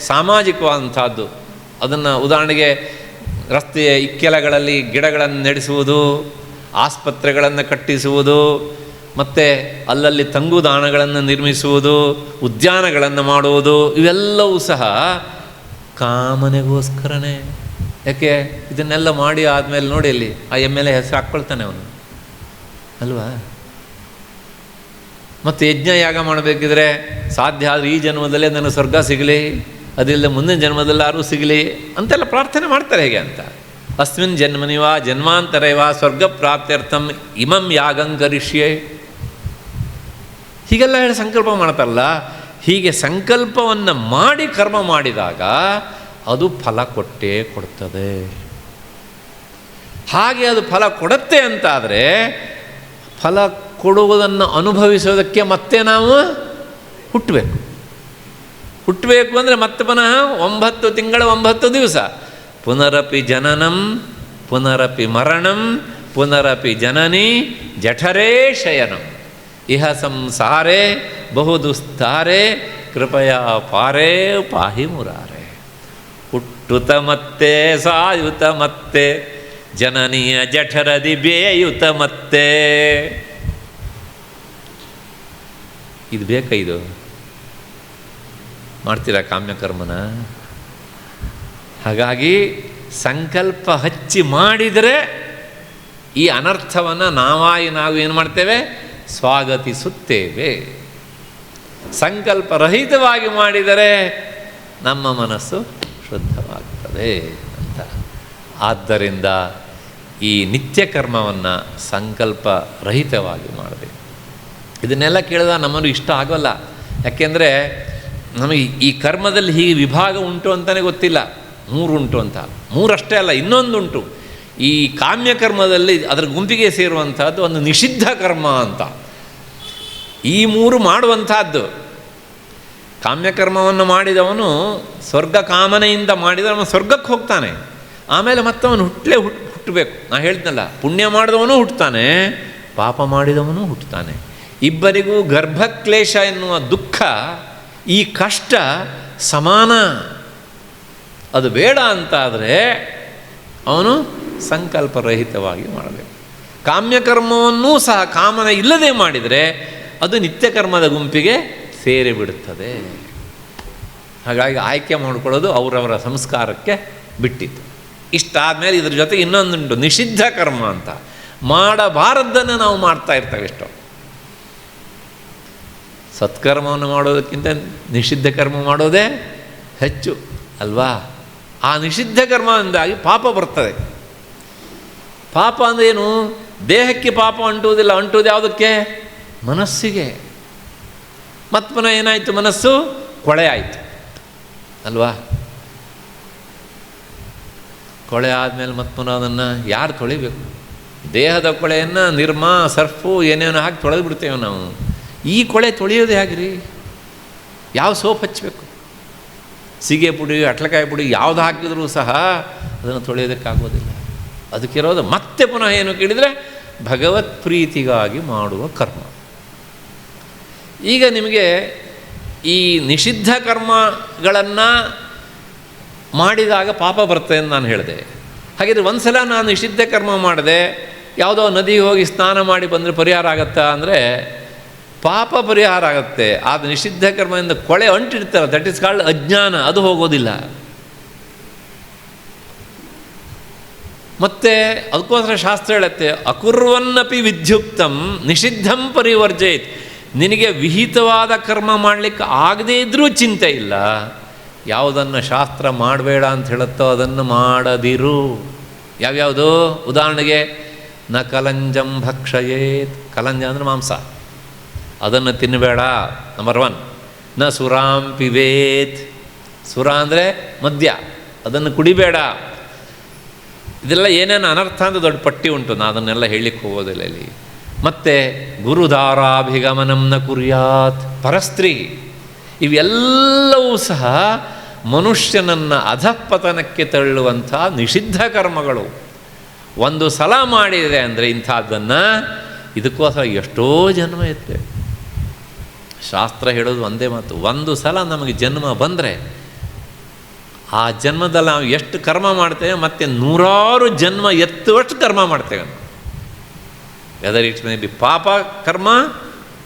ಸಾಮಾಜಿಕವಾದಂಥದ್ದು. ಅದನ್ನು ಉದಾಹರಣೆಗೆ ರಸ್ತೆಯ ಇಕ್ಕೆಲಗಳಲ್ಲಿ ಗಿಡಗಳನ್ನು ನೆಡೆಸುವುದು, ಆಸ್ಪತ್ರೆಗಳನ್ನು ಕಟ್ಟಿಸುವುದು, ಮತ್ತು ಅಲ್ಲಲ್ಲಿ ತಂಗುದಾಣಗಳನ್ನು ನಿರ್ಮಿಸುವುದು, ಉದ್ಯಾನಗಳನ್ನು ಮಾಡುವುದು, ಇವೆಲ್ಲವೂ ಸಹ ಕಾಮನೆಗೋಸ್ಕರನೇ. ಯಾಕೆ? ಇದನ್ನೆಲ್ಲ ಮಾಡಿ ಆದಮೇಲೆ ನೋಡಿ ಅಲ್ಲಿ ಆ ಎಮ್ಮೆಲೆ ಹೆಸರು ಹಾಕ್ಕೊಳ್ತಾನೆ ಅವನು ಅಲ್ವಾ? ಮತ್ತು ಯಜ್ಞ ಯಾಗ ಮಾಡಬೇಕಿದ್ರೆ ಸಾಧ್ಯ ಆದರೆ ಈ ಜನ್ಮದಲ್ಲೇ ನನಗೆ ಸ್ವರ್ಗ ಸಿಗಲಿ, ಅದಿಲ್ಲ ಮುಂದಿನ ಜನ್ಮದಲ್ಲಾರು ಸಿಗಲಿ ಅಂತೆಲ್ಲ ಪ್ರಾರ್ಥನೆ ಮಾಡ್ತಾರೆ. ಹೇಗೆ ಅಂತ, ಅಸ್ಮಿನ್ ಜನ್ಮನಿವಾ ಜನ್ಮಾಂತರವಾ ಸ್ವರ್ಗ ಪ್ರಾಪ್ತ್ಯರ್ಥಂ ಇಮಂ ಯಾಗಂ ಕರಿಷ್ಯೆ, ಹೀಗೆಲ್ಲ ಹೇಳಿ ಸಂಕಲ್ಪ ಮಾಡ್ತಾರಲ್ಲ. ಹೀಗೆ ಸಂಕಲ್ಪವನ್ನು ಮಾಡಿ ಕರ್ಮ ಮಾಡಿದಾಗ ಅದು ಫಲ ಕೊಟ್ಟೇ ಕೊಡ್ತದೆ. ಹಾಗೆ ಅದು ಫಲ ಕೊಡುತ್ತೆ ಅಂತಾದರೆ ಫಲ ಕೊಡುವುದನ್ನು ಅನುಭವಿಸೋದಕ್ಕೆ ಮತ್ತೆ ನಾವು ಹುಟ್ಟಬೇಕು ಅಂದರೆ ಮತ್ತೆ ಪುನಃ 9 ತಿಂಗಳ 9 ದಿವಸ ಪುನರಪಿ ಜನನಂ ಪುನರಪಿ ಮರಣಂ ಪುನರಪಿ ಜನನಿ ಜಠರೇ ಶಯನಂ ಇಹ ಸಂಸಾರೇ ಬಹುದುಸ್ತಾರೆ ಕೃಪಯಾ ಪಾರೇ ಪಾಹಿ ಮುರಾರೆ. ಹುಟ್ಟುತ ಮತ್ತೆ ಸಾಯುತ ಮತ್ತೆ ಜನನಿಯ ಜಠರದಿ ಬೇಯುತ ಮತ್ತೆ. ಇದು ಬೇಕಾ? ಇದು ಮಾಡ್ತೀರಾ ಕಾಮ್ಯಕರ್ಮನ? ಹಾಗಾಗಿ ಸಂಕಲ್ಪ ಹಚ್ಚಿ ಮಾಡಿದರೆ ಈ ಅನರ್ಥವನ್ನು ನಾವು ಏನು ಮಾಡ್ತೇವೆ? ಸ್ವಾಗತಿಸುತ್ತೇವೆ. ಸಂಕಲ್ಪರಹಿತವಾಗಿ ಮಾಡಿದರೆ ನಮ್ಮ ಮನಸ್ಸು ಶುದ್ಧವಾಗ್ತದೆ ಅಂತ. ಆದ್ದರಿಂದ ಈ ನಿತ್ಯ ಕರ್ಮವನ್ನು ಸಂಕಲ್ಪರಹಿತವಾಗಿ ಮಾಡಬೇಕು. ಇದನ್ನೆಲ್ಲ ಕೇಳಿದಾಗ ನಮ್ಮನ್ನು ಇಷ್ಟ ಆಗೋಲ್ಲ. ಯಾಕೆಂದರೆ ನಮಗೆ ಈ ಕರ್ಮದಲ್ಲಿ ಹೀಗೆ ವಿಭಾಗ ಉಂಟು ಅಂತಲೇ ಗೊತ್ತಿಲ್ಲ. 3 ಉಂಟು ಅಂತ. 3 ಅಷ್ಟೇ ಅಲ್ಲ, ಇನ್ನೊಂದುಂಟು. ಈ ಕಾಮ್ಯಕರ್ಮದಲ್ಲಿ ಅದರ ಗುಂಪಿಗೆ ಸೇರುವಂಥದ್ದು ಒಂದು ನಿಷಿದ್ಧ ಕರ್ಮ ಅಂತ. ಈ 3 ಮಾಡುವಂಥದ್ದು. ಕಾಮ್ಯಕರ್ಮವನ್ನು ಮಾಡಿದವನು ಸ್ವರ್ಗ ಕಾಮನೆಯಿಂದ ಮಾಡಿದರೆ ಅವನು ಸ್ವರ್ಗಕ್ಕೆ ಹೋಗ್ತಾನೆ. ಆಮೇಲೆ ಮತ್ತವನು ಹುಟ್ಟಬೇಕು. ನಾನು ಹೇಳ್ತೀನಲ್ಲ, ಪುಣ್ಯ ಮಾಡಿದವನು ಹುಟ್ಟುತ್ತಾನೆ, ಪಾಪ ಮಾಡಿದವನು ಹುಟ್ಟುತ್ತಾನೆ. ಇಬ್ಬರಿಗೂ ಗರ್ಭಕ್ಲೇಶ ಎನ್ನುವ ದುಃಖ, ಈ ಕಷ್ಟ ಸಮಾನ. ಅದು ಬೇಡ ಅಂತಾದರೆ ಅವನು ಸಂಕಲ್ಪರಹಿತವಾಗಿ ಮಾಡಬೇಕು. ಕಾಮ್ಯಕರ್ಮವನ್ನೂ ಸಹ ಕಾಮನೆ ಇಲ್ಲದೆ ಮಾಡಿದರೆ ಅದು ನಿತ್ಯಕರ್ಮದ ಗುಂಪಿಗೆ ಸೇರಿಬಿಡುತ್ತದೆ. ಹಾಗಾಗಿ ಆಯ್ಕೆ ಮಾಡಿಕೊಳ್ಳೋದು ಅವರವರ ಸಂಸ್ಕಾರಕ್ಕೆ ಬಿಟ್ಟಿತ್ತು. ಇಷ್ಟಾದಮೇಲೆ ಇದ್ರ ಜೊತೆ ಇನ್ನೊಂದುಂಟು, ನಿಷಿದ್ಧ ಕರ್ಮ ಅಂತ. ಮಾಡಬಾರದ್ದನ್ನು ನಾವು ಮಾಡ್ತಾ ಇರ್ತೇವೆ. ಇಷ್ಟು ಸತ್ಕರ್ಮವನ್ನು ಮಾಡೋದಕ್ಕಿಂತ ನಿಷಿದ್ಧ ಕರ್ಮ ಮಾಡೋದೇ ಹೆಚ್ಚು ಅಲ್ವಾ? ಆ ನಿಷಿದ್ಧ ಕರ್ಮದಿಂದಾಗಿ ಪಾಪ ಬರ್ತದೆ. ಪಾಪ ಅಂದ್ರೇನು? ದೇಹಕ್ಕೆ ಪಾಪ ಅಂಟುವುದಿಲ್ಲ, ಅಂಟುವುದು ಯಾವುದಕ್ಕೆ? ಮನಸ್ಸಿಗೆ. ಮತ್ತು ಪುನಃ ಏನಾಯಿತು? ಮನಸ್ಸು ಕೊಳೆ ಆಯಿತು ಅಲ್ವಾ? ಕೊಳೆ ಆದಮೇಲೆ ಮತ್ತೆ ಪುನಃ ಅದನ್ನು ಯಾರು ತೊಳಿಬೇಕು? ದೇಹದ ಕೊಳೆಯನ್ನು ನಿರ್ಮಾ, ಸರ್ಫು ಏನೇನೋ ಹಾಕಿ ತೊಳೆದು ಬಿಡ್ತೇವೆ ನಾವು. ಈ ಕೊಳೆ ತೊಳೆಯೋದು ಹೇಗ್ರಿ? ಯಾವ ಸೋಪ್ ಹಚ್ಚಬೇಕು? ಸೀಗೆ ಪುಡಿ, ಅಟ್ಲಕಾಯಿ ಪುಡಿ ಯಾವುದು ಹಾಕಿದರೂ ಸಹ ಅದನ್ನು ತೊಳೆಯೋದಕ್ಕಾಗೋದಿಲ್ಲ. ಅದಕ್ಕಿರೋದು ಮತ್ತೆ ಪುನಃ ಏನು ಕೇಳಿದರೆ ಭಗವತ್ ಪ್ರೀತಿಗಾಗಿ ಮಾಡುವ ಕರ್ಮ. ಈಗ ನಿಮಗೆ ಈ ನಿಷಿದ್ಧ ಕರ್ಮಗಳನ್ನು ಮಾಡಿದಾಗ ಪಾಪ ಬರ್ತದೆ ಅಂತ ನಾನು ಹೇಳಿದೆ. ಹಾಗಿದ್ರೆ ಒಂದು ಸಲ ನಾನು ನಿಷಿದ್ಧ ಕರ್ಮ ಮಾಡಿದೆ, ಯಾವುದೋ ನದಿಗೆ ಹೋಗಿ ಸ್ನಾನ ಮಾಡಿ ಬಂದರೆ ಪರಿಹಾರ ಆಗತ್ತಾ ಅಂದರೆ ಪಾಪ ಪರಿಹಾರ ಆಗುತ್ತೆ. ಆದರೆ ನಿಷಿದ್ಧ ಕರ್ಮದಿಂದ ಕೊಳೆ ಅಂಟಿರ್ತಾರೆ, ದಟ್ ಇಸ್ ಕಾಲ್ಡ್ ಅಜ್ಞಾನ, ಅದು ಹೋಗೋದಿಲ್ಲ. ಮತ್ತು ಅದಕ್ಕೋಸ್ಕರ ಶಾಸ್ತ್ರ ಹೇಳುತ್ತೆ, ಅಕುರ್ವನ್ನಪಿ ವಿದ್ಯುಕ್ತಂ ನಿಷಿದ್ಧಂ ಪರಿವರ್ಜಯೇತ್. ನಿನಗೆ ವಿಹಿತವಾದ ಕರ್ಮ ಮಾಡಲಿಕ್ಕೆ ಆಗದೇ ಇದ್ದರೂ ಚಿಂತೆ ಇಲ್ಲ. ಯಾವುದನ್ನು ಶಾಸ್ತ್ರ ಮಾಡಬೇಡ ಅಂತ ಹೇಳುತ್ತೋ ಅದನ್ನು ಮಾಡದಿರು. ಯಾವ್ಯಾವುದು? ಉದಾಹರಣೆಗೆ ನ ಕಲಂಜಂ ಭಕ್ಷಯೇತ್. ಕಲಂಜ ಅಂದರೆ ಮಾಂಸ, ಅದನ್ನು ತಿನ್ನಬೇಡ. ನಂಬರ್ 1. ನ ಸುರಾಂ ಪಿಬೇತ್. ಸುರ ಅಂದರೆ ಮದ್ಯ, ಅದನ್ನು ಕುಡಿಬೇಡ. ಇದೆಲ್ಲ ಏನೇನು ಅನರ್ಥ ಅಂತ ದೊಡ್ಡ ಪಟ್ಟಿ ಉಂಟು, ನಾನು ಅದನ್ನೆಲ್ಲ ಹೇಳಲಿಕ್ಕೆ ಹೋಗೋದಿಲ್ಲ ಇಲ್ಲಿ. ಮತ್ತು ಗುರುದಾರಾಭಿಗಮನಂ ನ ಕುರ್ಯಾತ್. ಪರಸ್ತ್ರೀ. ಇವೆಲ್ಲವೂ ಸಹ ಮನುಷ್ಯನನ್ನು ಅಧಃಪತನಕ್ಕೆ ತಳ್ಳುವಂಥ ನಿಷಿದ್ಧ ಕರ್ಮಗಳು. ಒಂದು ಸಲ ಮಾಡಿದೆ ಅಂದರೆ ಇಂಥದ್ದನ್ನು, ಇದಕ್ಕೋಸ್ಕರ ಎಷ್ಟೋ ಜನ್ಮ ಎತ್ತೆ. ಶಾಸ್ತ್ರ ಹೇಳೋದು ಒಂದೇ ಮಾತು, ಒಂದು ಸಲ ನಮಗೆ ಜನ್ಮ ಬಂದರೆ ಆ ಜನ್ಮದಲ್ಲಿ ನಾವು ಎಷ್ಟು ಕರ್ಮ ಮಾಡ್ತೇವೆ, ಮತ್ತು 100 ಜನ್ಮ ಎತ್ತುವಷ್ಟು ಕರ್ಮ ಮಾಡ್ತೇವೆ. ವೆದರ್ ಇಟ್ಸ್ ಮೇ ಬಿ ಪಾಪ ಕರ್ಮ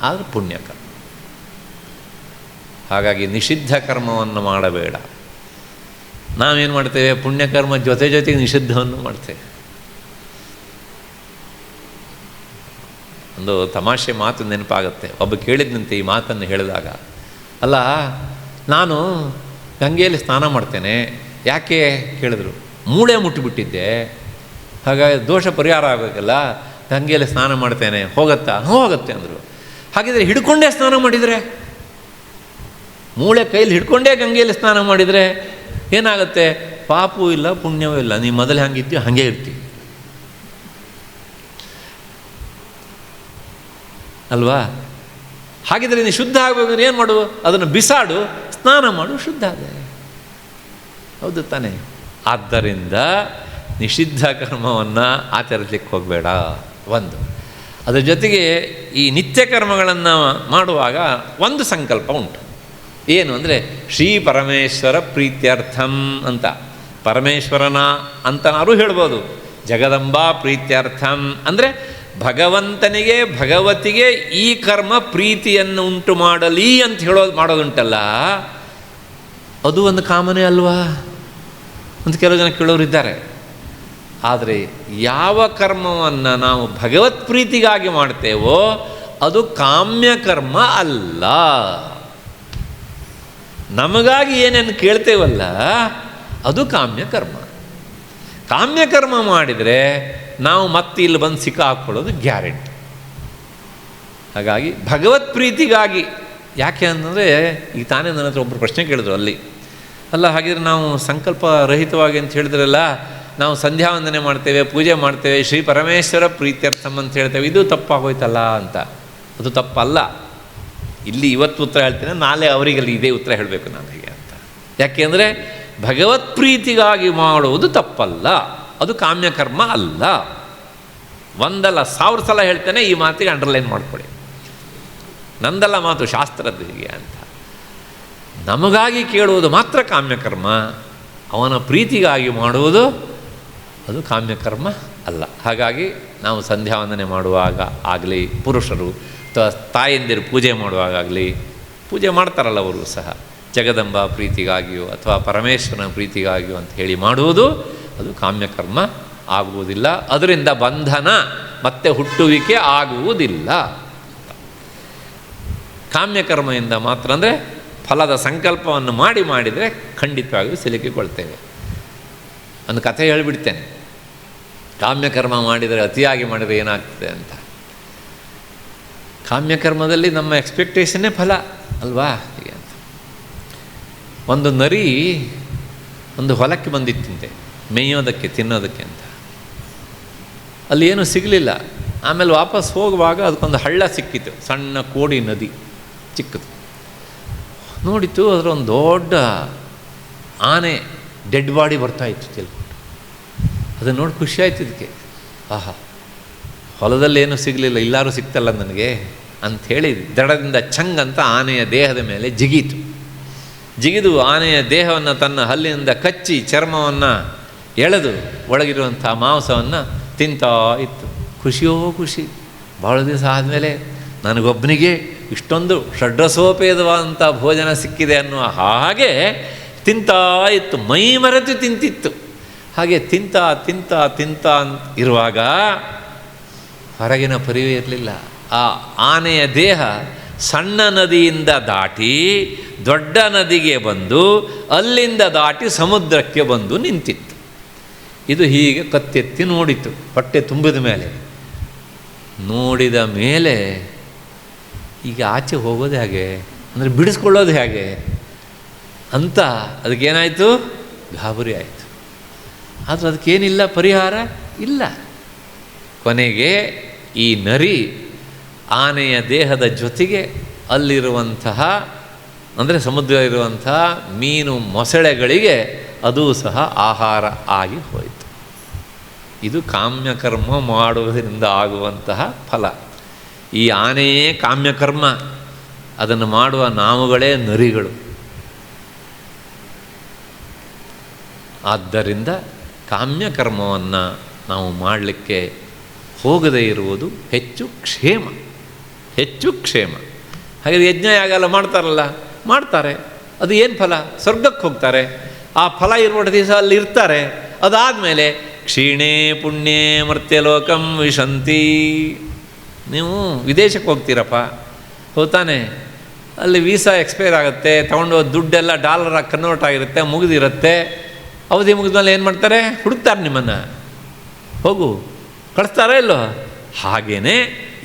ಆದರೆ ಪುಣ್ಯ ಕರ್ಮ. ಹಾಗಾಗಿ ನಿಷಿದ್ಧ ಕರ್ಮವನ್ನು ಮಾಡಬೇಡ. ನಾವೇನು ಮಾಡ್ತೇವೆ? ಪುಣ್ಯಕರ್ಮ ಜೊತೆಗೆ ನಿಷಿದ್ಧವನ್ನು ಮಾಡ್ತೇವೆ. ಒಂದು ತಮಾಷೆ ಮಾತು ನೆನಪಾಗುತ್ತೆ. ಒಬ್ಬ ಕೇಳಿದಂತೆ ಈ ಮಾತನ್ನು ಹೇಳಿದಾಗ, ಅಲ್ಲ ನಾನು ಗಂಗೆಯಲ್ಲಿ ಸ್ನಾನ ಮಾಡ್ತೇನೆ, ಯಾಕೆ ಕೇಳಿದ್ರು. ಮೂಳೆ ಮುಟ್ಟಿಬಿಟ್ಟಿದ್ದೆ, ಹಾಗಾಗಿ ದೋಷ ಪರಿಹಾರ ಆಗಬೇಕಲ್ಲ, ಗಂಗೆಯಲ್ಲಿ ಸ್ನಾನ ಮಾಡ್ತೇನೆ, ಹೋಗುತ್ತಾ? ಹೋಗುತ್ತೆ ಅಂದರು. ಹಾಗಿದ್ರೆ ಹಿಡ್ಕೊಂಡೇ ಸ್ನಾನ ಮಾಡಿದರೆ, ಮೂಳೆ ಕೈಲಿ ಹಿಡ್ಕೊಂಡೇ ಗಂಗೆಯಲ್ಲಿ ಸ್ನಾನ ಮಾಡಿದರೆ ಏನಾಗುತ್ತೆ? ಪಾಪವೂ ಇಲ್ಲ ಪುಣ್ಯವೂ ಇಲ್ಲ, ನೀ ಮೊದಲು ಹಂಗಿದ್ದೀವಿ ಹಾಗೆ ಇರ್ತೀವಿ ಅಲ್ವಾ? ಹಾಗಿದ್ರೆ ನೀನು ಶುದ್ಧ ಆಗಬೇಕಂದ್ರೆ ಏನು ಮಾಡು? ಅದನ್ನು ಬಿಸಾಡು, ಸ್ನಾನ ಮಾಡು, ಶುದ್ಧ ಆದೆ. ಹೌದು ತಾನೆ? ಆದ್ದರಿಂದ ನಿಷಿದ್ಧ ಕರ್ಮವನ್ನು ಆಚರಿಸಲಿಕ್ಕೆ ಹೋಗಬೇಡ. ಒಂದು ಅದರ ಜೊತೆಗೆ ಈ ನಿತ್ಯ ಕರ್ಮಗಳನ್ನು ಮಾಡುವಾಗ ಒಂದು ಸಂಕಲ್ಪ ಉಂಟು. ಏನು ಅಂದರೆ ಶ್ರೀ ಪರಮೇಶ್ವರ ಪ್ರೀತ್ಯರ್ಥಂ ಅಂತ. ಪರಮೇಶ್ವರನ ಅಂತನಾರು ಹೇಳ್ಬೋದು. ಜಗದಂಬಾ ಪ್ರೀತ್ಯರ್ಥಂ ಅಂದರೆ ಭಗವಂತನಿಗೆ ಭಗವತಿಗೆ ಈ ಕರ್ಮ ಪ್ರೀತಿಯನ್ನು ಉಂಟು ಮಾಡಲಿ ಅಂತ ಮಾಡೋದುಂಟಲ್ಲ, ಅದು ಒಂದು ಕಾಮನೆ ಅಲ್ವಾ ಅಂತ ಕೆಲವು ಜನ ಕೇಳೋರಿದ್ದಾರೆ. ಆದರೆ ಯಾವ ಕರ್ಮವನ್ನು ನಾವು ಭಗವತ್ ಪ್ರೀತಿಗಾಗಿ ಮಾಡ್ತೇವೋ ಅದು ಕಾಮ್ಯ ಕರ್ಮ ಅಲ್ಲ. ನಮಗಾಗಿ ಏನೇನು ಕೇಳ್ತೇವಲ್ಲ ಅದು ಕಾಮ್ಯ ಕರ್ಮ. ಕಾಮ್ಯ ಕರ್ಮ ಮಾಡಿದರೆ ನಾವು ಮತ್ತೆ ಇಲ್ಲಿ ಬಂದು ಸಿಕ್ಕ ಹಾಕ್ಕೊಳ್ಳೋದು ಗ್ಯಾರಂಟಿ. ಹಾಗಾಗಿ ಭಗವತ್ ಪ್ರೀತಿಗಾಗಿ. ಯಾಕೆ ಅಂತಂದರೆ ಈಗ ತಾನೇ ನನ್ನ ಹತ್ರ ಒಬ್ಬರು ಪ್ರಶ್ನೆ ಕೇಳಿದ್ರು ಅಲ್ಲಿ, ಅಲ್ಲ ಹಾಗಿದ್ರೆ ನಾವು ಸಂಕಲ್ಪ ರಹಿತವಾಗಿ ಅಂತ ಹೇಳಿದ್ರಲ್ಲ, ನಾವು ಸಂಧ್ಯಾ ವಂದನೆ ಮಾಡ್ತೇವೆ, ಪೂಜೆ ಮಾಡ್ತೇವೆ, ಶ್ರೀ ಪರಮೇಶ್ವರ ಪ್ರೀತ್ಯರ್ಥಂ ಅಂತ ಹೇಳ್ತೇವೆ, ಇದು ತಪ್ಪಾಗೋಯ್ತಲ್ಲ ಅಂತ. ಅದು ತಪ್ಪಲ್ಲ. ಇಲ್ಲಿ ಇವತ್ತು ಉತ್ತರ ಹೇಳ್ತೇನೆ, ನಾಳೆ ಅವರಿಗಲ್ಲಿ ಇದೇ ಉತ್ತರ ಹೇಳಬೇಕು ನಾನು ಹೇಗೆ ಅಂತ. ಯಾಕೆಂದರೆ ಭಗವತ್ ಪ್ರೀತಿಗಾಗಿ ಮಾಡುವುದು ತಪ್ಪಲ್ಲ, ಅದು ಕಾಮ್ಯಕರ್ಮ ಅಲ್ಲ. ಒಂದಲ್ಲ 1000 ಸಲ ಹೇಳ್ತೇನೆ, ಈ ಮಾತಿಗೆ ಅಂಡರ್ಲೈನ್ ಮಾಡಿಕೊಡಿ. ನಂದಲ್ಲ ಮಾತು, ಶಾಸ್ತ್ರದ್ದು ಹೀಗೆ ಅಂತ. ನಮಗಾಗಿ ಕೇಳುವುದು ಮಾತ್ರ ಕಾಮ್ಯಕರ್ಮ, ಅವನ ಪ್ರೀತಿಗಾಗಿ ಮಾಡುವುದು ಅದು ಕಾಮ್ಯಕರ್ಮ ಅಲ್ಲ. ಹಾಗಾಗಿ ನಾವು ಸಂಧ್ಯಾ ವಂದನೆ ಮಾಡುವಾಗ ಆಗಲಿ, ಪುರುಷರು ಅಥವಾ ತಾಯಂದಿರು ಪೂಜೆ ಮಾಡುವಾಗಲಿ, ಪೂಜೆ ಮಾಡ್ತಾರಲ್ಲ ಅವರು ಸಹ ಜಗದಂಬ ಪ್ರೀತಿಗಾಗಿಯೋ ಅಥವಾ ಪರಮೇಶ್ವರನ ಪ್ರೀತಿಗಾಗಿಯೋ ಅಂತ ಹೇಳಿ ಮಾಡುವುದು ಅದು ಕಾಮ್ಯಕರ್ಮ ಆಗುವುದಿಲ್ಲ. ಅದರಿಂದ ಬಂಧನ ಮತ್ತೆ ಹುಟ್ಟುವಿಕೆ ಆಗುವುದಿಲ್ಲ. ಕಾಮ್ಯಕರ್ಮದಿಂದ ಮಾತ್ರ ಅಂದರೆ ಫಲದ ಸಂಕಲ್ಪವನ್ನು ಮಾಡಿದರೆ ಖಂಡಿತವಾಗಿಯೂ ಸಿಲುಕಿಕೊಳ್ತೇವೆ. ಒಂದು ಕಥೆ ಹೇಳಿಬಿಡ್ತೇನೆ. ಕಾಮ್ಯಕರ್ಮ ಮಾಡಿದರೆ, ಅತಿಯಾಗಿ ಮಾಡಿದರೆ ಏನಾಗ್ತದೆ ಅಂತ. ಕಾಮ್ಯಕರ್ಮದಲ್ಲಿ ನಮ್ಮ ಎಕ್ಸ್ಪೆಕ್ಟೇಷನ್ನೇ ಫಲ ಅಲ್ವಾ ಹೀಗೆ ಅಂತ. ಒಂದು ನರಿ ಒಂದು ಹೊಲಕ್ಕೆ ಬಂದಿತ್ತಂತೆ ಮೇಯೋದಕ್ಕೆ, ತಿನ್ನೋದಕ್ಕೆ ಅಂತ. ಅಲ್ಲಿ ಏನೂ ಸಿಗಲಿಲ್ಲ. ಆಮೇಲೆ ವಾಪಸ್ ಹೋಗುವಾಗ ಅದಕ್ಕೊಂದು ಹಳ್ಳ ಸಿಕ್ಕಿತು, ಸಣ್ಣ ಕೋಡಿ ನದಿ ಚಿಕ್ಕದು. ನೋಡಿತು, ಅದರ ಒಂದು ದೊಡ್ಡ ಆನೆ ಡೆಡ್ ಬಾಡಿ ಬರ್ತಾಯಿತ್ತು ತಿಳ್ಕೊಂಡು. ಅದನ್ನು ನೋಡಿ ಖುಷಿ ಆಯ್ತು ಇದಕ್ಕೆ. ಆಹಾ, ಹೊಲದಲ್ಲೇನೂ ಸಿಗಲಿಲ್ಲ, ಎಲ್ಲರೂ ಸಿಕ್ತಲ್ಲ ನನಗೆ ಅಂಥೇಳಿ ದಡದಿಂದ ಚಂಗ್ ಅಂತ ಆನೆಯ ದೇಹದ ಮೇಲೆ ಜಿಗಿದು ಆನೆಯ ದೇಹವನ್ನು ತನ್ನ ಹಲ್ಲಿನಿಂದ ಕಚ್ಚಿ ಚರ್ಮವನ್ನು ಎಳೆದು ಒಳಗಿರುವಂಥ ಮಾಂಸವನ್ನು ತಿಂತಾ ಇತ್ತು. ಖುಷಿಯೋ ಖುಷಿ. ಭಾಳ ದಿವಸ ಆದಮೇಲೆ ನನಗೊಬ್ಬನಿಗೆ ಇಷ್ಟೊಂದು ಷಡ್ರಸೋಪೇದವಾದಂಥ ಭೋಜನ ಸಿಕ್ಕಿದೆ ಅನ್ನುವ ಹಾಗೆ ತಿಂತಾ ಇತ್ತು, ಮೈ ಮರೆತು ತಿಂತಿತ್ತು. ಹಾಗೆ ತಿಂತ ಇರುವಾಗ ಹೊರಗಿನ ಪರಿವೇ ಇರಲಿಲ್ಲ. ಆ ಆನೆಯ ದೇಹ ಸಣ್ಣ ನದಿಯಿಂದ ದಾಟಿ ದೊಡ್ಡ ನದಿಗೆ ಬಂದು ಅಲ್ಲಿಂದ ದಾಟಿ ಸಮುದ್ರಕ್ಕೆ ಬಂದು ನಿಂತಿತ್ತು. ಇದು ಹೀಗೆ ಕತ್ತೆತ್ತಿ ನೋಡಿತು, ಹೊಟ್ಟೆ ತುಂಬಿದ ಮೇಲೆ. ನೋಡಿದ ಮೇಲೆ ಈಗ ಆಚೆ ಹೋಗೋದು ಹೇಗೆ, ಅಂದರೆ ಬಿಡಿಸ್ಕೊಳ್ಳೋದು ಹೇಗೆ ಅಂತ ಅದಕ್ಕೇನಾಯಿತು, ಗಾಬರಿ ಆಯಿತು. ಆದರೆ ಅದಕ್ಕೇನಿಲ್ಲ, ಪರಿಹಾರ ಇಲ್ಲ. ಕೊನೆಗೆ ಈ ನರಿ ಆನೆಯ ದೇಹದ ಜೊತೆಗೆ ಅಲ್ಲಿರುವಂತಹ, ಅಂದರೆ ಸಮುದ್ರ ಇರುವಂತಹ ಮೀನು ಮೊಸಳೆಗಳಿಗೆ ಅದೂ ಸಹ ಆಹಾರ ಆಗಿ ಹೋಯಿತು. ಇದು ಕಾಮ್ಯಕರ್ಮ ಮಾಡುವುದರಿಂದ ಆಗುವಂತಹ ಫಲ. ಈ ಆನೆಯೇ ಕಾಮ್ಯಕರ್ಮ, ಅದನ್ನು ಮಾಡುವ ನಾವುಗಳೇ ನರಿಗಳು. ಆದ್ದರಿಂದ ಕಾಮ್ಯಕರ್ಮವನ್ನು ನಾವು ಮಾಡಲಿಕ್ಕೆ ಹೋಗದೇ ಇರುವುದು ಹೆಚ್ಚು ಕ್ಷೇಮ, ಹೆಚ್ಚು ಕ್ಷೇಮ. ಹಾಗೆ ಯಜ್ಞ ಯಾಗೆಲ್ಲ ಮಾಡ್ತಾರಲ್ಲ, ಮಾಡ್ತಾರೆ. ಅದು ಏನು ಫಲ? ಸ್ವರ್ಗಕ್ಕೆ ಹೋಗ್ತಾರೆ. ಆ ಫಲ ಇರುವ ದಿವಸ ಅಲ್ಲಿ ಇರ್ತಾರೆ. ಅದಾದಮೇಲೆ ಕ್ಷೀಣೇ ಪುಣ್ಯೇ ಮರ್ತ್ಯಲೋಕಂ ವಿಶಂತಿ. ನೀವು ವಿದೇಶಕ್ಕೆ ಹೋಗ್ತೀರಪ್ಪ, ಹೋಗ್ತಾನೆ, ಅಲ್ಲಿ ವೀಸಾ ಎಕ್ಸ್ಪೈರ್ ಆಗುತ್ತೆ, ತೊಗೊಂಡು ದುಡ್ಡೆಲ್ಲ ಡಾಲರಾಗಿ ಕನ್ವರ್ಟ್ ಆಗಿರುತ್ತೆ, ಮುಗಿದಿರುತ್ತೆ. ಅವಧಿ ಮುಗಿದ್ಮೇಲೆ ಏನು ಮಾಡ್ತಾರೆ? ಹುಡುಕ್ತಾರೆ ನಿಮ್ಮನ್ನು, ಹೋಗು, ಕಳಿಸ್ತಾರೋ ಇಲ್ಲೋ. ಹಾಗೆಯೇ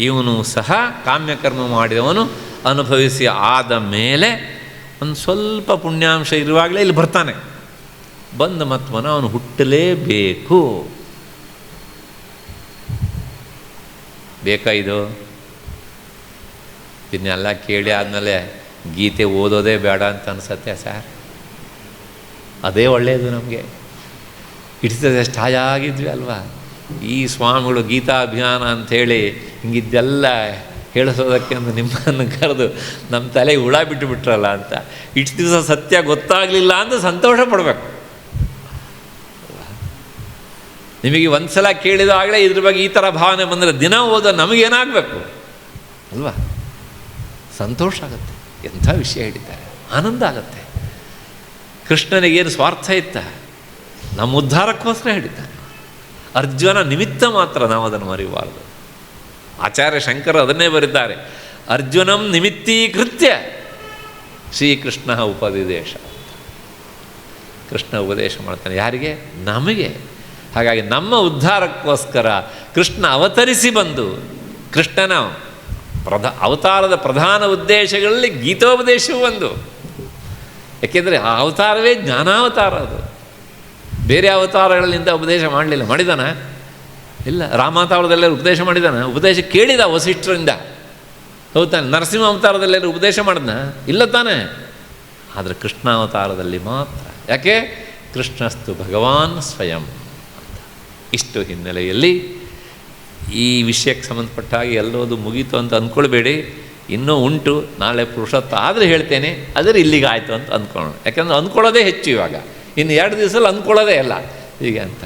ಇವನು ಸಹ ಕಾಮ್ಯಕರ್ಮ ಮಾಡಿದವನು ಅನುಭವಿಸಿ ಆದ ಮೇಲೆ ಒಂದು ಸ್ವಲ್ಪ ಪುಣ್ಯಾಂಶ ಇರುವಾಗಲೇ ಇಲ್ಲಿ ಬರ್ತಾನೆ. ಬಂದ ಮತ್ವನ ಅವನು ಹುಟ್ಟಲೇಬೇಕು. ಬೇಕಾ ಇದು? ಇದನ್ನೆಲ್ಲ ಕೇಳಿ ಆದಮೇಲೆ ಗೀತೆ ಓದೋದೇ ಬೇಡ ಅಂತ ಅನಿಸತ್ತೆ ಸರ್. ಅದೇ ಒಳ್ಳೆಯದು ನಮಗೆ. ಹಿಡಿತದೆ ಎಷ್ಟು ಹಾಯಾಗಿದ್ವಿ ಅಲ್ವಾ. ಈ ಸ್ವಾಮಿಗಳು ಗೀತಾ ಅಭಿಯಾನ ಅಂಥೇಳಿ ಹಿಂಗಿದ್ದೆಲ್ಲ ಹೇಳಿಸೋದಕ್ಕೆ ಅಂತ ನಿಮ್ಮನ್ನು ಕರೆದು ನಮ್ಮ ತಲೆಗೆ ಹುಳ ಬಿಟ್ಟುಬಿಟ್ರಲ್ಲ ಅಂತ. ಇಷ್ಟು ದಿವಸ ಸತ್ಯ ಗೊತ್ತಾಗಲಿಲ್ಲ ಅಂತ ಸಂತೋಷ ಪಡಬೇಕು. ನಿಮಗೆ ಒಂದು ಸಲ ಕೇಳಿದಾಗಲೇ ಇದ್ರ ಬಗ್ಗೆ ಈ ಥರ ಭಾವನೆ ಬಂದರೆ ದಿನ ಓದೋ ನಮಗೇನಾಗಬೇಕು ಅಲ್ವಾ? ಸಂತೋಷ ಆಗುತ್ತೆ. ಎಂಥ ವಿಷಯ ಹೇಳಿದ್ದಾರೆ, ಆನಂದ ಆಗುತ್ತೆ. ಕೃಷ್ಣನಿಗೇನು ಸ್ವಾರ್ಥ ಇತ್ತ? ನಮ್ಮ ಉದ್ಧಾರಕ್ಕೋಸ್ಕರ ಹೇಳಿದ್ದಾನೆ. ಅರ್ಜುನ ನಿಮಿತ್ತ ಮಾತ್ರ, ನಾವು ಅದನ್ನು ಮರೆಯಬಾರದು. ಆಚಾರ್ಯ ಶಂಕರ ಅದನ್ನೇ ಬರೆದಿದ್ದಾರೆ, ಅರ್ಜುನಂ ನಿಮಿತ್ತೀಕೃತ್ಯ ಶ್ರೀಕೃಷ್ಣ ಉಪದೇಶ. ಕೃಷ್ಣ ಉಪದೇಶ ಮಾಡ್ತಾನೆ ಯಾರಿಗೆ? ನಮಗೆ. ಹಾಗಾಗಿ ನಮ್ಮ ಉದ್ಧಾರಕ್ಕೋಸ್ಕರ ಕೃಷ್ಣ ಅವತರಿಸಿ ಬಂದು, ಕೃಷ್ಣನ ಅವತಾರದ ಪ್ರಧಾನ ಉದ್ದೇಶಗಳಲ್ಲಿ ಗೀತೋಪದೇಶವೂ ಒಂದು. ಯಾಕೆಂದರೆ ಆ ಅವತಾರವೇ ಜ್ಞಾನಾವತಾರ. ಅದು ಬೇರೆ ಅವತಾರಗಳಿಂದ ಉಪದೇಶ ಮಾಡಲಿಲ್ಲ. ಮಾಡಿದಾನ? ಇಲ್ಲ. ರಾಮಾವತಾರದಲ್ಲೆಲ್ಲ ಉಪದೇಶ ಮಾಡಿದಾನ? ಉಪದೇಶ ಕೇಳಿದ ವಸಿಷ್ಠರಿಂದ. ಹೌದಾನೆ. ನರಸಿಂಹ ಅವತಾರದಲ್ಲೆಲ್ಲ ಉಪದೇಶ ಮಾಡಿದ್ನ? ಇಲ್ಲ ತಾನೆ. ಆದರೆ ಕೃಷ್ಣಾವತಾರದಲ್ಲಿ ಮಾತ್ರ. ಯಾಕೆ? ಕೃಷ್ಣಸ್ತು ಭಗವಾನ್ ಸ್ವಯಂ ಅಂತ. ಇಷ್ಟು ಹಿನ್ನೆಲೆಯಲ್ಲಿ ಈ ವಿಷಯಕ್ಕೆ ಸಂಬಂಧಪಟ್ಟ ಹಾಗೆ ಎಲ್ಲೋದು ಮುಗೀತು ಅಂತ ಅಂದ್ಕೊಳ್ಬೇಡಿ. ಇನ್ನೂ ಉಂಟು. ನಾಳೆ ಪುರುಷತ್ವ ಆದರೆ ಹೇಳ್ತೇನೆ. ಆದರೆ ಇಲ್ಲಿಗೆ ಆಯಿತು ಅಂತ ಅಂದ್ಕೊಳ್ಳೋಣ. ಯಾಕಂದರೆ ಅಂದ್ಕೊಳ್ಳೋದೇ ಹೆಚ್ಚು ಇವಾಗ. ಇನ್ನು 2 ದಿವಸದಲ್ಲಿ ಅಂದ್ಕೊಳ್ಳೋದೇ ಇಲ್ಲ ಹೀಗೆ ಅಂತ.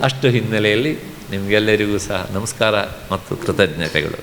ಅಷ್ಟು ಹಿನ್ನೆಲೆಯಲ್ಲಿ ನಿಮಗೆಲ್ಲರಿಗೂ ಸಹ ನಮಸ್ಕಾರ ಮತ್ತು ಕೃತಜ್ಞತೆಗಳು.